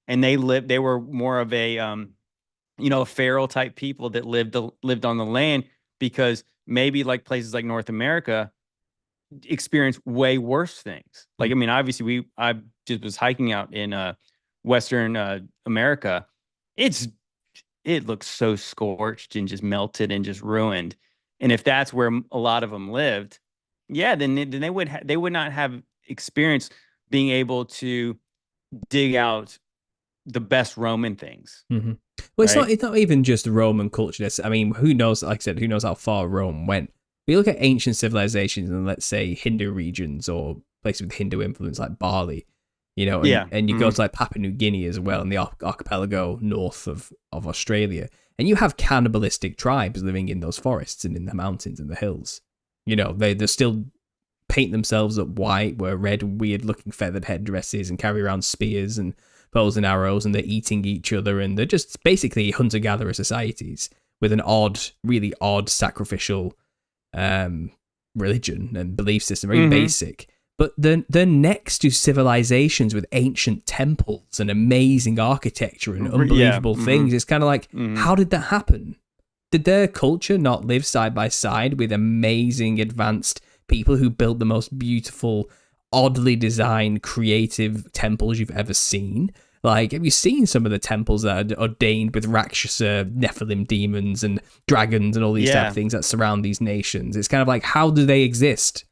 And they were more of a, a feral type people that lived on the land, because maybe like places like North America experience way worse things. Like, I mean, obviously I just was hiking out in Western America. It looks so scorched and just melted and just ruined. And if that's where a lot of them lived, yeah, then they would not have experience being able to dig out the best Roman things. Mm-hmm. Well, right? it's not even just Roman culture. I mean, who knows? Like I said, who knows how far Rome went? We look at ancient civilizations in, let's say, Hindu regions or places with Hindu influence, like Bali, and you go to like Papua New Guinea as well, and the archipelago north of Australia, and you have cannibalistic tribes living in those forests and in the mountains and the hills. They still paint themselves up white, wear red, weird-looking feathered headdresses, and carry around spears and bows and arrows, and they're eating each other, and they're just basically hunter-gatherer societies with an really odd sacrificial religion and belief system, very basic. But they're next to civilizations with ancient temples and amazing architecture and unbelievable things. It's kind of like, how did that happen? Did their culture not live side by side with amazing, advanced people who built the most beautiful, oddly designed, creative temples you've ever seen? Like, have you seen some of the temples that are ordained with Rakshasa, Nephilim demons, and dragons, and all these type of things that surround these nations? It's kind of like, how do they exist?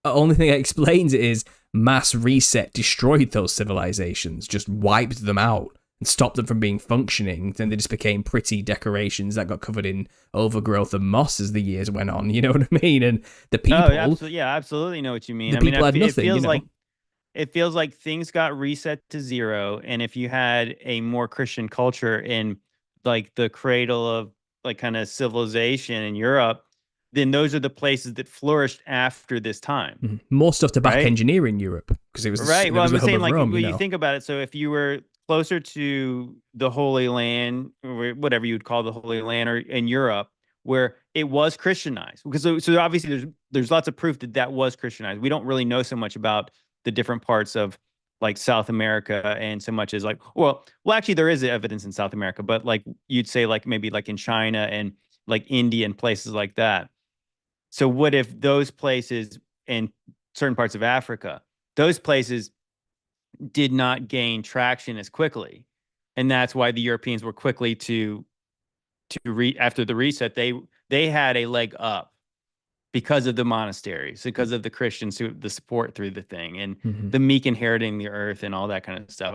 The only thing that explains it is mass reset destroyed those civilizations, just wiped them out and stopped them from being functioning. Then they just became pretty decorations that got covered in overgrowth and moss as the years went on. You know what I mean? And the people, absolutely know what you mean. The people had nothing. It feels like things got reset to zero, and if you had a more Christian culture in like the cradle of like kind of civilization in Europe, then those are the places that flourished after this time. More stuff to back engineer in Europe, because it was right. Well, I'm saying like Rome, when you think about it, so if you were closer to the Holy Land, or whatever you would call the Holy Land, or in Europe, where it was Christianized, because so obviously there's lots of proof that was Christianized. We don't really know so much about the different parts of like South America, and so much as like, well, actually there is evidence in South America, but like you'd say like maybe like in China and like India and places like that. So what if those places and certain parts of Africa, those places did not gain traction as quickly, and that's why the Europeans were quickly after the reset, they had a leg up because of the monasteries, because of the Christians the support through the thing, and the meek inheriting the earth and all that kind of stuff.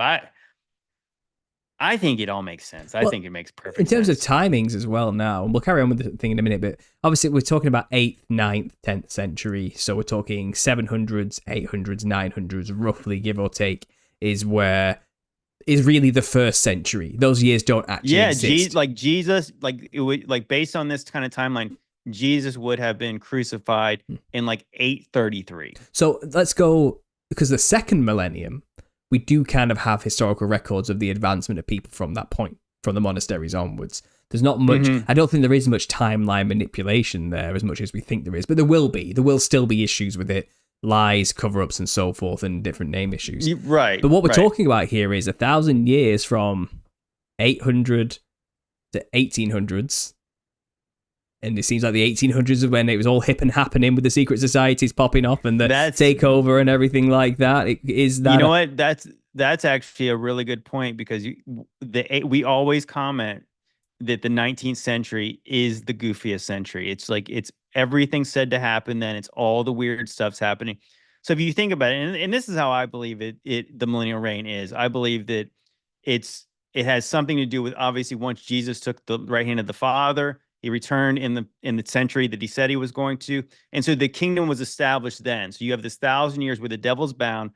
I think it all makes sense. I think it makes perfect sense. In terms of timings as well now, and we'll carry on with the thing in a minute, but obviously we're talking about 8th, 9th, 10th century, so we're talking 700s, 800s, 900s, roughly, give or take, is really the first century. Those years don't actually exist. Jesus, based on this kind of timeline, Jesus would have been crucified in like 833. So let's go, because the second millennium, we do kind of have historical records of the advancement of people from that point, from the monasteries onwards. There's not much, I don't think there is much timeline manipulation there as much as we think there is, but there will be. There will still be issues with it, lies, cover-ups and so forth, and different name issues. Right. But what we're talking about here is 1,000 years from 800 to 1800s. And it seems like the 1800s is when it was all hip and happening with the secret societies popping up and the takeover and everything like that. Is that, you know what? That's actually a really good point, because we always comment that the 19th century is the goofiest century. It's like it's everything said to happen, then it's all the weird stuff's happening. So if you think about it, and this is how I believe the millennial reign is. I believe that it has something to do with, obviously, once Jesus took the right hand of the Father, he returned in the century that he said he was going to. And so the kingdom was established then. So you have this 1,000 years where the devil's bound.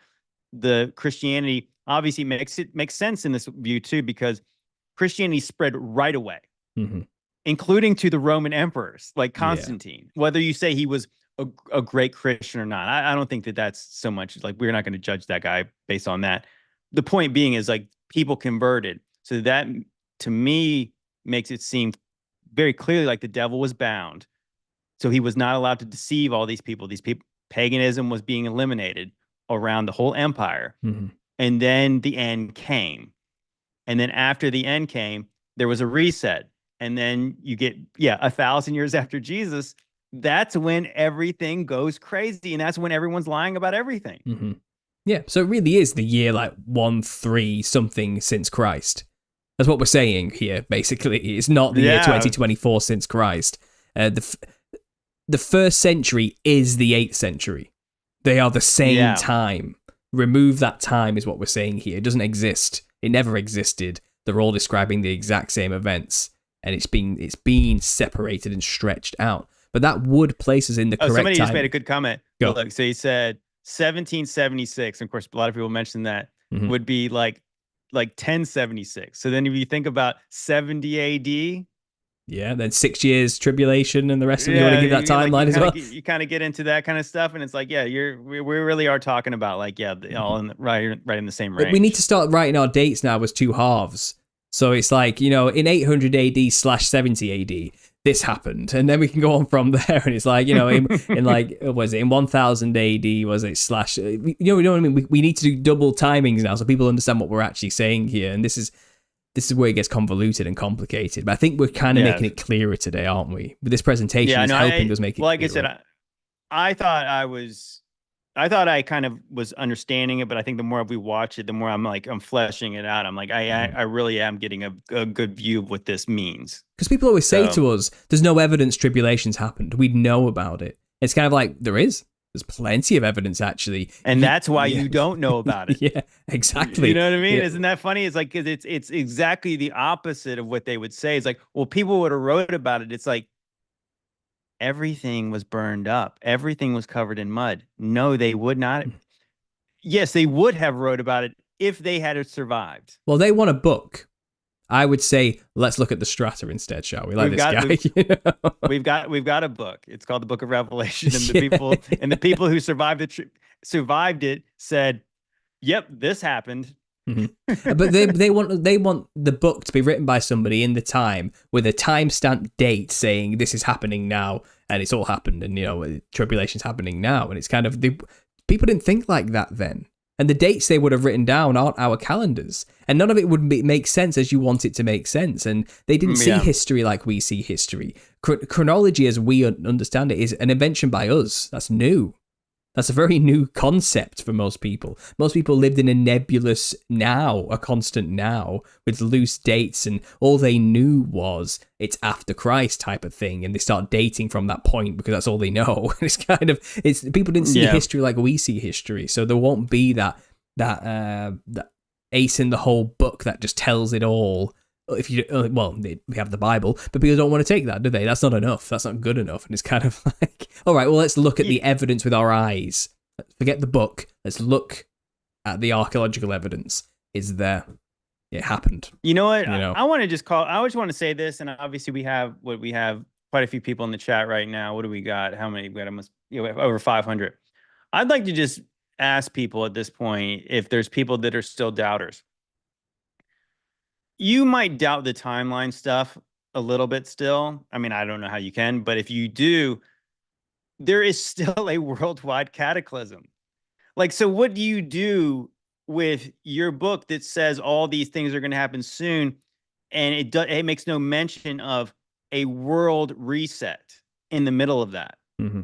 The Christianity obviously makes sense in this view too, because Christianity spread right away, including to the Roman emperors like Constantine. Whether you say he was a great Christian or not. I don't think that that's so much like we're not going to judge that guy based on that. The point being is like people converted. So that to me makes it seem very clearly like the devil was bound. So he was not allowed to deceive all these people. These people, paganism was being eliminated around the whole empire. Mm-hmm. And then the end came. And then after the end came, there was a reset. And then you get, 1,000 years after Jesus, that's when everything goes crazy. And that's when everyone's lying about everything. Mm-hmm. Yeah. So it really is the year like 1-3 something since Christ. That's what we're saying here, basically. It's not the year 2024 since Christ. The first century is the 8th century. They are the same time. Remove that time is what we're saying here. It doesn't exist. It never existed. They're all describing the exact same events, and it's been separated and stretched out. But that would place us in the correct somebody time. just made a good comment. Go. Look, so he said 1776. Of course, a lot of people mentioned that would be like 1076. So then if you think about 70 AD. Yeah, then 6 years tribulation and the rest of you want to give that timeline as well. You kind of get into that kind of stuff, and it's like, we really are talking about like, all in right in the same range. But we need to start writing our dates now as 2 halves. So it's like, in 800 AD/70 AD, this happened, and then we can go on from there. And it's like, in like, was it in 1000 AD? Was it slash? You know what I mean? We need to do double timings now, so people understand what we're actually saying here. And this is where it gets convoluted and complicated. But I think we're kind of making it clearer today, aren't we? With this presentation, is helping us make it. Like clearer. I said, I thought I kind of was understanding it, but I think the more we watch it, the more I'm fleshing it out. I'm like, I really am getting a good view of what this means. Because people always say to us, "There's no evidence tribulations happened. We'd know about it." It's kind of like there is. There's plenty of evidence, actually. And that's why you don't know about it. Yeah, exactly. You know what I mean? Yeah. Isn't that funny? It's like, it's exactly the opposite of what they would say. It's like, well, people would have wrote about it. It's like, everything was burned up. Everything was covered in mud. No, they would not. Yes, they would have wrote about it if they had survived. Well, they want a book. I would say, let's look at the strata instead, shall we? Like we've got a book. It's called the Book of Revelation, and the people who survived it said, "Yep, this happened." Mm-hmm. But they want the book to be written by somebody in the time with a timestamp date saying this is happening now, and it's all happened, and tribulation's happening now, and it's kind of people didn't think like that then. And the dates they would have written down aren't our calendars. And none of it would make sense as you want it to make sense. And they didn't see history like we see history. Chronology, as we understand it, is an invention by us. That's new. That's a very new concept for most people. Most people lived in a nebulous now, a constant now, with loose dates, and all they knew was it's after Christ type of thing, and they start dating from that point because that's all they know. It's people didn't see history like we see history, so there won't be that ace in the hole book that just tells it all. If you we have the Bible, but people don't want to take that, do they? That's not enough. That's not good enough. And it's kind of like, all right, well, let's look at the evidence with our eyes. Forget the book. Let's look at the archaeological evidence. Is there? It happened. You know what? I want to just I just want to say this, and obviously we have quite a few people in the chat right now. What do we got? How many? We got almost over 500. I'd like to just ask people at this point if there's people that are still doubters. You might doubt the timeline stuff a little bit still. I mean, I don't know how you can, but if you do, there is still a worldwide cataclysm. Like, so what do you do with your book that says all these things are going to happen soon, and it makes no mention of a world reset in the middle of that? Mm-hmm.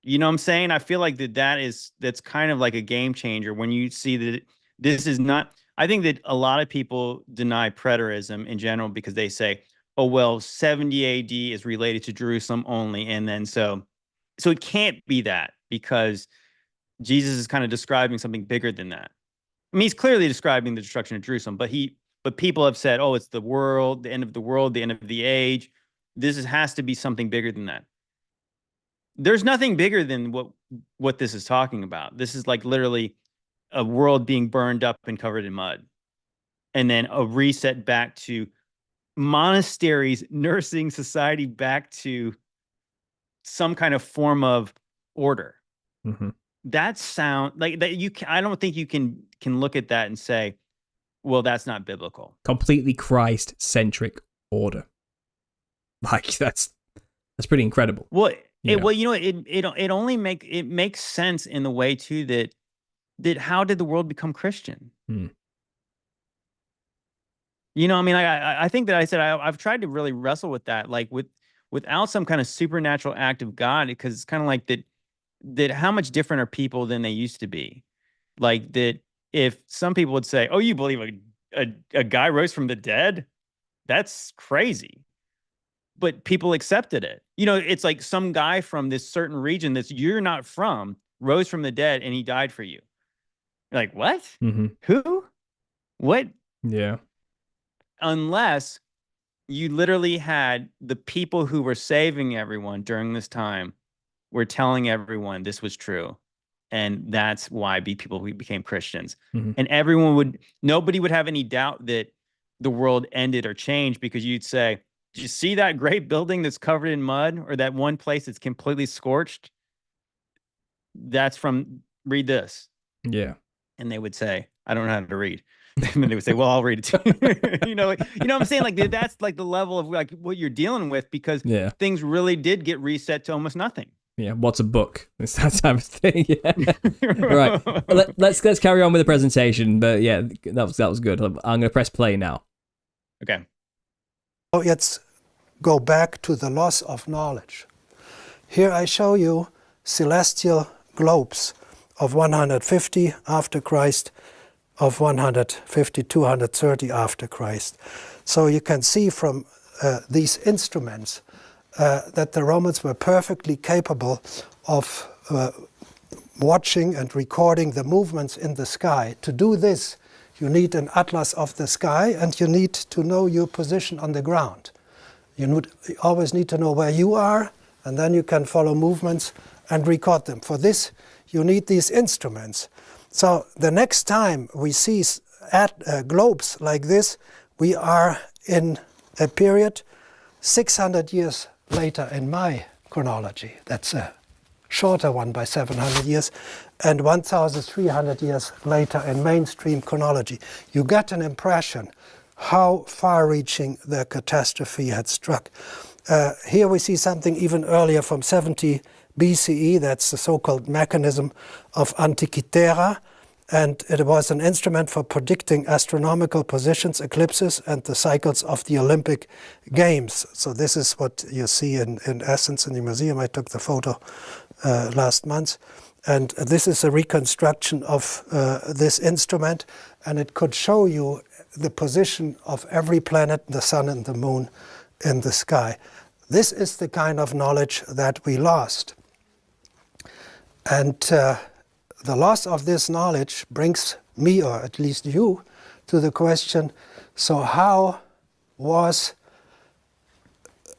You know what I'm saying? I feel like that's kind of like a game changer when you see that this is not. I think that a lot of people deny preterism in general because they say, oh, well, 70 AD is related to Jerusalem only. And then so it can't be that because Jesus is kind of describing something bigger than that. I mean, he's clearly describing the destruction of Jerusalem, but people have said, oh, it's the world, the end of the end of the age. This has to be something bigger than that. There's nothing bigger than what this is talking about. This is like literally a world being burned up and covered in mud, and then a reset back to monasteries, nursing society back to some kind of form of order. Mm-hmm. That sound like that I don't think you can look at that and say, well, that's not biblical. Completely Christ-centric order. Like that's pretty incredible. Well, it only makes sense in the way too that how did the world become Christian? You know, I mean, I think that I said I've tried to really wrestle with that, like without some kind of supernatural act of God, because it's kind of like that how much different are people than they used to be? Like that, if some people would say, "Oh, you believe a guy rose from the dead?" That's crazy. But people accepted it. You know, it's like some guy from this certain region that you're not from rose from the dead and he died for you. You're like, what? Mm-hmm. Who? What? Yeah. Unless you literally had the people who were saving everyone during this time were telling everyone this was true. And that's why people became Christians. Mm-hmm. And nobody would have any doubt that the world ended or changed, because you'd say, "Do you see that great building that's covered in mud, or that one place that's completely scorched? Read this." Yeah. And they would say, "I don't know how to read." And then they would say, "Well, I'll read it to you." You know what I'm saying? Like that's like the level of like what you're dealing with, because things really did get reset to almost nothing. Yeah, what's a book? It's that type of thing. Yeah. Right. Let's carry on with the presentation. But yeah, that was good. I'm going to press play now. Okay. So let's go back to the loss of knowledge. Here I show you celestial globes of 150 after Christ, of 150, 230 after Christ. So you can see from these instruments that the Romans were perfectly capable of watching and recording the movements in the sky. To do this, you need an atlas of the sky, and you need to know your position on the ground. You always need to know where you are, and then you can follow movements and record them. For this, you need these instruments. So the next time we see globes like this, we are in a period 600 years later in my chronology. That's a shorter one by 700 years, and 1,300 years later in mainstream chronology. You get an impression how far-reaching the catastrophe had struck. Here we see something even earlier from 70 BCE. That's the so-called mechanism of Antikythera, and it was an instrument for predicting astronomical positions, eclipses, and the cycles of the Olympic Games. So this is what you see in essence in the museum. I took the photo last month. And this is a reconstruction of this instrument, and it could show you the position of every planet, the sun and the moon in the sky. This is the kind of knowledge that we lost. And the loss of this knowledge brings me, or at least you, to the question, so how was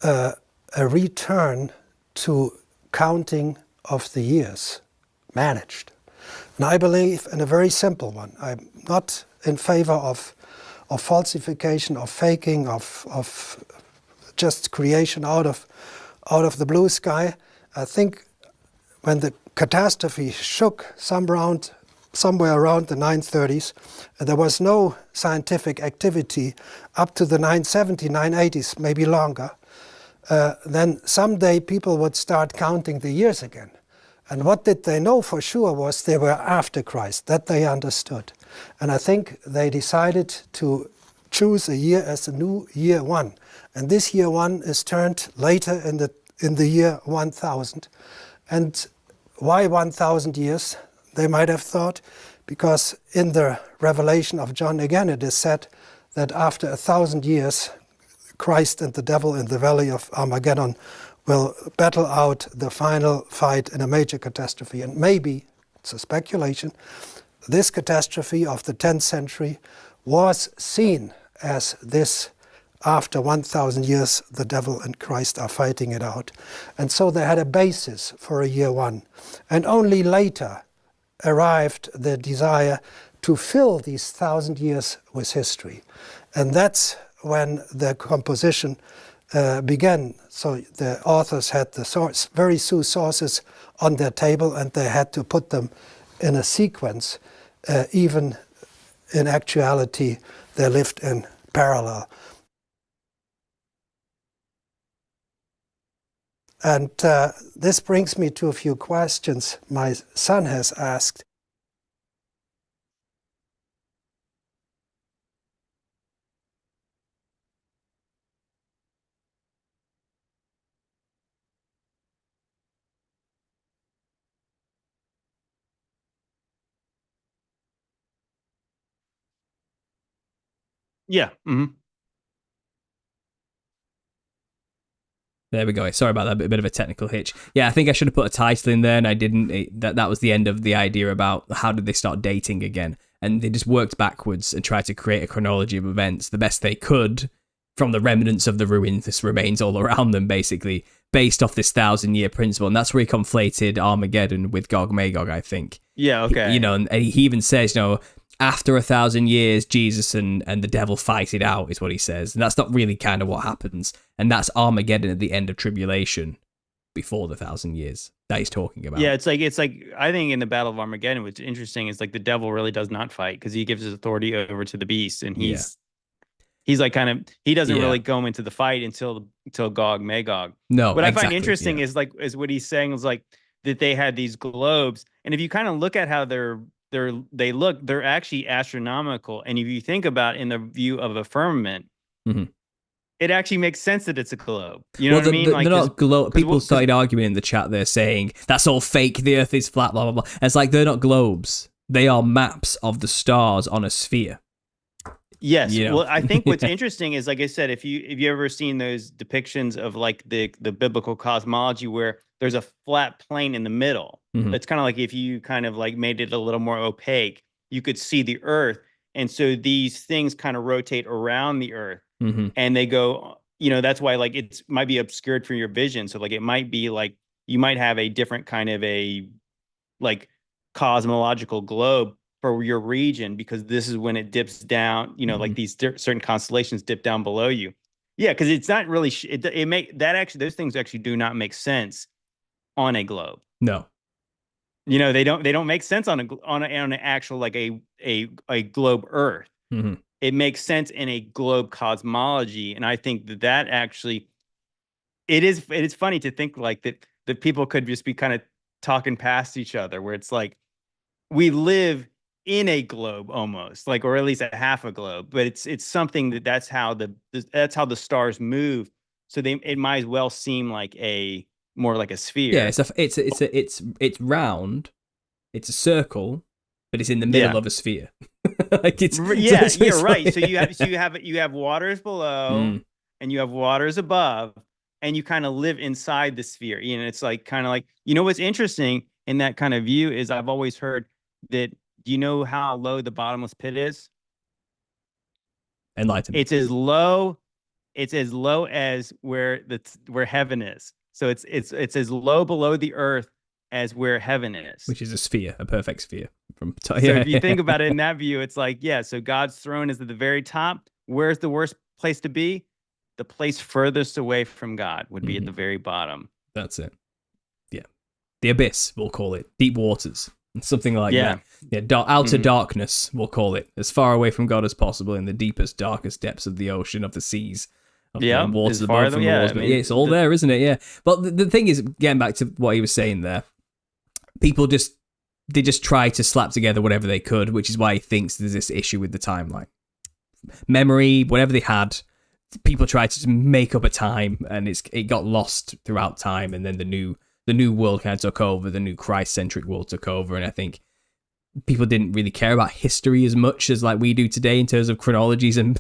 a return to counting of the years managed? And I believe in a very simple one. I'm not in favor of falsification, of faking, of just creation out of the blue sky. I think when the catastrophe shook somewhere around the 930s, there was no scientific activity up to the 970s, 980s, maybe longer. Then someday people would start counting the years again. And what did they know for sure was they were after Christ, that they understood. And I think they decided to choose a year as the new year one. And this year one is turned later in the year 1000. And why 1000 years? They might have thought, because in the Revelation of John again it is said that after 1,000 years Christ and the devil in the valley of Armageddon will battle out the final fight in a major catastrophe. And maybe, it's a speculation, this catastrophe of the 10th century was seen as this: after 1,000 years the devil and Christ are fighting it out. And so they had a basis for a year one. And only later arrived the desire to fill these 1,000 years with history. And that's when the composition began. So the authors had the very few sources on their table, and they had to put them in a sequence. Even in actuality, they lived in parallel. And this brings me to a few questions my son has asked. Yeah. Mm-hmm. There we go. Sorry about that, a bit of a technical hitch. Yeah, I think I should have put a title in there, and I didn't. That was the end of the idea about how did they start dating again, and they just worked backwards and tried to create a chronology of events the best they could from the remnants of the ruins. This remains all around them, basically, based off this 1,000-year principle, and that's where he conflated Armageddon with Gog Magog, I think. Yeah. Okay. And he even says, after 1,000 years, Jesus and the devil fight it out, is what he says. And that's not really kind of what happens. And that's Armageddon at the end of tribulation, before the 1,000 years that he's talking about. Yeah, it's like I think in the Battle of Armageddon, what's interesting is like the devil really does not fight because he gives his authority over to the beast, and he's like he doesn't really go into the fight until Gog Magog. No, what I find interesting is what he's saying is like that they had these globes, and if you kind of look at how they're actually astronomical, and if you think about in the view of a firmament, it actually makes sense that it's a globe. You know what I mean? They're not globe. People started arguing in the chat there, saying that's all fake. The Earth is flat. Blah blah blah. And it's like they're not globes. They are maps of the stars on a sphere. Yes. Well, I think what's interesting is, like I said, if you ever seen those depictions of like the biblical cosmology where there's a flat plane in the middle. It's kind of like if you kind of like made it a little more opaque, you could see the Earth. And so these things kind of rotate around the Earth, and they go, that's why like it might be obscured from your vision. So like it might be like you might have a different kind of a like cosmological globe for your region, because this is when it dips down, like these certain constellations dip down below you. Yeah, because it's not really those things actually do not make sense on a globe. No, they don't make sense on an actual like a globe Earth. It makes sense in a globe cosmology, and I think that actually it is funny to think like that people could just be kind of talking past each other, where it's like we live in a globe almost, like, or at least a half a globe, but it's something that's how the stars move. So it might as well seem like more like a sphere. Yeah, it's round, it's a circle, but it's in the middle of a sphere. Like you're right. So you have waters below and you have waters above, and you kind of live inside the sphere. It's like kind of like, what's interesting in that kind of view is I've always heard that. Do you know how low the bottomless pit is? Enlighten me. It's as low as where heaven is. So it's as low below the earth as where heaven is. Which is a sphere, a perfect sphere. So if you think about it in that view, it's like, so God's throne is at the very top. Where's the worst place to be? The place furthest away from God would be at the very bottom. That's it. Yeah. The abyss, we'll call it. Deep waters. Something like that. Yeah, outer darkness, we'll call it. As far away from God as possible, in the deepest, darkest depths of the ocean, of the seas, of the waters above from the walls. But it's all there, isn't it? Yeah. But the thing is, getting back to what he was saying there, people just try to slap together whatever they could, which is why he thinks there's this issue with the timeline. Memory, whatever they had, people tried to make up a time, and it got lost throughout time, and then the new world kind of took over, the new Christ-centric world took over, and I think people didn't really care about history as much as like we do today in terms of chronologies and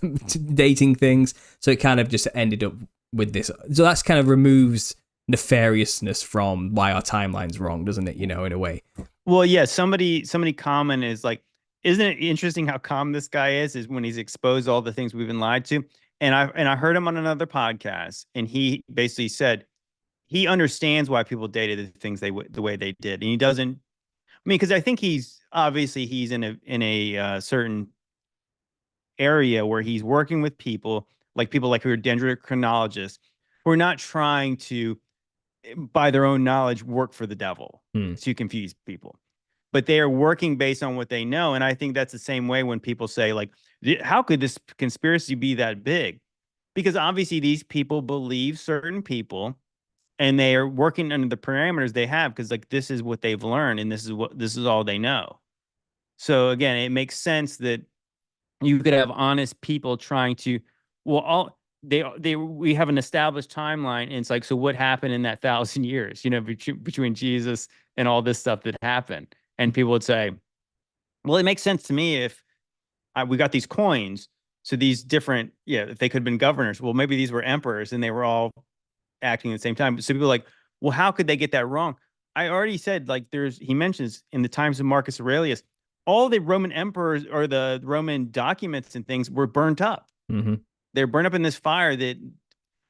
dating things, so it kind of just ended up with this. So that's kind of removes nefariousness from why our timeline's wrong, doesn't it, in a way? Well, yeah, somebody comment is like, isn't it interesting how calm this guy is when he's exposed all the things we've been lied to? And I heard him on another podcast, and he basically said, he understands why people dated the things the way they did, and he doesn't. I mean, because I think he's in a certain area where he's working with people like who are dendrochronologists, are not trying to, by their own knowledge, work for the devil to confuse people. But they are working based on what they know. And I think that's the same way when people say, like, how could this conspiracy be that big? Because obviously these people believe certain people, and they are working under the parameters they have, because like this is what they've learned, and this is all they know. So again, it makes sense that you could have honest people trying to, we have an established timeline, and it's like, so what happened in that 1,000 years, between Jesus and all this stuff that happened? And people would say, well, it makes sense to me if we got these coins. So these different, if they could have been governors, well, maybe these were emperors and they were all acting at the same time. So people are like, well, how could they get that wrong? I already said, like, he mentions in the times of Marcus Aurelius, all the Roman emperors or the Roman documents and things were burnt up. Mm-hmm. They're burned up in this fire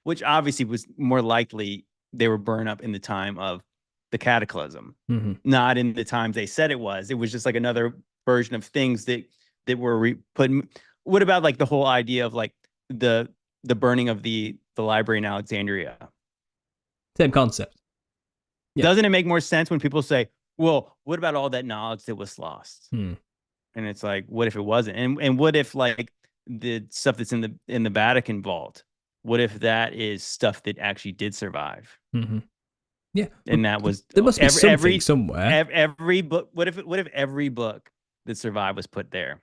which obviously was more likely they were burned up in the time of the Cataclysm, not in the times they said it was. It was just like another version of things that were put. What about like the whole idea of like the burning of the library in Alexandria? Same concept. Yeah. Doesn't it make more sense when people say, well, what about all that knowledge that was lost? And it's like, what if it wasn't? And what if like the stuff that's in the Vatican vault, what if that is stuff that actually did survive? Yeah. And that was, there must be something somewhere. Every book. What if every book that survived was put there?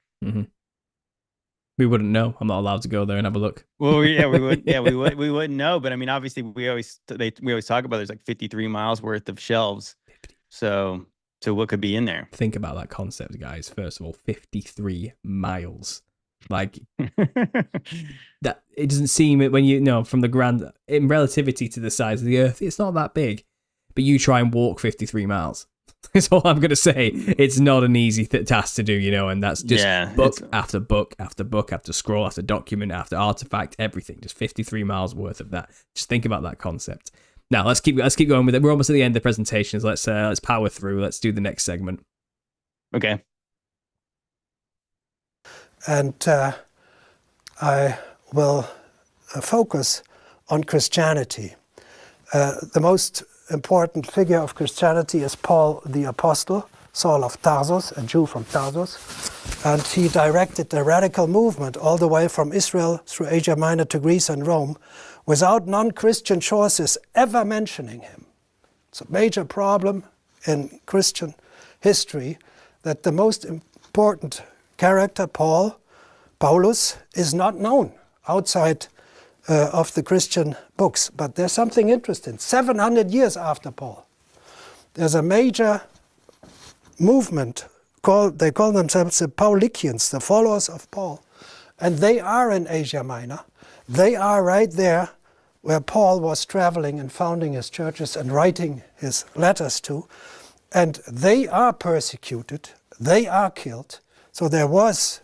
We wouldn't know. I'm not allowed to go there and have a look. Well, yeah, we would. Yeah, we wouldn't know. But I mean, obviously, we always talk about there's like 53 miles worth of shelves. So what could be in there? Think about that concept, guys. First of all, 53 miles. Like that, it doesn't seem it when from the grand in relativity to the size of the Earth, it's not that big. But you try and walk 53 miles. That's all I'm going to say. It's not an easy task to do, and that's just book after book after book after scroll after document after artifact, everything. Just 53 miles worth of that. Just think about that concept. Now let's keep going with it. We're almost at the end of the presentations. Let's power through. Let's do the next segment. Okay. And I will focus on Christianity. The most important figure of Christianity is Paul the Apostle, Saul of Tarsus, a Jew from Tarsus. And he directed the radical movement all the way from Israel through Asia Minor to Greece and Rome without non-Christian sources ever mentioning him. It's a major problem in Christian history that the most important character, Paulus, is not known outside of the Christian books. But there's something interesting. 700 years after Paul, there's a major movement they call themselves the Paulicians, the followers of Paul. And they are in Asia Minor. They are right there where Paul was traveling and founding his churches and writing his letters to. And they are persecuted. They are killed. So there was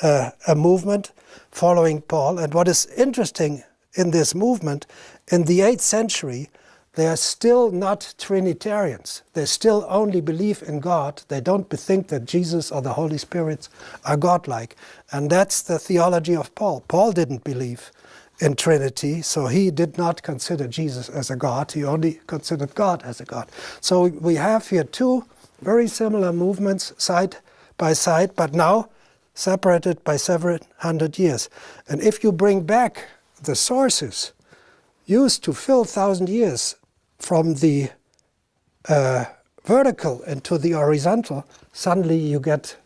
a movement following Paul. And what is interesting in this movement, in the 8th century, they are still not Trinitarians. They still only believe in God. They don't think that Jesus or the Holy Spirit are godlike. And that's the theology of Paul. Paul didn't believe in Trinity, so he did not consider Jesus as a God. He only considered God as a God. So we have here two very similar movements side by side, but now separated by several hundred years. And if you bring back the sources used to fill 1,000 years from the vertical into the horizontal, suddenly you get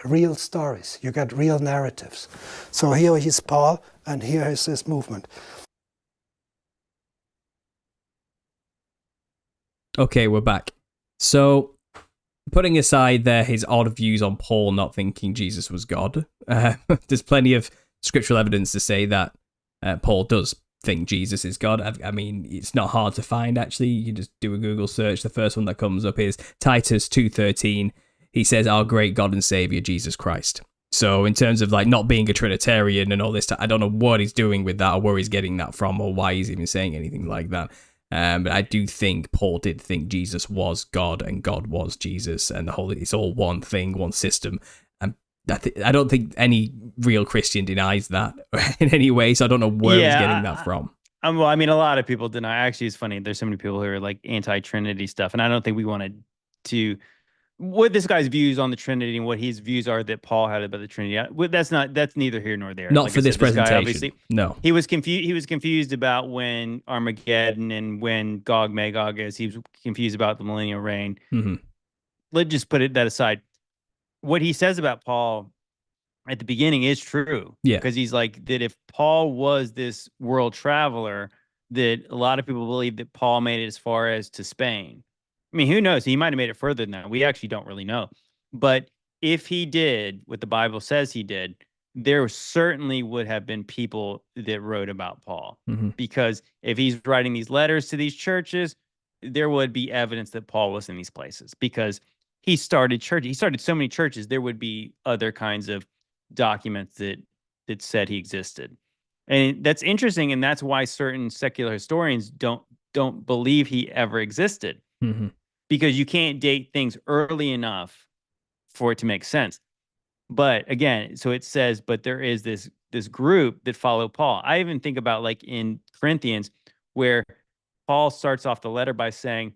real stories, you get real narratives. So here is Paul, and here is this movement. Okay, we're back. So, putting aside there his odd views on Paul not thinking Jesus was God, there's plenty of scriptural evidence to say that Paul does think Jesus is God. I mean, it's not hard to find, actually. You can just do a Google search. The first one that comes up is Titus 2:13. He says, our great God and Savior, Jesus Christ. So in terms of like not being a Trinitarian and all this, I don't know what he's doing with that or where he's getting that from or why he's even saying anything like that. But I do think Paul did think Jesus was God and God was Jesus, and it's all one thing, one system. And I don't think any real Christian denies that in any way, so I don't know where he's getting that from. Well, I mean, a lot of people deny. Actually, it's funny. There's so many people who are like anti-Trinity stuff, and I don't think we wanted to. What this guy's views on the Trinity and what his views are that Paul had about the Trinity. That's neither here nor there. Not like for this presentation. Obviously, no. He was confused about when Armageddon and when Gog Magog is. He was confused about the millennial reign. Mm-hmm. Let's just put that aside. What he says about Paul at the beginning is true. Yeah. Because he's like that if Paul was this world traveler, that a lot of people believe that Paul made it as far as to Spain. I mean, who knows? He might have made it further than that. We actually don't really know. But if he did what the Bible says he did, there certainly would have been people that wrote about Paul. Mm-hmm. Because if he's writing these letters to these churches, there would be evidence that Paul was in these places. Because he started churches. He started so many churches, there would be other kinds of documents that said he existed. And that's interesting. And that's why certain secular historians don't believe he ever existed. Mm-hmm. Because you can't date things early enough for it to make sense. But again, so it says, but there is this group that follow Paul. I even think about like in Corinthians, where Paul starts off the letter by saying,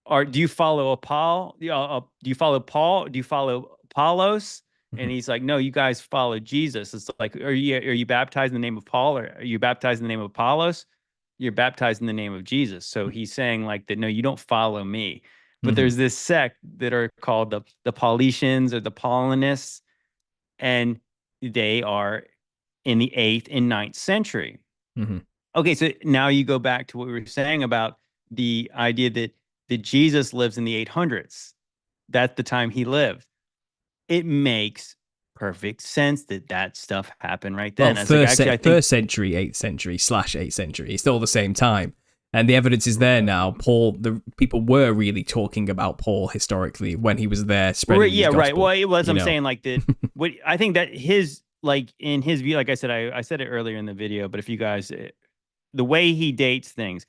do you follow Paul? Do you follow Paul? Do you follow Apollos? Mm-hmm. And he's like, no, you guys follow Jesus. It's like, are you baptized in the name of Paul, or are you baptized in the name of Apollos? You're baptized in the name of Jesus. So he's saying like that, no, you don't follow me. But there's this sect that are called the Paulicians or the Paulinists, and they are in the 8th and 9th century. Mm-hmm. Okay, so now you go back to what we were saying about the idea that Jesus lives in the 800s. That's the time he lived. It makes perfect sense that stuff happened right then. Well, first century, 8th century / 8th century. It's all the same time. And the evidence is there now. The people were really talking about Paul historically when he was there spreading his gospel. Right. Well, I'm saying like that. What I think that in his view, like I said, I said it earlier in the video, but if you guys, the way he dates things,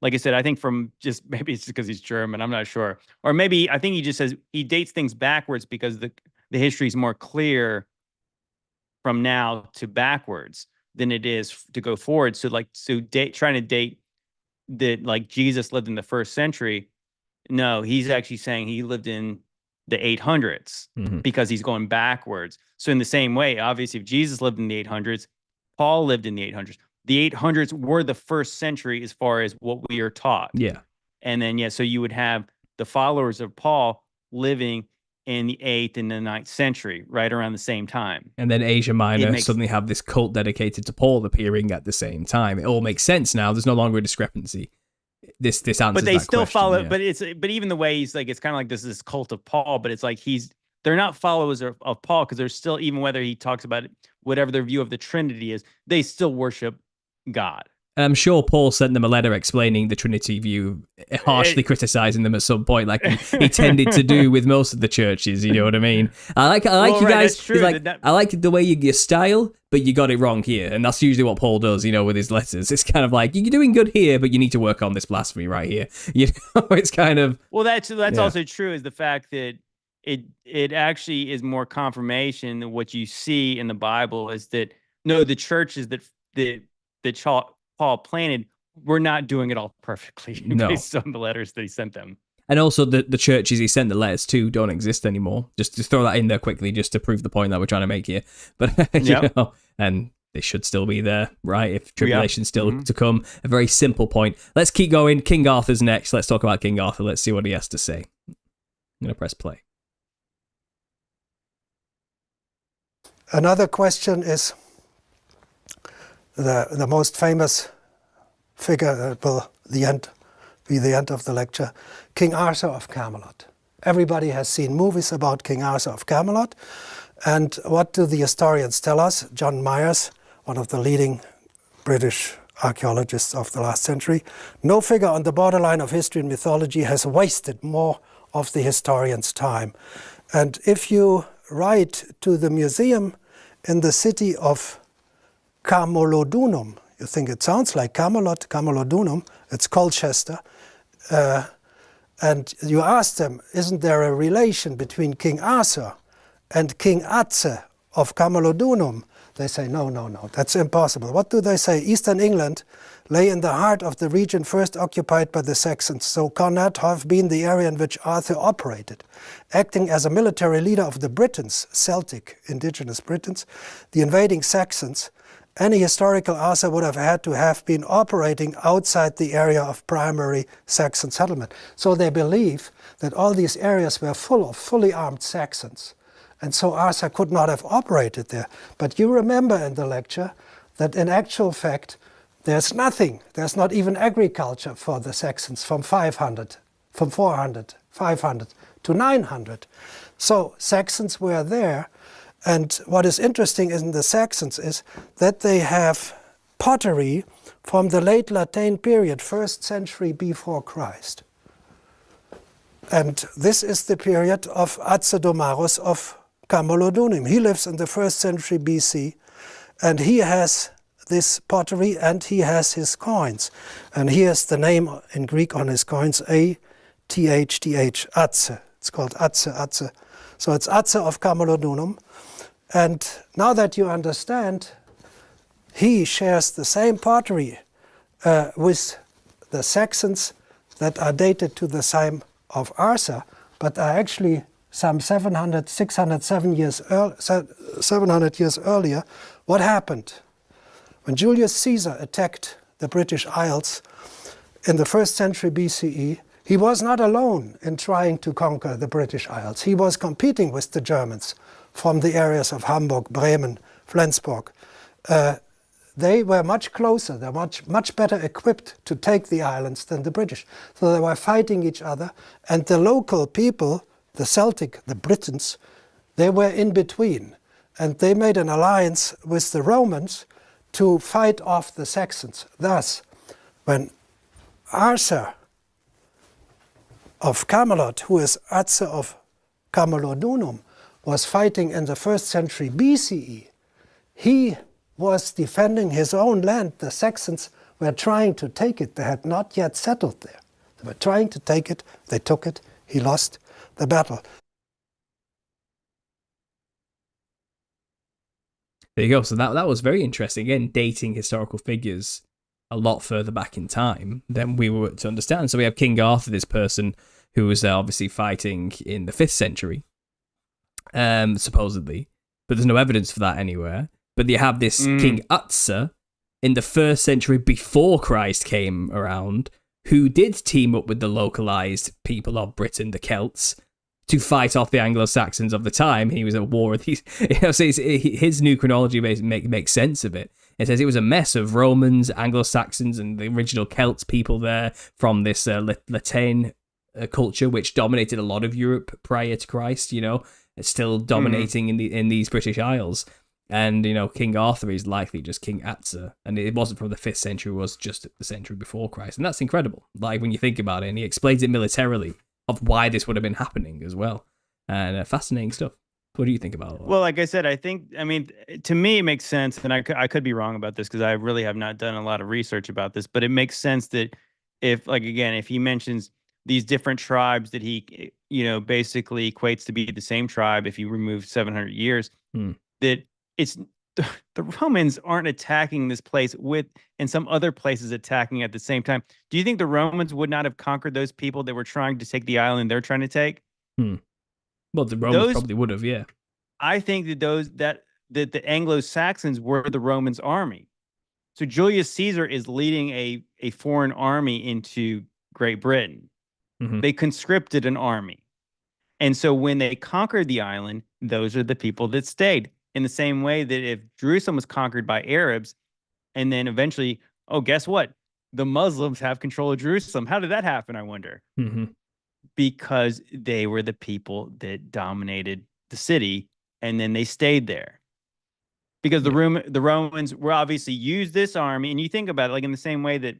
like I said, I think from just maybe it's because he's German, I'm not sure, or maybe I think he just says he dates things backwards because the history is more clear from now to backwards than it is to go forward. So trying to date that like Jesus lived in the 1st century. No, he's actually saying he lived in the 800s because he's going backwards. So in the same way, obviously, if Jesus lived in the 800s, Paul lived in the 800s. The 800s were the 1st century as far as what we are taught. Yeah. And then, so you would have the followers of Paul living in the 8th and the 9th century, right around the same time. And then Asia Minor suddenly have this cult dedicated to Paul appearing at the same time. It all makes sense now. There's no longer a discrepancy. This answers but they that still question, follow. yeah. But even the way he's like, it's kind of like this cult of Paul. But it's like they're not followers of Paul because they're still, even whether he talks about it, whatever their view of the Trinity is, they still worship God. And I'm sure Paul sent them a letter explaining the Trinity view, harshly criticizing them at some point, like he tended to do with most of the churches. You know what I mean? I like you guys. He's like, I like the way your style, but you got it wrong here, and that's usually what Paul does. with his letters, it's kind of like you're doing good here, but you need to work on this blasphemy right here. It's kind of that's also true. Is the fact that it actually is more confirmation that what you see in the Bible is that no, the churches that Paul planted, we're not doing it all perfectly based on the letters that he sent them. And also the churches he sent the letters to don't exist anymore. Just to throw that in there quickly, just to prove the point that we're trying to make here. But, and they should still be there, right? If tribulation's still to come. A very simple point. Let's keep going. King Arthur's next. Let's talk about King Arthur. Let's see what he has to say. I'm going to press play. Another question is the most famous figure that will be the end of the lecture, King Arthur of Camelot. Everybody has seen movies about King Arthur of Camelot. And what do the historians tell us? John Myers, one of the leading British archaeologists of the last century, no figure on the borderline of history and mythology has wasted more of the historian's time. And if you write to the museum in the city of Camulodunum, you think it sounds like Camelot, Camulodunum, it's Colchester, and you ask them, isn't there a relation between King Arthur and King Atze of Camulodunum? They say, no, no, no, that's impossible. What do they say? Eastern England lay in the heart of the region first occupied by the Saxons, so cannot have been the area in which Arthur operated. Acting as a military leader of the Britons, Celtic, indigenous Britons, the invading Saxons, any historical Arthur would have been operating outside the area of primary Saxon settlement. So they believe that all these areas were full of fully armed Saxons. And so Arthur could not have operated there. But you remember in the lecture that in actual fact, there's nothing. There's not even agriculture for the Saxons from 400, 500 to 900. So Saxons were there. And what is interesting in the Saxons is that they have pottery from the late Latine period, 1st century before Christ. And this is the period of Atzedomarus of Camulodunum. He lives in the 1st century BC, and he has this pottery and he has his coins. And here's the name in Greek on his coins, A-T-H-T-H, Atze. It's called Atze, Atze. So it's Atze of Camulodunum. And now that you understand, he shares the same pottery with the Saxons that are dated to the time of Arthur, but are actually some 700 years earlier. What happened? When Julius Caesar attacked the British Isles in the 1st century BCE, he was not alone in trying to conquer the British Isles. He was competing with the Germans from the areas of Hamburg, Bremen, Flensburg. They were much closer, they were much better equipped to take the islands than the British. So they were fighting each other, and the local people, the Celtic, the Britons, they were in between. And they made an alliance with the Romans to fight off the Saxons. Thus, when Arthur of Camelot, who is Atze of Camulodunum, was fighting in the 1st century BCE, he was defending his own land. The Saxons were trying to take it. They had not yet settled there. They were trying to take it. They took it. He lost the battle. There you go. So that was very interesting. Again, dating historical figures a lot further back in time than we were to understand. So we have King Arthur, this person who was obviously fighting in the 5th century, supposedly, but there's no evidence for that anywhere. But you have this King Utzer in the 1st century before Christ came around, who did team up with the localized people of Britain, the Celts, to fight off the Anglo-Saxons of the time. He was at war with these. So his new chronology makes sense of it. It says it was a mess of Romans, Anglo-Saxons, and the original Celts people there from this Latine culture, which dominated a lot of Europe prior to Christ. You know, it's still dominating in these British Isles. And, you know, King Arthur is likely just King Atze. And it wasn't from the 5th century, it was just the century before Christ. And that's incredible, like, when you think about it. And he explains it militarily of why this would have been happening as well. And fascinating stuff. What do you think about it? Well, like I said, I mean, to me, it makes sense. And I could be wrong about this because I really have not done a lot of research about this. But it makes sense that if he mentions these different tribes that he, basically equates to be the same tribe if you remove 700 years, that it's the Romans aren't attacking this place and some other places attacking at the same time. Do you think the Romans would not have conquered those people that were trying to take the island they're trying to take? Well, the Romans probably would have, yeah. I think that the Anglo-Saxons were the Romans' army. So Julius Caesar is leading a foreign army into Great Britain. They conscripted an army. And so when they conquered the island, those are the people that stayed. In the same way that if Jerusalem was conquered by Arabs, and then eventually, guess what? The Muslims have control of Jerusalem. How did that happen, I wonder? Because they were the people that dominated the city, and then they stayed there. Because the Romans were obviously used this army, and you think about it, like in the same way that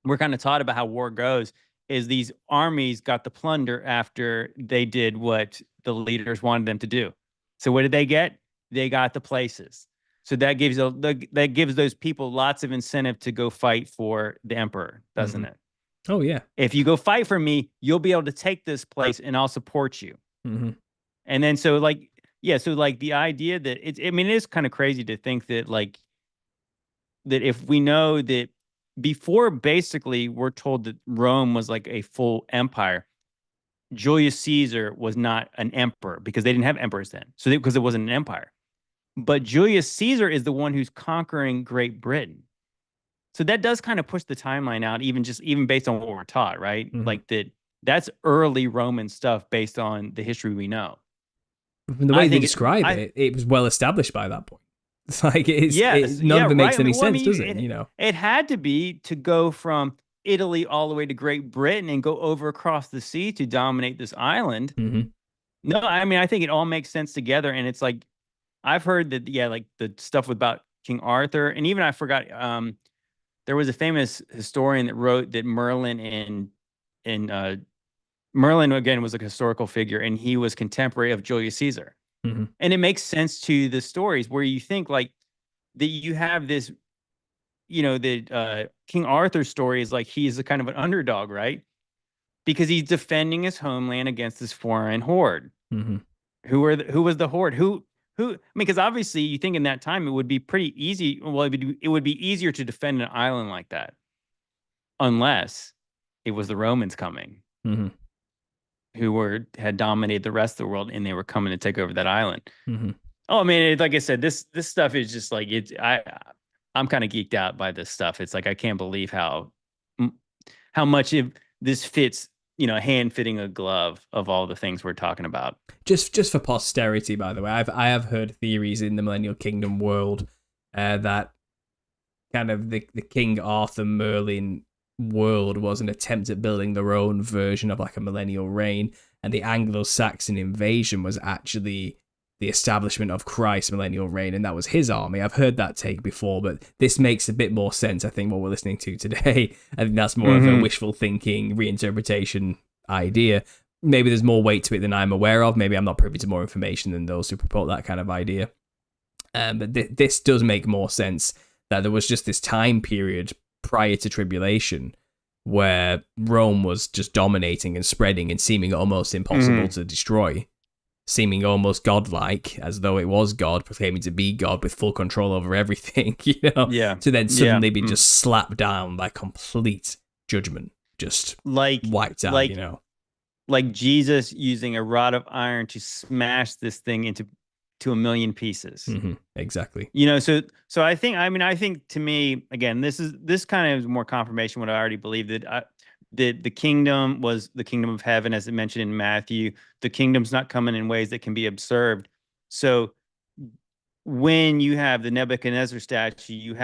we're kind of taught about how war goes, is these armies got the plunder after they did what the leaders wanted them to do. So what did they get? They got the places. So that gives those people lots of incentive to go fight for the emperor, doesn't it? Oh, yeah. If you go fight for me, you'll be able to take this place and I'll support you. And then so like yeah, so like the idea that I mean, it is kind of crazy to think that like that if we know that before basically we're told that Rome was like a full empire, Julius Caesar was not an emperor because they didn't have emperors then. So because it wasn't an empire. But Julius Caesar is the one who's conquering Great Britain. So that does kind of push the timeline out, even based on what we're taught, right? Mhm. Like that's early Roman stuff based on the history we know. From the way you describe it, it was well established by that point. It's like none of it makes any sense, does it? You know, it had to be to go from Italy all the way to Great Britain and go over across the sea to dominate this island. Mm-hmm. No, I mean, I think it all makes sense together. And it's like, I've heard that, yeah, like the stuff about King Arthur. And even I forgot, there was a famous historian that wrote that Merlin Merlin, again, was a historical figure, and he was contemporary of Julius Caesar. Mm-hmm. And it makes sense to the stories where you think like that you have this, you know, the King Arthur's story is like he's a kind of an underdog, right? Because he's defending his homeland against this foreign horde. Mm-hmm. Who was the horde? Who? I mean, because obviously you think in that time it would be pretty easy. Well, it would be easier to defend an island like that, unless it was the Romans coming, mm-hmm. who had dominated the rest of the world, and they were coming to take over that island. Mm-hmm. Oh, I mean, like I said, this stuff is just like I'm kind of geeked out by this stuff. It's like I can't believe how much this fits, you know, hand fitting a glove of all the things we're talking about. Just for posterity, by the way, I have heard theories in the Millennial Kingdom world that kind of the King Arthur Merlin world was an attempt at building their own version of like a millennial reign, and the Anglo-Saxon invasion was actually the establishment of Christ's millennial reign, and that was his army. I've heard that take before, but this makes a bit more sense, I think, what we're listening to today. I think that's more of a wishful thinking, reinterpretation idea. Maybe there's more weight to it than I'm aware of. Maybe I'm not privy to more information than those who propose that kind of idea. But this does make more sense, that there was just this time period prior to tribulation where Rome was just dominating and spreading and seeming almost impossible to destroy, seeming almost godlike, as though it was God, proclaiming to be God with full control over everything, you know? Yeah. To then suddenly be just slapped down by complete judgment, just like wiped out, you know? Like Jesus using a rod of iron to smash this thing into a million pieces. Mm-hmm. Exactly. You know, so I think to me, again, this kind of is more confirmation what I already believed, that the kingdom was the kingdom of heaven, as it mentioned in Matthew. The kingdom's not coming in ways that can be observed. So when you have the Nebuchadnezzar statue,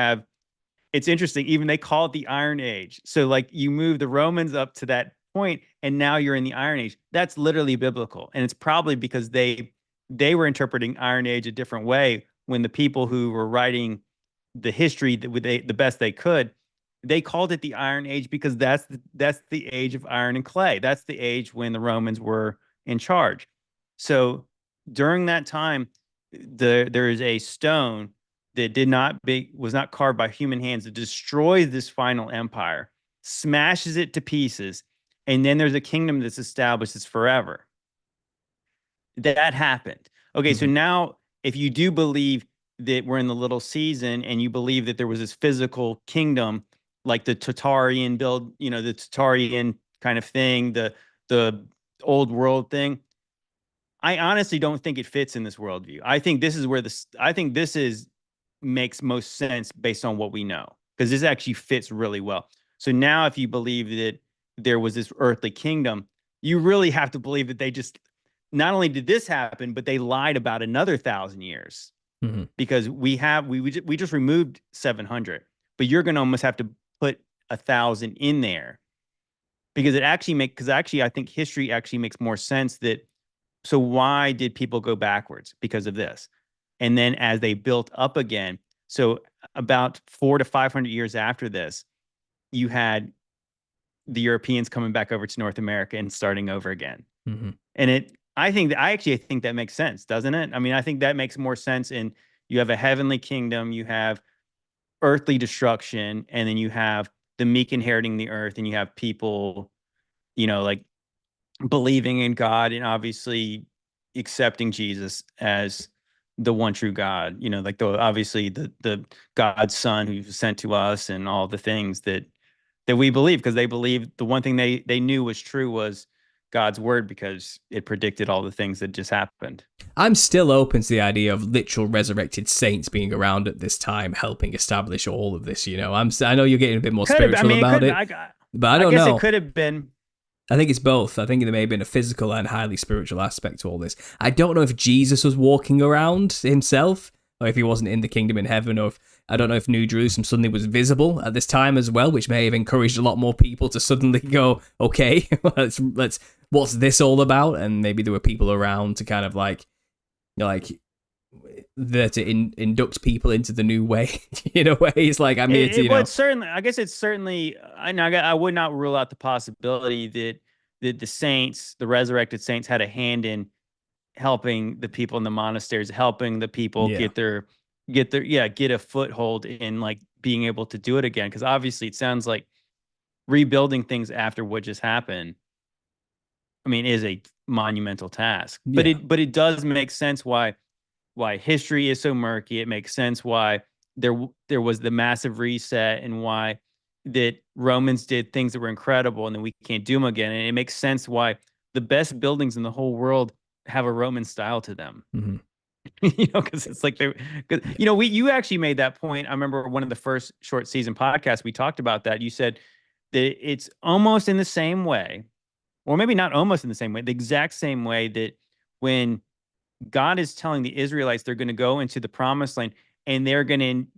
it's interesting, even they call it the Iron Age. So like you move the Romans up to that point, and now you're in the Iron Age. That's literally biblical. And it's probably because they were interpreting Iron Age a different way when the people who were writing the history the best they could, they called it the Iron Age because that's the age of iron and clay. That's the age when the Romans were in charge. So during that time, there is a stone that was not carved by human hands, that destroys this final empire, smashes it to pieces, and then there's a kingdom that's established as forever. That happened. Okay, so now if you do believe that we're in the little season, and you believe that there was this physical kingdom, like the Tartarian build, you know, the Tartarian kind of thing, the old world thing, I honestly don't think it fits in this worldview. I think this is where makes most sense based on what we know, because this actually fits really well. So now if you believe that there was this earthly kingdom, you really have to believe that they just, not only did this happen, but they lied about another 1,000 years, because we just removed 700, but you're going to almost have to put 1,000 in there, because I think history actually makes more sense. So why did people go backwards? Because of this. And then as they built up again, so about 400 to 500 years after this, you had the Europeans coming back over to North America and starting over again. And I actually think that makes sense, doesn't it? I mean, I think that makes more sense. And you have a heavenly kingdom, you have earthly destruction, and then you have the meek inheriting the earth, and you have people, you know, like believing in God, and obviously accepting Jesus as the one true God, like obviously the God's son who was sent to us, and all the things that we believe, because they believed the one thing they knew was true was God's word, because it predicted all the things that just happened. I'm still open to the idea of literal resurrected saints being around at this time, helping establish all of this. I know you're getting a bit more spiritual about it, but I don't know. I guess it could have been. I think it's both. I think there may have been a physical and highly spiritual aspect to all this. I don't know if Jesus was walking around himself, or if he wasn't in the kingdom in heaven, or I don't know if New Jerusalem suddenly was visible at this time as well, which may have encouraged a lot more people to suddenly go, okay, let's what's this all about? And maybe there were people around to kind of there to induct people into the new way. In a way, it's like, I mean, it's certainly, I guess it's certainly, I would not rule out the possibility that the saints, the resurrected saints, had a hand in helping the people in the monasteries, helping the people get a foothold in like being able to do it again. Because obviously it sounds like rebuilding things after what just happened, I mean, is a monumental task. But it does make sense why history is so murky. It makes sense why there was the massive reset, and why that Romans did things that were incredible and then we can't do them again. And it makes sense why the best buildings in the whole world have a Roman style to them. Mm-hmm. Because it's like you actually made that point. I remember one of the first short season podcasts we talked about that. You said that it's almost in the same way, or maybe not almost in the same way, the exact same way that when God is telling the Israelites they're going to go into the promised land, and they're going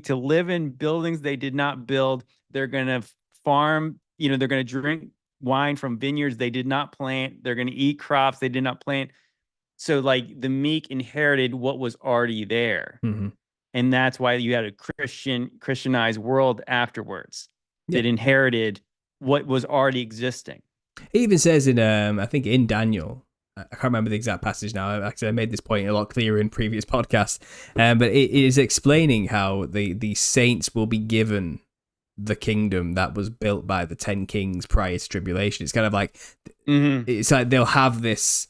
to live in buildings they did not build. They're going to farm, they're going to drink wine from vineyards they did not plant. They're going to eat crops they did not plant. So like the meek inherited what was already there. Mm-hmm. And that's why you had a Christianized world afterwards that inherited what was already existing. It even says in, I think in Daniel, I can't remember the exact passage now. Actually, I made this point a lot clearer in previous podcasts. But it is explaining how the saints will be given the kingdom that was built by the 10 kings prior to tribulation. It's kind of like, it's like they'll have this,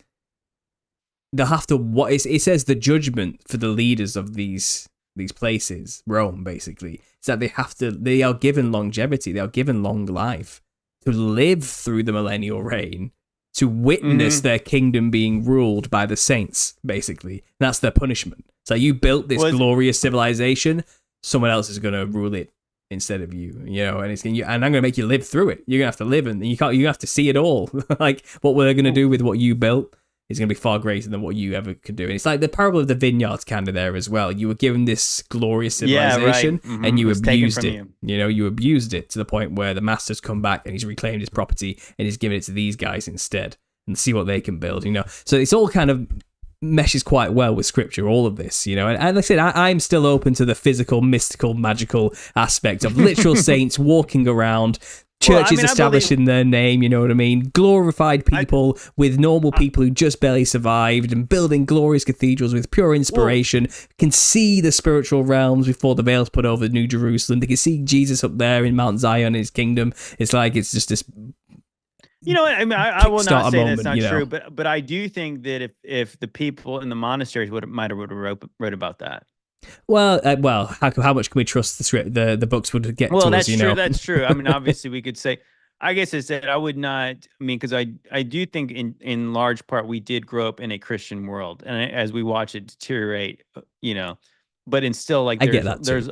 they'll have to, it says the judgment for the leaders of these places, Rome, basically. It's that they are given longevity, they are given long life to live through the millennial reign, to witness their kingdom being ruled by the saints, basically. That's their punishment. So you built this glorious civilization, someone else is going to rule it instead of you, and I'm going to make you live through it. You're going to have to live, and you have to see it all. Like, what we're going to do with what you built is going to be far greater than what you ever could do. And it's like the parable of the vineyards kind of there as well. You were given this glorious civilization, and you abused it. You abused it to the point where the master's come back and he's reclaimed his property and he's given it to these guys instead, and see what they can build. So it's all kind of meshes quite well with scripture, all of this, and like I said, I'm still open to the physical, mystical, magical aspect of literal saints walking around, churches established in their name, you know what I mean? Glorified people with normal people who just barely survived, and building glorious cathedrals with pure inspiration, can see the spiritual realms before the veil's put over New Jerusalem. They can see Jesus up there in Mount Zion in his kingdom. It's like, it's just this... I will not say that's not true, but I do think that if the people in the monasteries might have wrote about that. Well, how much can we trust the books would get to us? That's true. That's true. I mean, obviously, we could say, I guess it's that I would not. I mean, because I do think in large part we did grow up in a Christian world, and as we watch it deteriorate, but in still like there's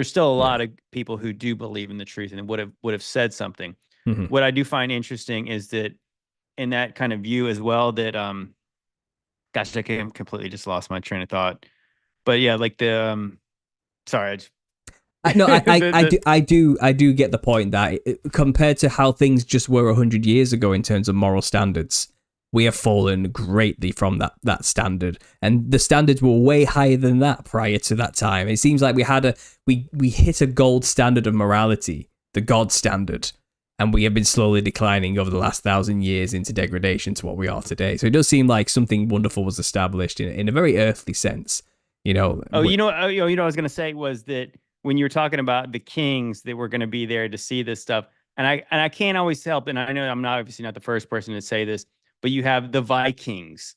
still a lot of people who do believe in the truth and would have said something. Mm-hmm. What I do find interesting is that in that kind of view as well, that gosh, I completely just lost my train of thought. But yeah, like the sorry. I do get the point that compared to how things just were 100 years ago in terms of moral standards, we have fallen greatly from that standard, and the standards were way higher than that prior to that time. It seems like we hit a gold standard of morality, the God standard, and we have been slowly declining over the last 1,000 years into degradation to what we are today. So it does seem like something wonderful was established in a very earthly sense. What I was going to say was that when you're talking about the kings that were going to be there to see this stuff, and I can't always help, and I know I'm obviously not the first person to say this, but you have the Vikings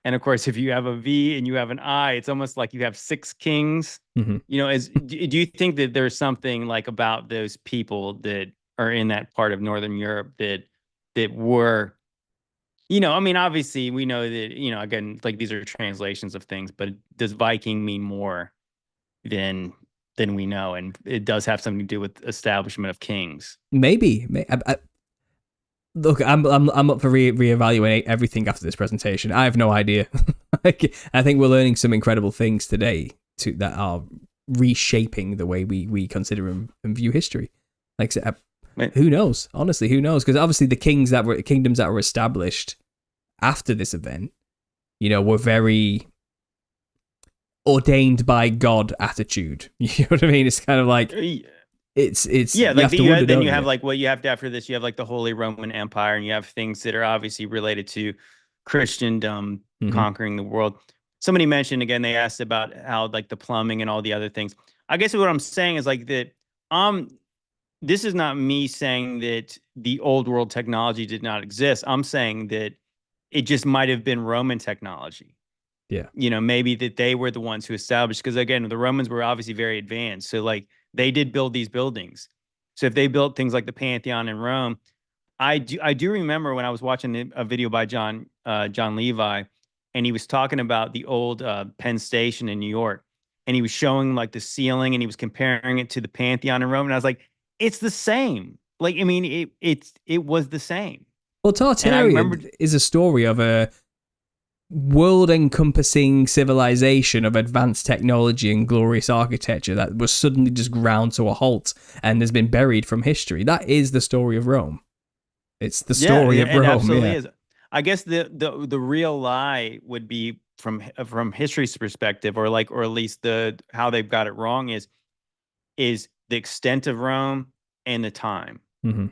And of course, if you have a V and you have an I, it's almost like you have 6 kings. Mm-hmm. You know, do you think that there's something like about those people that are in that part of Northern Europe that were, you know, I mean, obviously we know that, you know, again, like these are translations of things, but does Viking mean more than we know? And it does have something to do with establishment of kings. Maybe. Look, I'm up for reevaluating everything after this presentation. I have no idea. I think we're learning some incredible things today that are reshaping the way we consider and view history. Like, who knows? Honestly, who knows? Because obviously the kingdoms that were established after this event, you know, were very ordained by God attitude. You know what I mean? It's kind of like it's yeah, like then you have like what you have to after this. You have like the Holy Roman Empire, and you have things that are obviously related to Christendom conquering the world. Somebody mentioned again, they asked about how like the plumbing and all the other things. I guess what I'm saying is like that. This is not me saying that the old world technology did not exist. I'm saying that it just might have been Roman technology. Yeah. You know, maybe that they were the ones who established, because again, the Romans were obviously very advanced. So like they did build these buildings. So if they built things like the Pantheon in Rome, I do remember when I was watching a video by John Levi, and he was talking about the old Penn Station in New York, and he was showing like the ceiling, and he was comparing it to the Pantheon in Rome, and I was like, it's the same. Like, I mean, it was the same. Well, Tartarian is a story of a world-encompassing civilization of advanced technology and glorious architecture that was suddenly just ground to a halt and has been buried from history. That is the story of Rome. It's the story of Rome. It absolutely is. I guess the real lie would be from history's perspective, or at least how they've got it wrong is the extent of Rome and the time. Mm-hmm.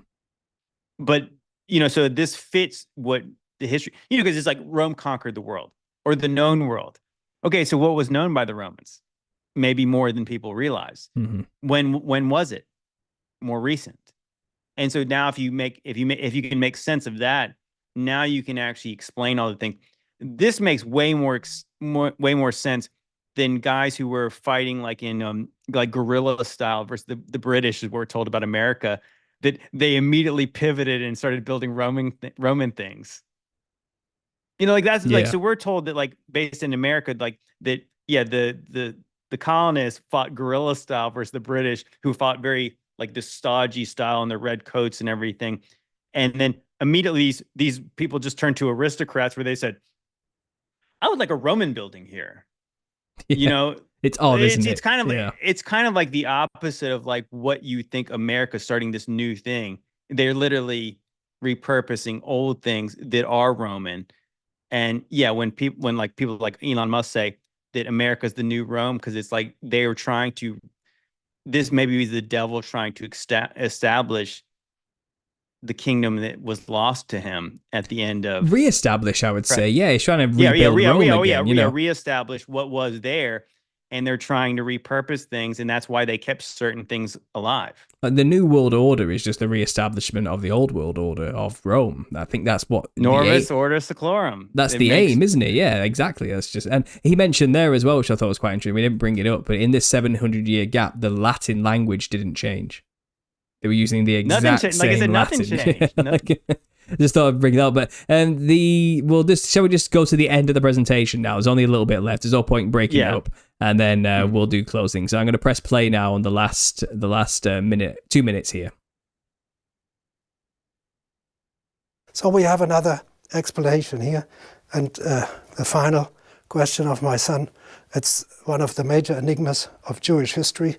But you know, so this fits what the history, you know, because it's like Rome conquered the world, or the known world. Okay, so what was known by the Romans? Maybe more than people realize. Mm-hmm. When was it? More recent. And so now if you can make sense of that, now you can actually explain all the things. This makes way more sense than guys who were fighting like in like guerrilla style versus the British, as we're told about America, that they immediately pivoted and started building Roman things. You know, like that's like, so we're told that like based in America, like that, yeah, the colonists fought guerrilla style versus the British, who fought very like the stodgy style and the red coats and everything. And then immediately these people just turned to aristocrats, where they said, I would like a Roman building here. Yeah. You know, it's odd, isn't it? It's kind of it's kind of like the opposite of like what you think America's starting this new thing. They're literally repurposing old things that are Roman. And yeah, when people like Elon Musk say that America's the new Rome, because it's like they were trying to, this maybe is the devil trying to establish the kingdom that was lost to him at the end of reestablish. I would say, yeah, he's trying to rebuild Rome again. Reestablish what was there, and they're trying to repurpose things, and that's why they kept certain things alive. The New World Order is just the reestablishment of the Old World Order of Rome. I think that's what Norvis Ordo Seclorum. That's the aim, isn't it? Yeah, exactly. That's just, and he mentioned there as well, which I thought was quite interesting. We didn't bring it up, but in this 700-year gap, the Latin language didn't change. They were using the exact same nothing changed. Just thought I'd bring it up, but shall we just go to the end of the presentation now? There's only a little bit left. There's no point in breaking it up, and then we'll do closing. So I'm going to press play now on the last minute, 2 minutes here. So we have another explanation here, and the final question of my son. It's one of the major enigmas of Jewish history.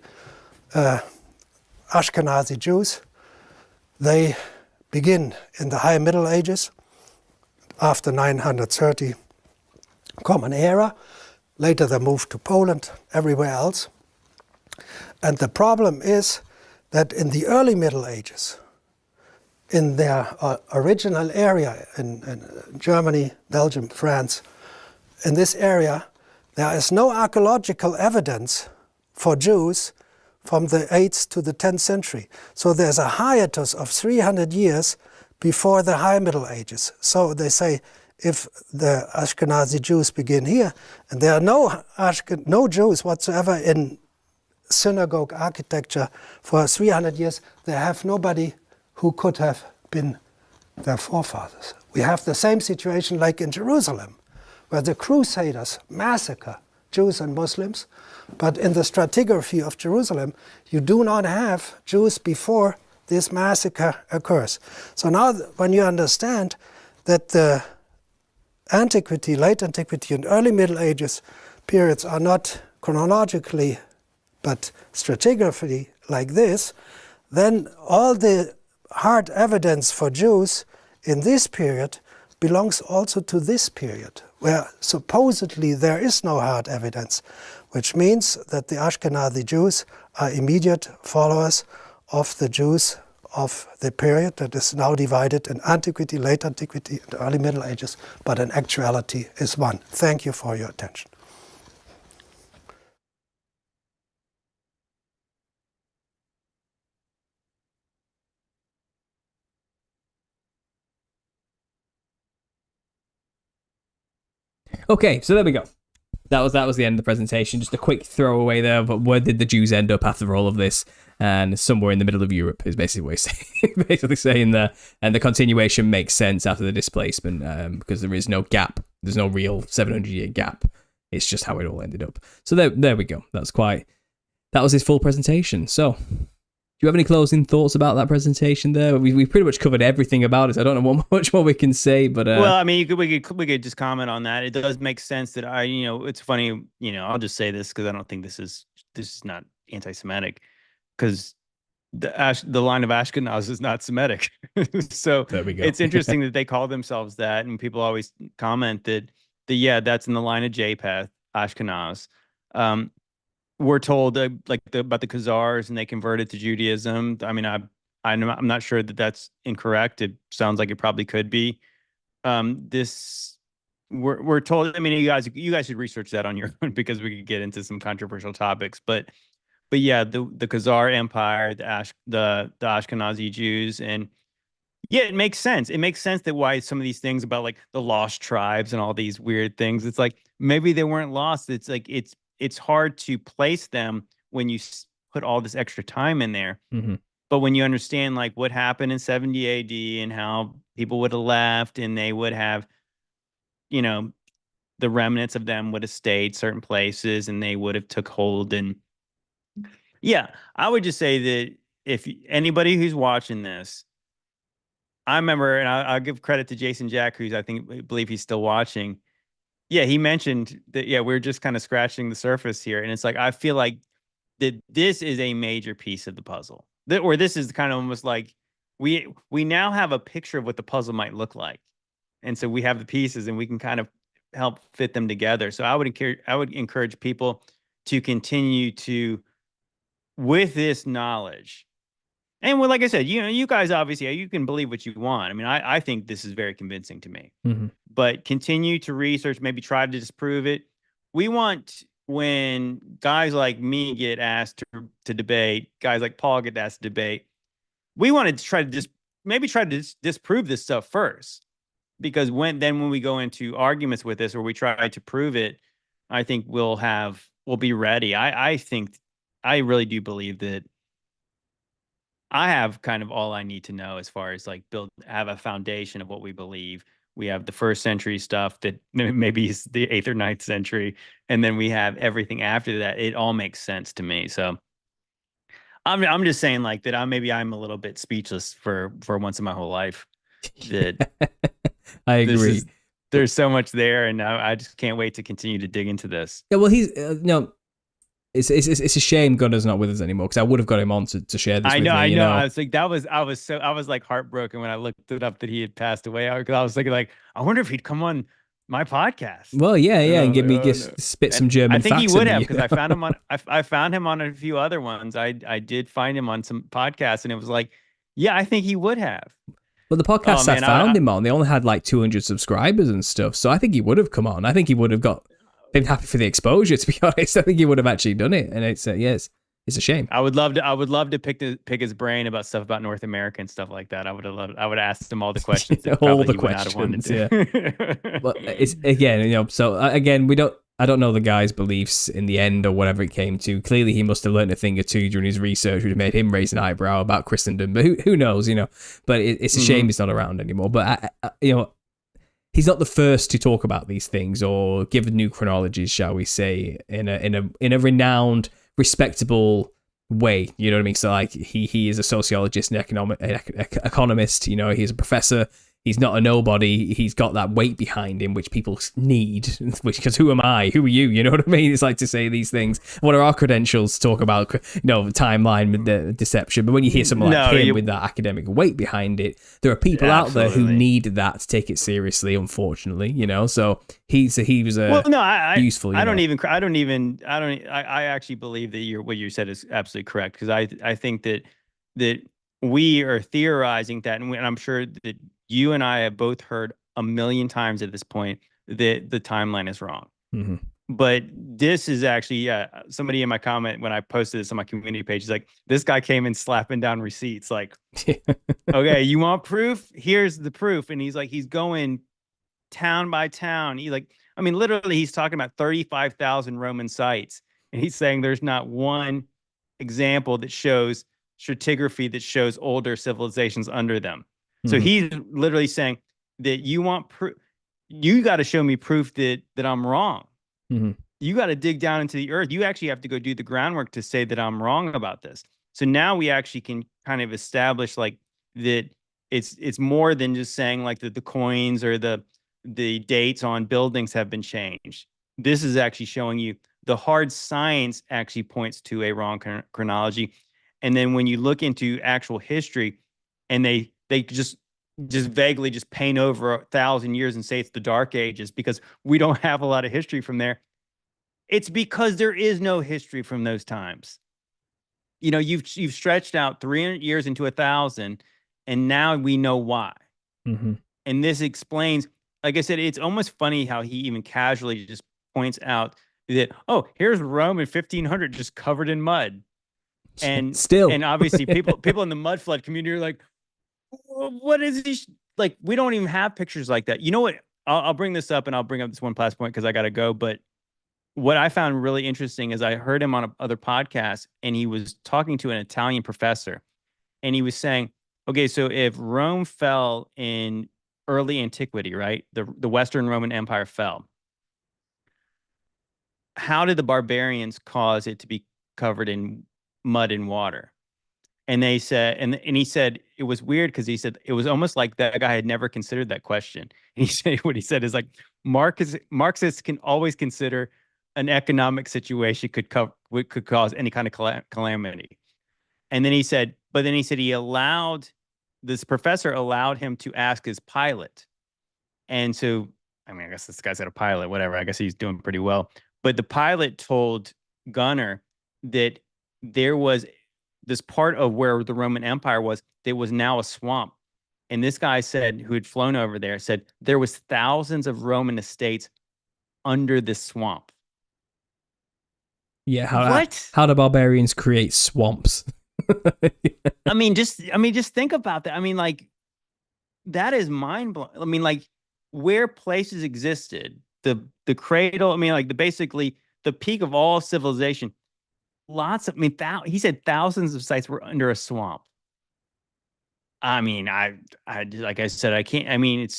Ashkenazi Jews, they begin in the High Middle Ages, after 930 Common Era. Later they moved to Poland, everywhere else. And the problem is that in the early Middle Ages, in their original area in Germany, Belgium, France, in this area, there is no archaeological evidence for Jews from the 8th to the 10th century. So there's a hiatus of 300 years before the High Middle Ages. So they say if the Ashkenazi Jews begin here, and there are no Jews whatsoever in synagogue architecture for 300 years, they have nobody who could have been their forefathers. We have the same situation like in Jerusalem, where the Crusaders massacre Jews and Muslims, but in the stratigraphy of Jerusalem, you do not have Jews before this massacre occurs. So now when you understand that the antiquity, late antiquity, and early Middle Ages periods are not chronologically but stratigraphically like this, then all the hard evidence for Jews in this period belongs also to this period, where supposedly there is no hard evidence, which means that the Ashkenazi Jews are immediate followers of the Jews of the period that is now divided in Antiquity, Late Antiquity, and Early Middle Ages, but in actuality is one. Thank you for your attention. Okay, so there we go. That was the end of the presentation. Just a quick throwaway there, but where did the Jews end up after all of this? And somewhere in the middle of Europe is basically what he's saying. Basically saying there, and the continuation makes sense after the displacement because there is no gap. There's no real 700-year gap. It's just how it all ended up. So there we go. That was his full presentation. So, do you have any closing thoughts about that presentation there? We pretty much covered everything about it. So I don't know what much more we can say, but well, I mean, we could just comment on that. It does make sense that it's funny, I'll just say this because I don't think this is not anti-Semitic, because the line of Ashkenaz is not Semitic. So there we go. It's interesting that they call themselves that, and people always comment that that's in the line of Japheth, Ashkenaz. We're told about the Khazars, and they converted to Judaism. I mean, I'm not sure that that's incorrect. It sounds like it probably could be. We're told. I mean, you guys should research that on your own because we could get into some controversial topics. But yeah, the Khazar Empire, the Ashkenazi Jews, and yeah, it makes sense. It makes sense that why some of these things about like the lost tribes and all these weird things. It's like maybe they weren't lost. It's like it's hard to place them when you put all this extra time in there. Mm-hmm. But when you understand like what happened in 70 AD and how people would have left and they would have, the remnants of them would have stayed certain places and they would have took hold. And yeah, I would just say that if anybody who's watching this, I remember, and I'll give credit to Jason Jack, who's I believe he's still watching. Yeah, he mentioned that, we're just kind of scratching the surface here. And it's like, I feel like that this is a major piece of the puzzle. Or this is kind of almost like we now have a picture of what the puzzle might look like. And so we have the pieces and we can kind of help fit them together. So I would encourage people to continue to, with this knowledge. And well, like I said, you guys obviously, you can believe what you want. I mean, I think this is very convincing to me. Mm-hmm. But continue to research, maybe try to disprove it. We want, when guys like me get asked to debate, guys like Paul get asked to debate, we want to try to disprove this stuff first. Because when we go into arguments with this or we try to prove it, I think we'll be ready. I really do believe that I have kind of all I need to know as far as like have a foundation of what we believe. We have the first century stuff that maybe is the 8th or 9th century. And then we have everything after that. It all makes sense to me. So I'm just saying like that I'm a little bit speechless for once in my whole life. That I agree. There's so much there, and I just can't wait to continue to dig into this. Yeah, well, he's It's a shame Gunnar's not with us anymore because I would have got him on to share this. I with know. me, I was like, I was like heartbroken when I looked it up that he had passed away. Because I was thinking like, I wonder if he'd come on my podcast. Well, yeah, and give me spit some German. I think facts he would at have me. because I found him on. I found him on a few other ones. I did find him on some podcasts, and it was like, yeah, I think he would have. Well, the podcasts I found him on, they only had like 200 subscribers and stuff. So I think he would have come on. I think he would have been happy for the exposure, to be honest. I think he would have actually done it. And it's, yes. It's a shame. I would love to pick his brain about stuff about North America and stuff like that. I would have asked him all the questions that all probably the he would not have wanted questions. to. Yeah. But it's again, so again, I don't know the guy's beliefs in the end or whatever it came to. Clearly, he must have learned a thing or two during his research, which made him raise an eyebrow about Christendom. But who knows, But it's a shame he's not around anymore. But he's not the first to talk about these things or give new chronologies, shall we say, in a renowned, respectable way. You know what I mean? So like he is a sociologist and economist. He's a professor. He's not a nobody. He's got that weight behind him, which people need. Because who am I? Who are you? You know what I mean? It's like to say these things. What are our credentials to talk about, timeline, the deception? But when you hear someone like him with that academic weight behind it, there are people out there who need that to take it seriously. Unfortunately, So he was useful. I actually believe that what you said is absolutely correct, because I think that we are theorizing that, and I'm sure that you and I have both heard a million times at this point that the timeline is wrong. Mm-hmm. But this is actually, somebody in my comment when I posted this on my community page is like, this guy came in slapping down receipts. Like, okay, you want proof? Here's the proof. And he's going town by town. Literally, he's talking about 35,000 Roman sites. And he's saying there's not one example that shows stratigraphy that shows older civilizations under them. So he's literally saying that you want proof. You got to show me proof that I'm wrong. Mm-hmm. You got to dig down into the earth. You actually have to go do the groundwork to say that I'm wrong about this. So now we actually can kind of establish like that it's more than just saying like that the coins or the dates on buildings have been changed. This is actually showing you the hard science actually points to a wrong chronology. And then when you look into actual history and they just vaguely just paint over 1,000 years and say it's the Dark Ages because we don't have a lot of history from there. It's because there is no history from those times. You've stretched out 300 years into 1,000, and now we know why. Mm-hmm. And this explains, like I said, it's almost funny how he even casually just points out that, oh, here's Rome in 1500 just covered in mud. And obviously people in the mud flood community are like, what is this? Like, we don't even have pictures like that. You know what? I'll bring this up, and I'll bring up this one last point because I got to go. But what I found really interesting is I heard him on other podcasts, and he was talking to an Italian professor, and he was saying, okay, so if Rome fell in early antiquity, right? The Western Roman Empire fell. How did the barbarians cause it to be covered in mud and water? And they said, and he said it was weird because he said it was almost like that guy had never considered that question. And what he said is like, Marxists can always consider an economic situation could cause any kind of calamity. And then he said, this professor allowed him to ask his pilot. And so, I guess this guy's a pilot, whatever. I guess he's doing pretty well. But the pilot told Gunnar that there was this part of where the Roman Empire was, there was now a swamp. And this guy said, who had flown over there, said there was thousands of Roman estates under this swamp. Yeah, how do barbarians create swamps? just think about that. That is mind blowing. Where places existed, the cradle, basically the peak of all civilization. He said thousands of sites were under a swamp. I like I said, I can't.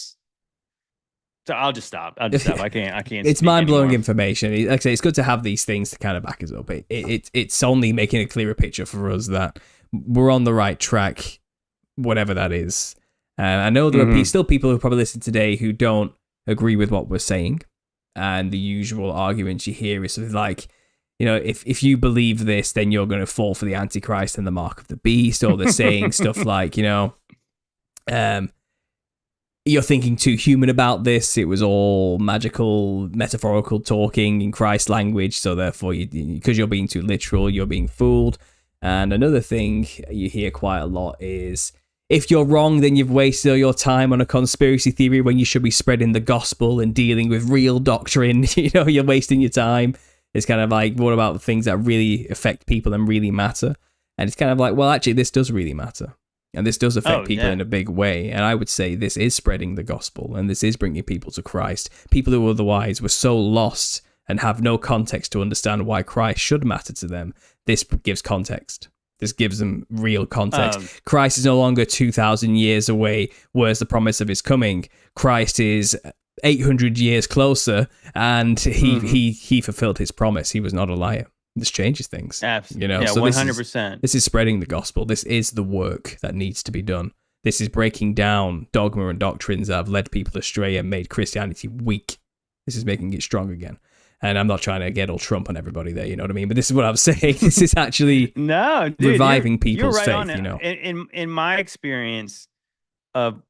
So I'll just stop. I can't. It's mind-blowing information. Like I say, it's good to have these things to kind of back us up. It's only making a clearer picture for us that we're on the right track, whatever that is. I know there are still people who probably listen today who don't agree with what we're saying, and the usual arguments you hear is something like, if you believe this, then you're going to fall for the Antichrist and the mark of the beast, or they're saying stuff like, you're thinking too human about this. It was all magical, metaphorical talking in Christ language, so therefore, because you're being too literal, you're being fooled. And another thing you hear quite a lot is, if you're wrong, then you've wasted all your time on a conspiracy theory when you should be spreading the gospel and dealing with real doctrine. You're wasting your time. It's kind of like, what about things that really affect people and really matter? And it's kind of like, well, actually, this does really matter. And this does affect people in a big way. And I would say this is spreading the gospel, and this is bringing people to Christ. People who otherwise were so lost and have no context to understand why Christ should matter to them. This gives context. This gives them real context. Christ is no longer 2,000 years away. Where's the promise of his coming? Christ is 800 years closer, and he fulfilled his promise. He was not a liar. This changes things. Absolutely. You know, yeah, so 100%. This is spreading the gospel. This is the work that needs to be done. This is breaking down dogma and doctrines that have led people astray and made Christianity weak. This is making it strong again. And I'm not trying to get all Trump on everybody there, you know what I mean? But this is what I'm saying. This is actually reviving people's faith, you know. In my experience of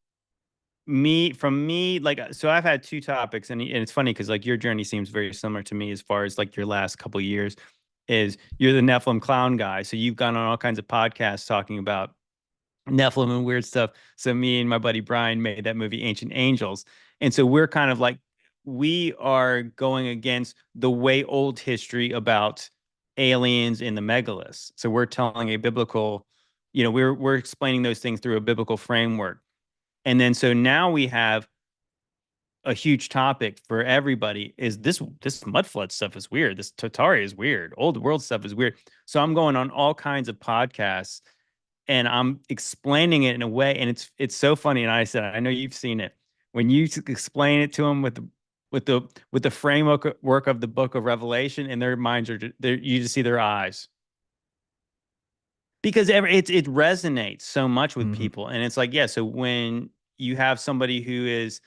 me, like, so I've had two topics, and it's funny because like your journey seems very similar to me as far as like your last couple of years is you're the Nephilim clown guy. So you've gone on all kinds of podcasts talking about Nephilim and weird stuff. So me and my buddy Brian made that movie Ancient Angels. And so we're kind of like, we are going against the way old history about aliens in the megaliths. So we're telling a biblical, you know, we're explaining those things through a biblical framework. And then so now we have a huge topic for everybody is this mud flood stuff is weird. This Tatari is weird. Old world stuff is weird. So I'm going on all kinds of podcasts and I'm explaining it in a way. And it's so funny. And I said, I know you've seen it. When you explain it to them with the framework of the book of Revelation, and their minds are you just see their eyes. Because it resonates so much with people. And it's like, yeah, so when you have somebody who is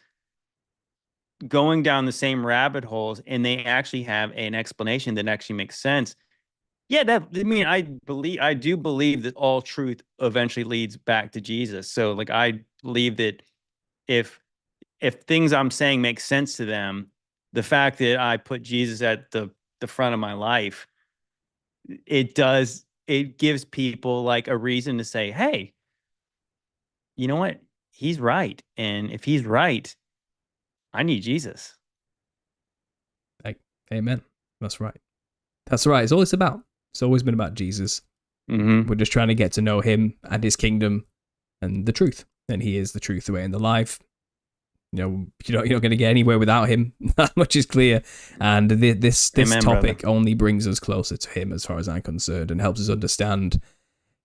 going down the same rabbit holes and they actually have an explanation that actually makes sense. Yeah, I do believe that all truth eventually leads back to Jesus. So like, I believe that if things I'm saying make sense to them, the fact that I put Jesus at the front of my life, it gives people like a reason to say, hey, you know what? He's right. And if he's right, I need Jesus. Like, amen. That's right. That's right. It's all it's about. It's always been about Jesus. We're just trying to get to know him and his kingdom and the truth. And he is the truth, the way, and the life. You know, you're not going to get anywhere without him. That much is clear. And this Amen, topic brother. only brings us closer to him, as far as I'm concerned, and helps us understand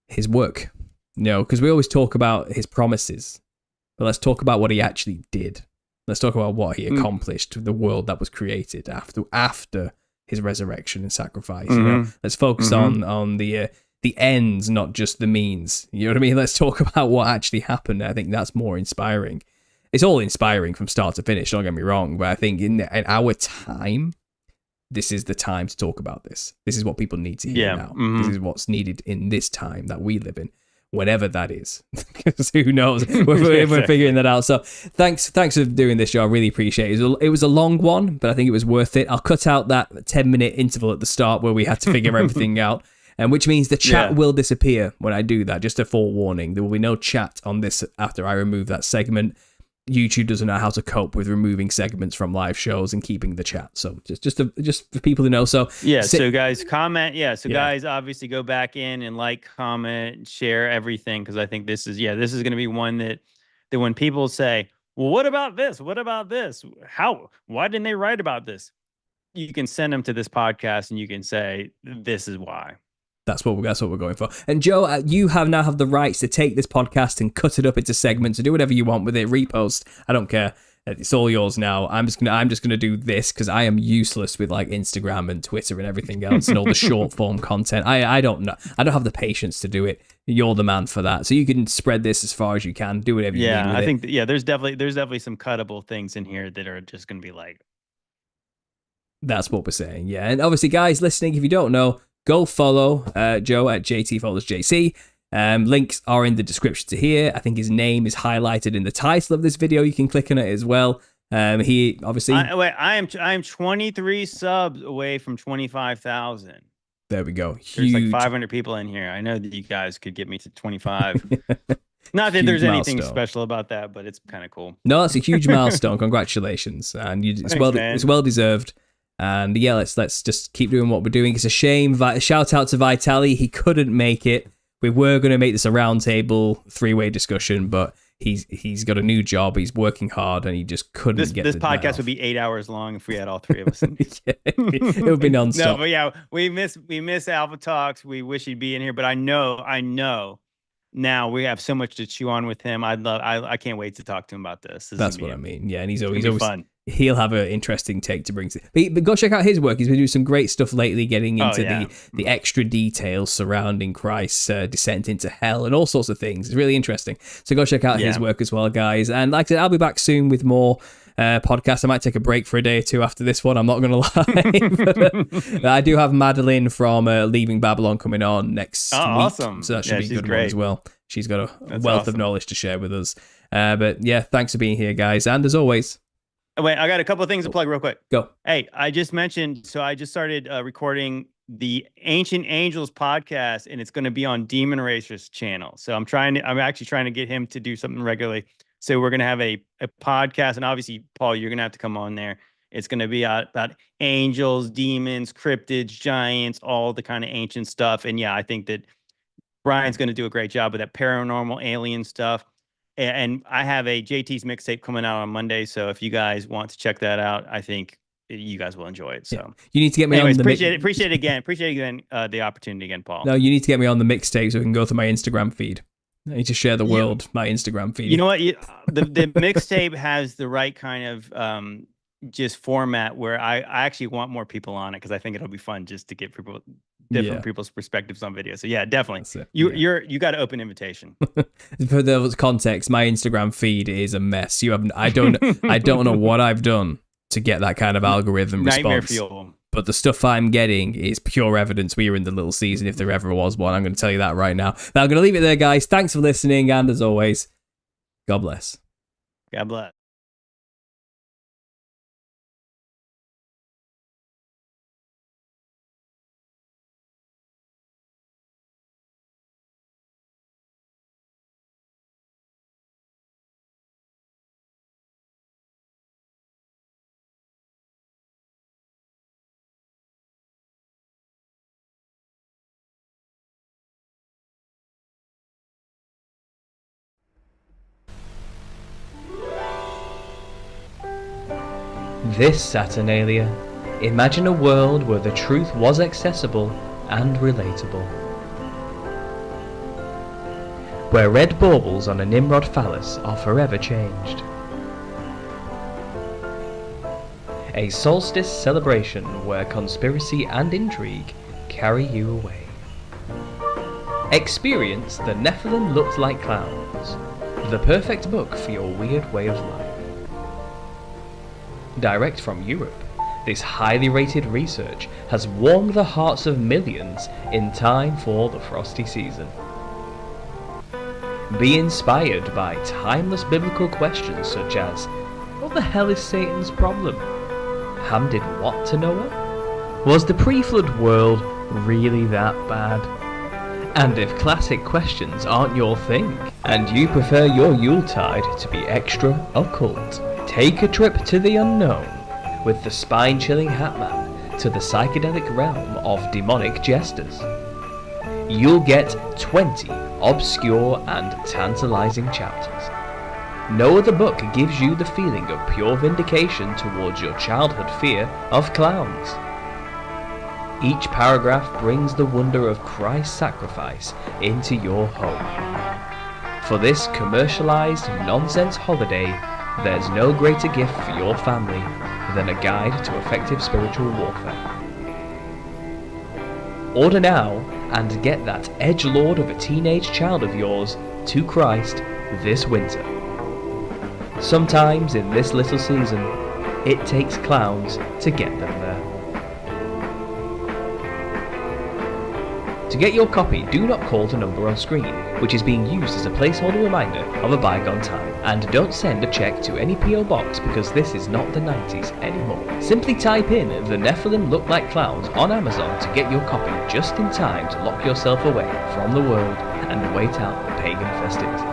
his work. You know, because we always talk about his promises, but let's talk about what he actually did. Let's talk about what he accomplished, the world that was created after his resurrection and sacrifice. You know, let's focus on the ends, not just the means. You know what I mean? Let's talk about what actually happened. I think that's more inspiring. It's all inspiring from start to finish, don't get me wrong, but I think in our time, this is the time to talk about this. This is what people need to hear now. This is what's needed in this time that we live in, whatever that is. Because who knows? We're figuring that out. So thanks for doing this, Joe. I really appreciate it. It was a long one, but I think it was worth it. I'll cut out that 10-minute interval at the start where we had to figure everything out. And which means the chat will disappear when I do that. Just a forewarning. There will be no chat on this after I remove that segment. YouTube doesn't know how to cope with removing segments from live shows and keeping the chat. So just for people to know. So so guys, comment. Guys, obviously go back in and like, comment, share everything, because I think this is going to be one that when people say, well, what about this? What about this? Why didn't they write about this? You can send them to this podcast and you can say, this is why. That's what we're going for. And Joe, you now have the rights to take this podcast and cut it up into segments and do whatever you want with it. Repost. I don't care. It's all yours now. I'm just gonna do this because I am useless with like Instagram and Twitter and everything else and all the short form content. I don't know. I don't have the patience to do it. You're the man for that. So you can spread this as far as you can. Do whatever you need with I think there's definitely some cuttable things in here that are just gonna be like. That's what we're saying. Yeah, and obviously, guys listening, if you don't know, go follow Joe at JTFOLLOWSJC. Links are in the description to here. I think his name is highlighted in the title of this video. You can click on it as well. He obviously. I am 23 subs away from 25,000. There we go. There's like 500 people in here. I know that you guys could get me to 25. Not that there's anything special about that, but it's kind of cool. No, that's a huge milestone. Congratulations, and it's well deserved. And yeah, let's just keep doing what we're doing. It's a shame. Shout out to Vitali. He couldn't make it. We were going to make this a roundtable 3-way discussion, but he's got a new job. He's working hard, and he just couldn't get this podcast would be 8 hours long if we had all three of us. Yeah, it would be nonstop. No, but yeah, we miss Alpha Talks. We wish he'd be in here, but I know. Now we have so much to chew on with him. I can't wait to talk to him about this. That's what I mean. Yeah, and he's always fun. He'll have an interesting take to bring to. But go check out his work. He's been doing some great stuff lately, getting into the extra details surrounding Christ's descent into hell and all sorts of things. It's really interesting. So go check out his work as well, guys. And like I said, I'll be back soon with more podcast. I might take a break for a day or two after this one, I'm not going to lie. But I do have Madeline from Leaving Babylon coming on next week. Awesome. So that should be a good one as well. She's got a wealth of knowledge to share with us. But yeah, thanks for being here, guys. And as always... Wait, I got a couple of things to plug real quick. Go. Hey, I just started recording the Ancient Angels podcast, and it's going to be on Demon Racer's channel. So I'm actually trying to get him to do something regularly. So we're going to have a podcast, and obviously, Paul, you're going to have to come on there. It's going to be about angels, demons, cryptids, giants, all the kind of ancient stuff. And yeah, I think that Brian's going to do a great job with that paranormal alien stuff. And I have a JT's mixtape coming out on Monday. So if you guys want to check that out, I think you guys will enjoy it. So you need to get me on the appreciate it again, the opportunity again, Paul. No, you need to get me on the mixtape so we can go through my Instagram feed. I need to share the world my Instagram feed. You know what? The mixtape has the right kind of just format where I actually want more people on it because I think it'll be fun just to get different people's perspectives on video. So yeah, definitely. You got an open invitation. For the context, my Instagram feed is a mess. I don't know what I've done to get that kind of algorithm Nightmare response. fuel. But the stuff I'm getting is pure evidence we are in the little season, if there ever was one. I'm going to tell you that right now. But I'm going to leave it there, guys. Thanks for listening, and as always, God bless. God bless. This Saturnalia. Imagine a world where the truth was accessible and relatable. Where red baubles on a Nimrod phallus are forever changed. A solstice celebration where conspiracy and intrigue carry you away. Experience The Nephilim Looked Like Clowns, the perfect book for your weird way of life. Direct from Europe, this highly rated research has warmed the hearts of millions in time for the frosty season. Be inspired by timeless biblical questions such as, what the hell is Satan's problem? Ham did what to Noah? Was the pre-flood world really that bad? And if classic questions aren't your thing, and you prefer your Yuletide to be extra occult, take a trip to the unknown with the spine-chilling Hatman to the psychedelic realm of demonic jesters. You'll get 20 obscure and tantalizing chapters. No other book gives you the feeling of pure vindication towards your childhood fear of clowns. Each paragraph brings the wonder of Christ's sacrifice into your home. For this commercialized nonsense holiday, there's no greater gift for your family than a guide to effective spiritual warfare. Order now and get that edgelord of a teenage child of yours to Christ this winter. Sometimes in this little season, it takes clowns to get them there. To get your copy, do not call the number on screen, which is being used as a placeholder reminder of a bygone time, and don't send a check to any PO box because this is not the 90s anymore. Simply type in The Nephilim Look Like Clowns on Amazon to get your copy just in time to lock yourself away from the world and wait out the pagan festivities.